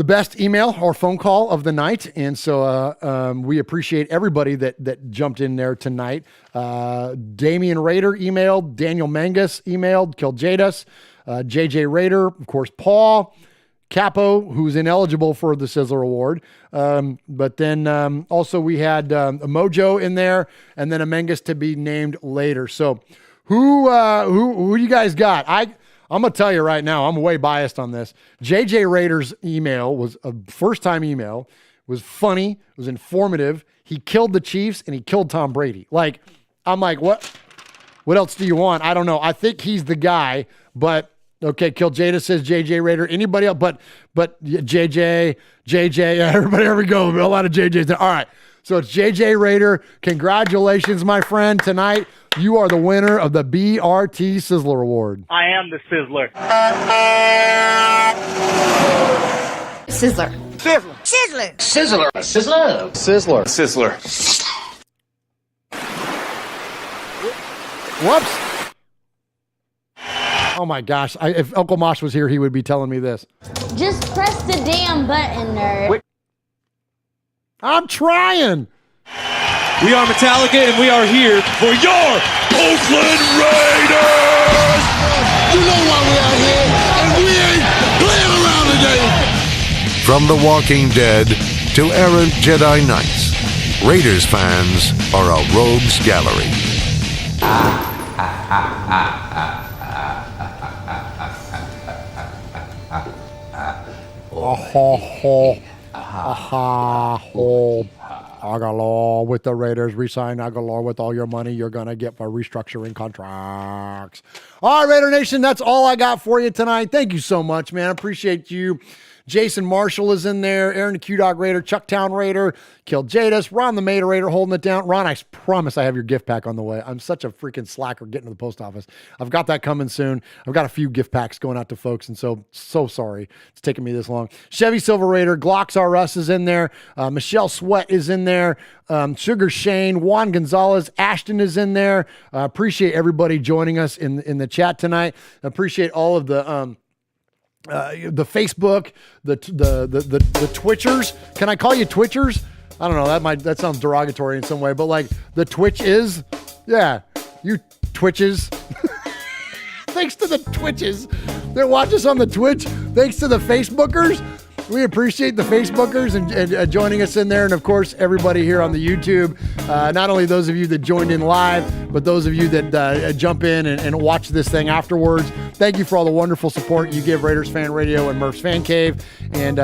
best email or phone call of the night. And so we appreciate everybody that jumped in there tonight. Damian Rader emailed, Daniel Mangus emailed, Kiljadis, JJ Rader, of course, Paul, Capo, who's ineligible for the Sizzler Award. But then also we had a Mojo in there and then a Mangus to be named later. So who you guys got? I'm going to tell you right now, I'm way biased on this. JJ Rader's email was a first-time email, was funny, was informative. He killed the Chiefs and he killed Tom Brady. Like, I'm like, what else do you want? I don't know. I think he's the guy, but okay, Kill Jada says JJ Raider. Anybody else? But JJ, everybody, here we go. A lot of JJs there. All right. So it's JJ Raider. Congratulations, my friend. Tonight, you are the winner of the BRT Sizzler Award. I am the Sizzler. Sizzler. Sizzler. Sizzler. Sizzler. Sizzler. Sizzler. Sizzler. Whoops. Oh my gosh. If Uncle Mosh was here, he would be telling me this. Just press the damn button, nerd. I'm trying. We are Metallica, and we are here for your Oakland Raiders! You know why we out here, and we ain't playing around today. From The Walking Dead to errant Jedi Knights, Raiders fans are a rogues gallery. Aguilar with the Raiders. Resign Aguilar with all your money you're going to get for restructuring contracts. All right, Raider Nation, that's all I got for you tonight. Thank you so much, man. I appreciate you. Jason Marshall is in there. Aaron the Q-Dog Raider. Chucktown Raider. Kill Jadis. Ron the Mater Raider holding it down. Ron, I promise I have your gift pack on the way. I'm such a freaking slacker getting to the post office. I've got that coming soon. I've got a few gift packs going out to folks, and so sorry it's taking me this long. Chevy Silver Raider. Glocks R Us is in there. Michelle Sweat is in there. Sugar Shane. Juan Gonzalez. Ashton is in there. Appreciate everybody joining us in the chat tonight. Appreciate all of the Facebook, the Twitchers. Can I call you Twitchers? I don't know. That sounds derogatory in some way, but like the Twitch is, yeah, you Twitches. Thanks to the Twitches that watch us on the Twitch. Thanks to the Facebookers. We appreciate the Facebookers and joining us in there. And of course, everybody here on the YouTube, not only those of you that joined in live, but those of you that jump in and watch this thing afterwards. Thank you for all the wonderful support you give Raiders Fan Radio and Murph's Fan Cave. And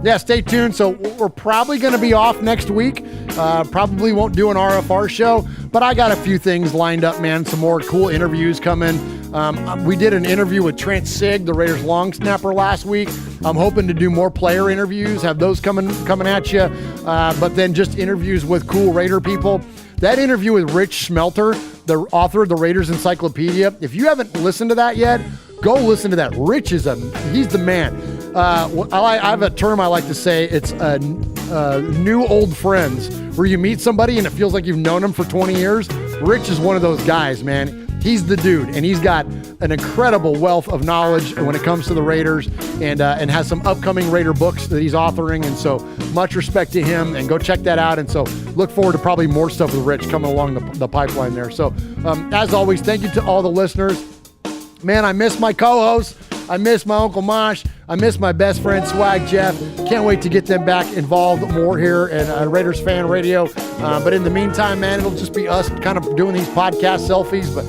yeah, stay tuned. So we're probably going to be off next week. Probably won't do an RFR show, but I got a few things lined up, man. Some more cool interviews coming. We did an interview with Trent Sigg, the Raiders long snapper, last week. I'm hoping to do more player interviews, have those coming at you, but then just interviews with cool Raider people. That interview with Rich Schmelter, the author of the Raiders Encyclopedia, if you haven't listened to that yet, go listen to that. Rich he's the man. I have a term I like to say. It's new old friends, where you meet somebody and it feels like you've known them for 20 years. Rich is one of those guys, man. He's the dude, and he's got an incredible wealth of knowledge when it comes to the Raiders, and has some upcoming Raider books that he's authoring, and so much respect to him, and go check that out. And so look forward to probably more stuff with Rich coming along the pipeline there. So as always, thank you to all the listeners. Man, I miss my co-hosts. I miss my Uncle Mosh. I miss my best friend Swag Jeff. Can't wait to get them back involved more here at Raiders Fan Radio. But in the meantime, man, it'll just be us kind of doing these podcast selfies. But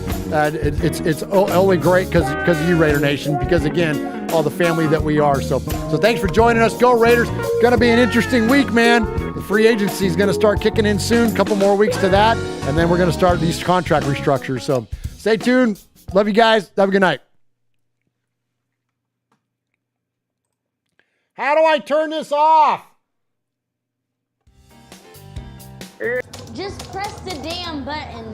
it's only great because of you, Raider Nation. Because again, all the family that we are. So thanks for joining us. Go Raiders! Going to be an interesting week, man. The free agency is going to start kicking in soon. A couple more weeks to that, and then we're going to start these contract restructures. So stay tuned. Love you guys. Have a good night. How do I turn this off? Just press the damn button.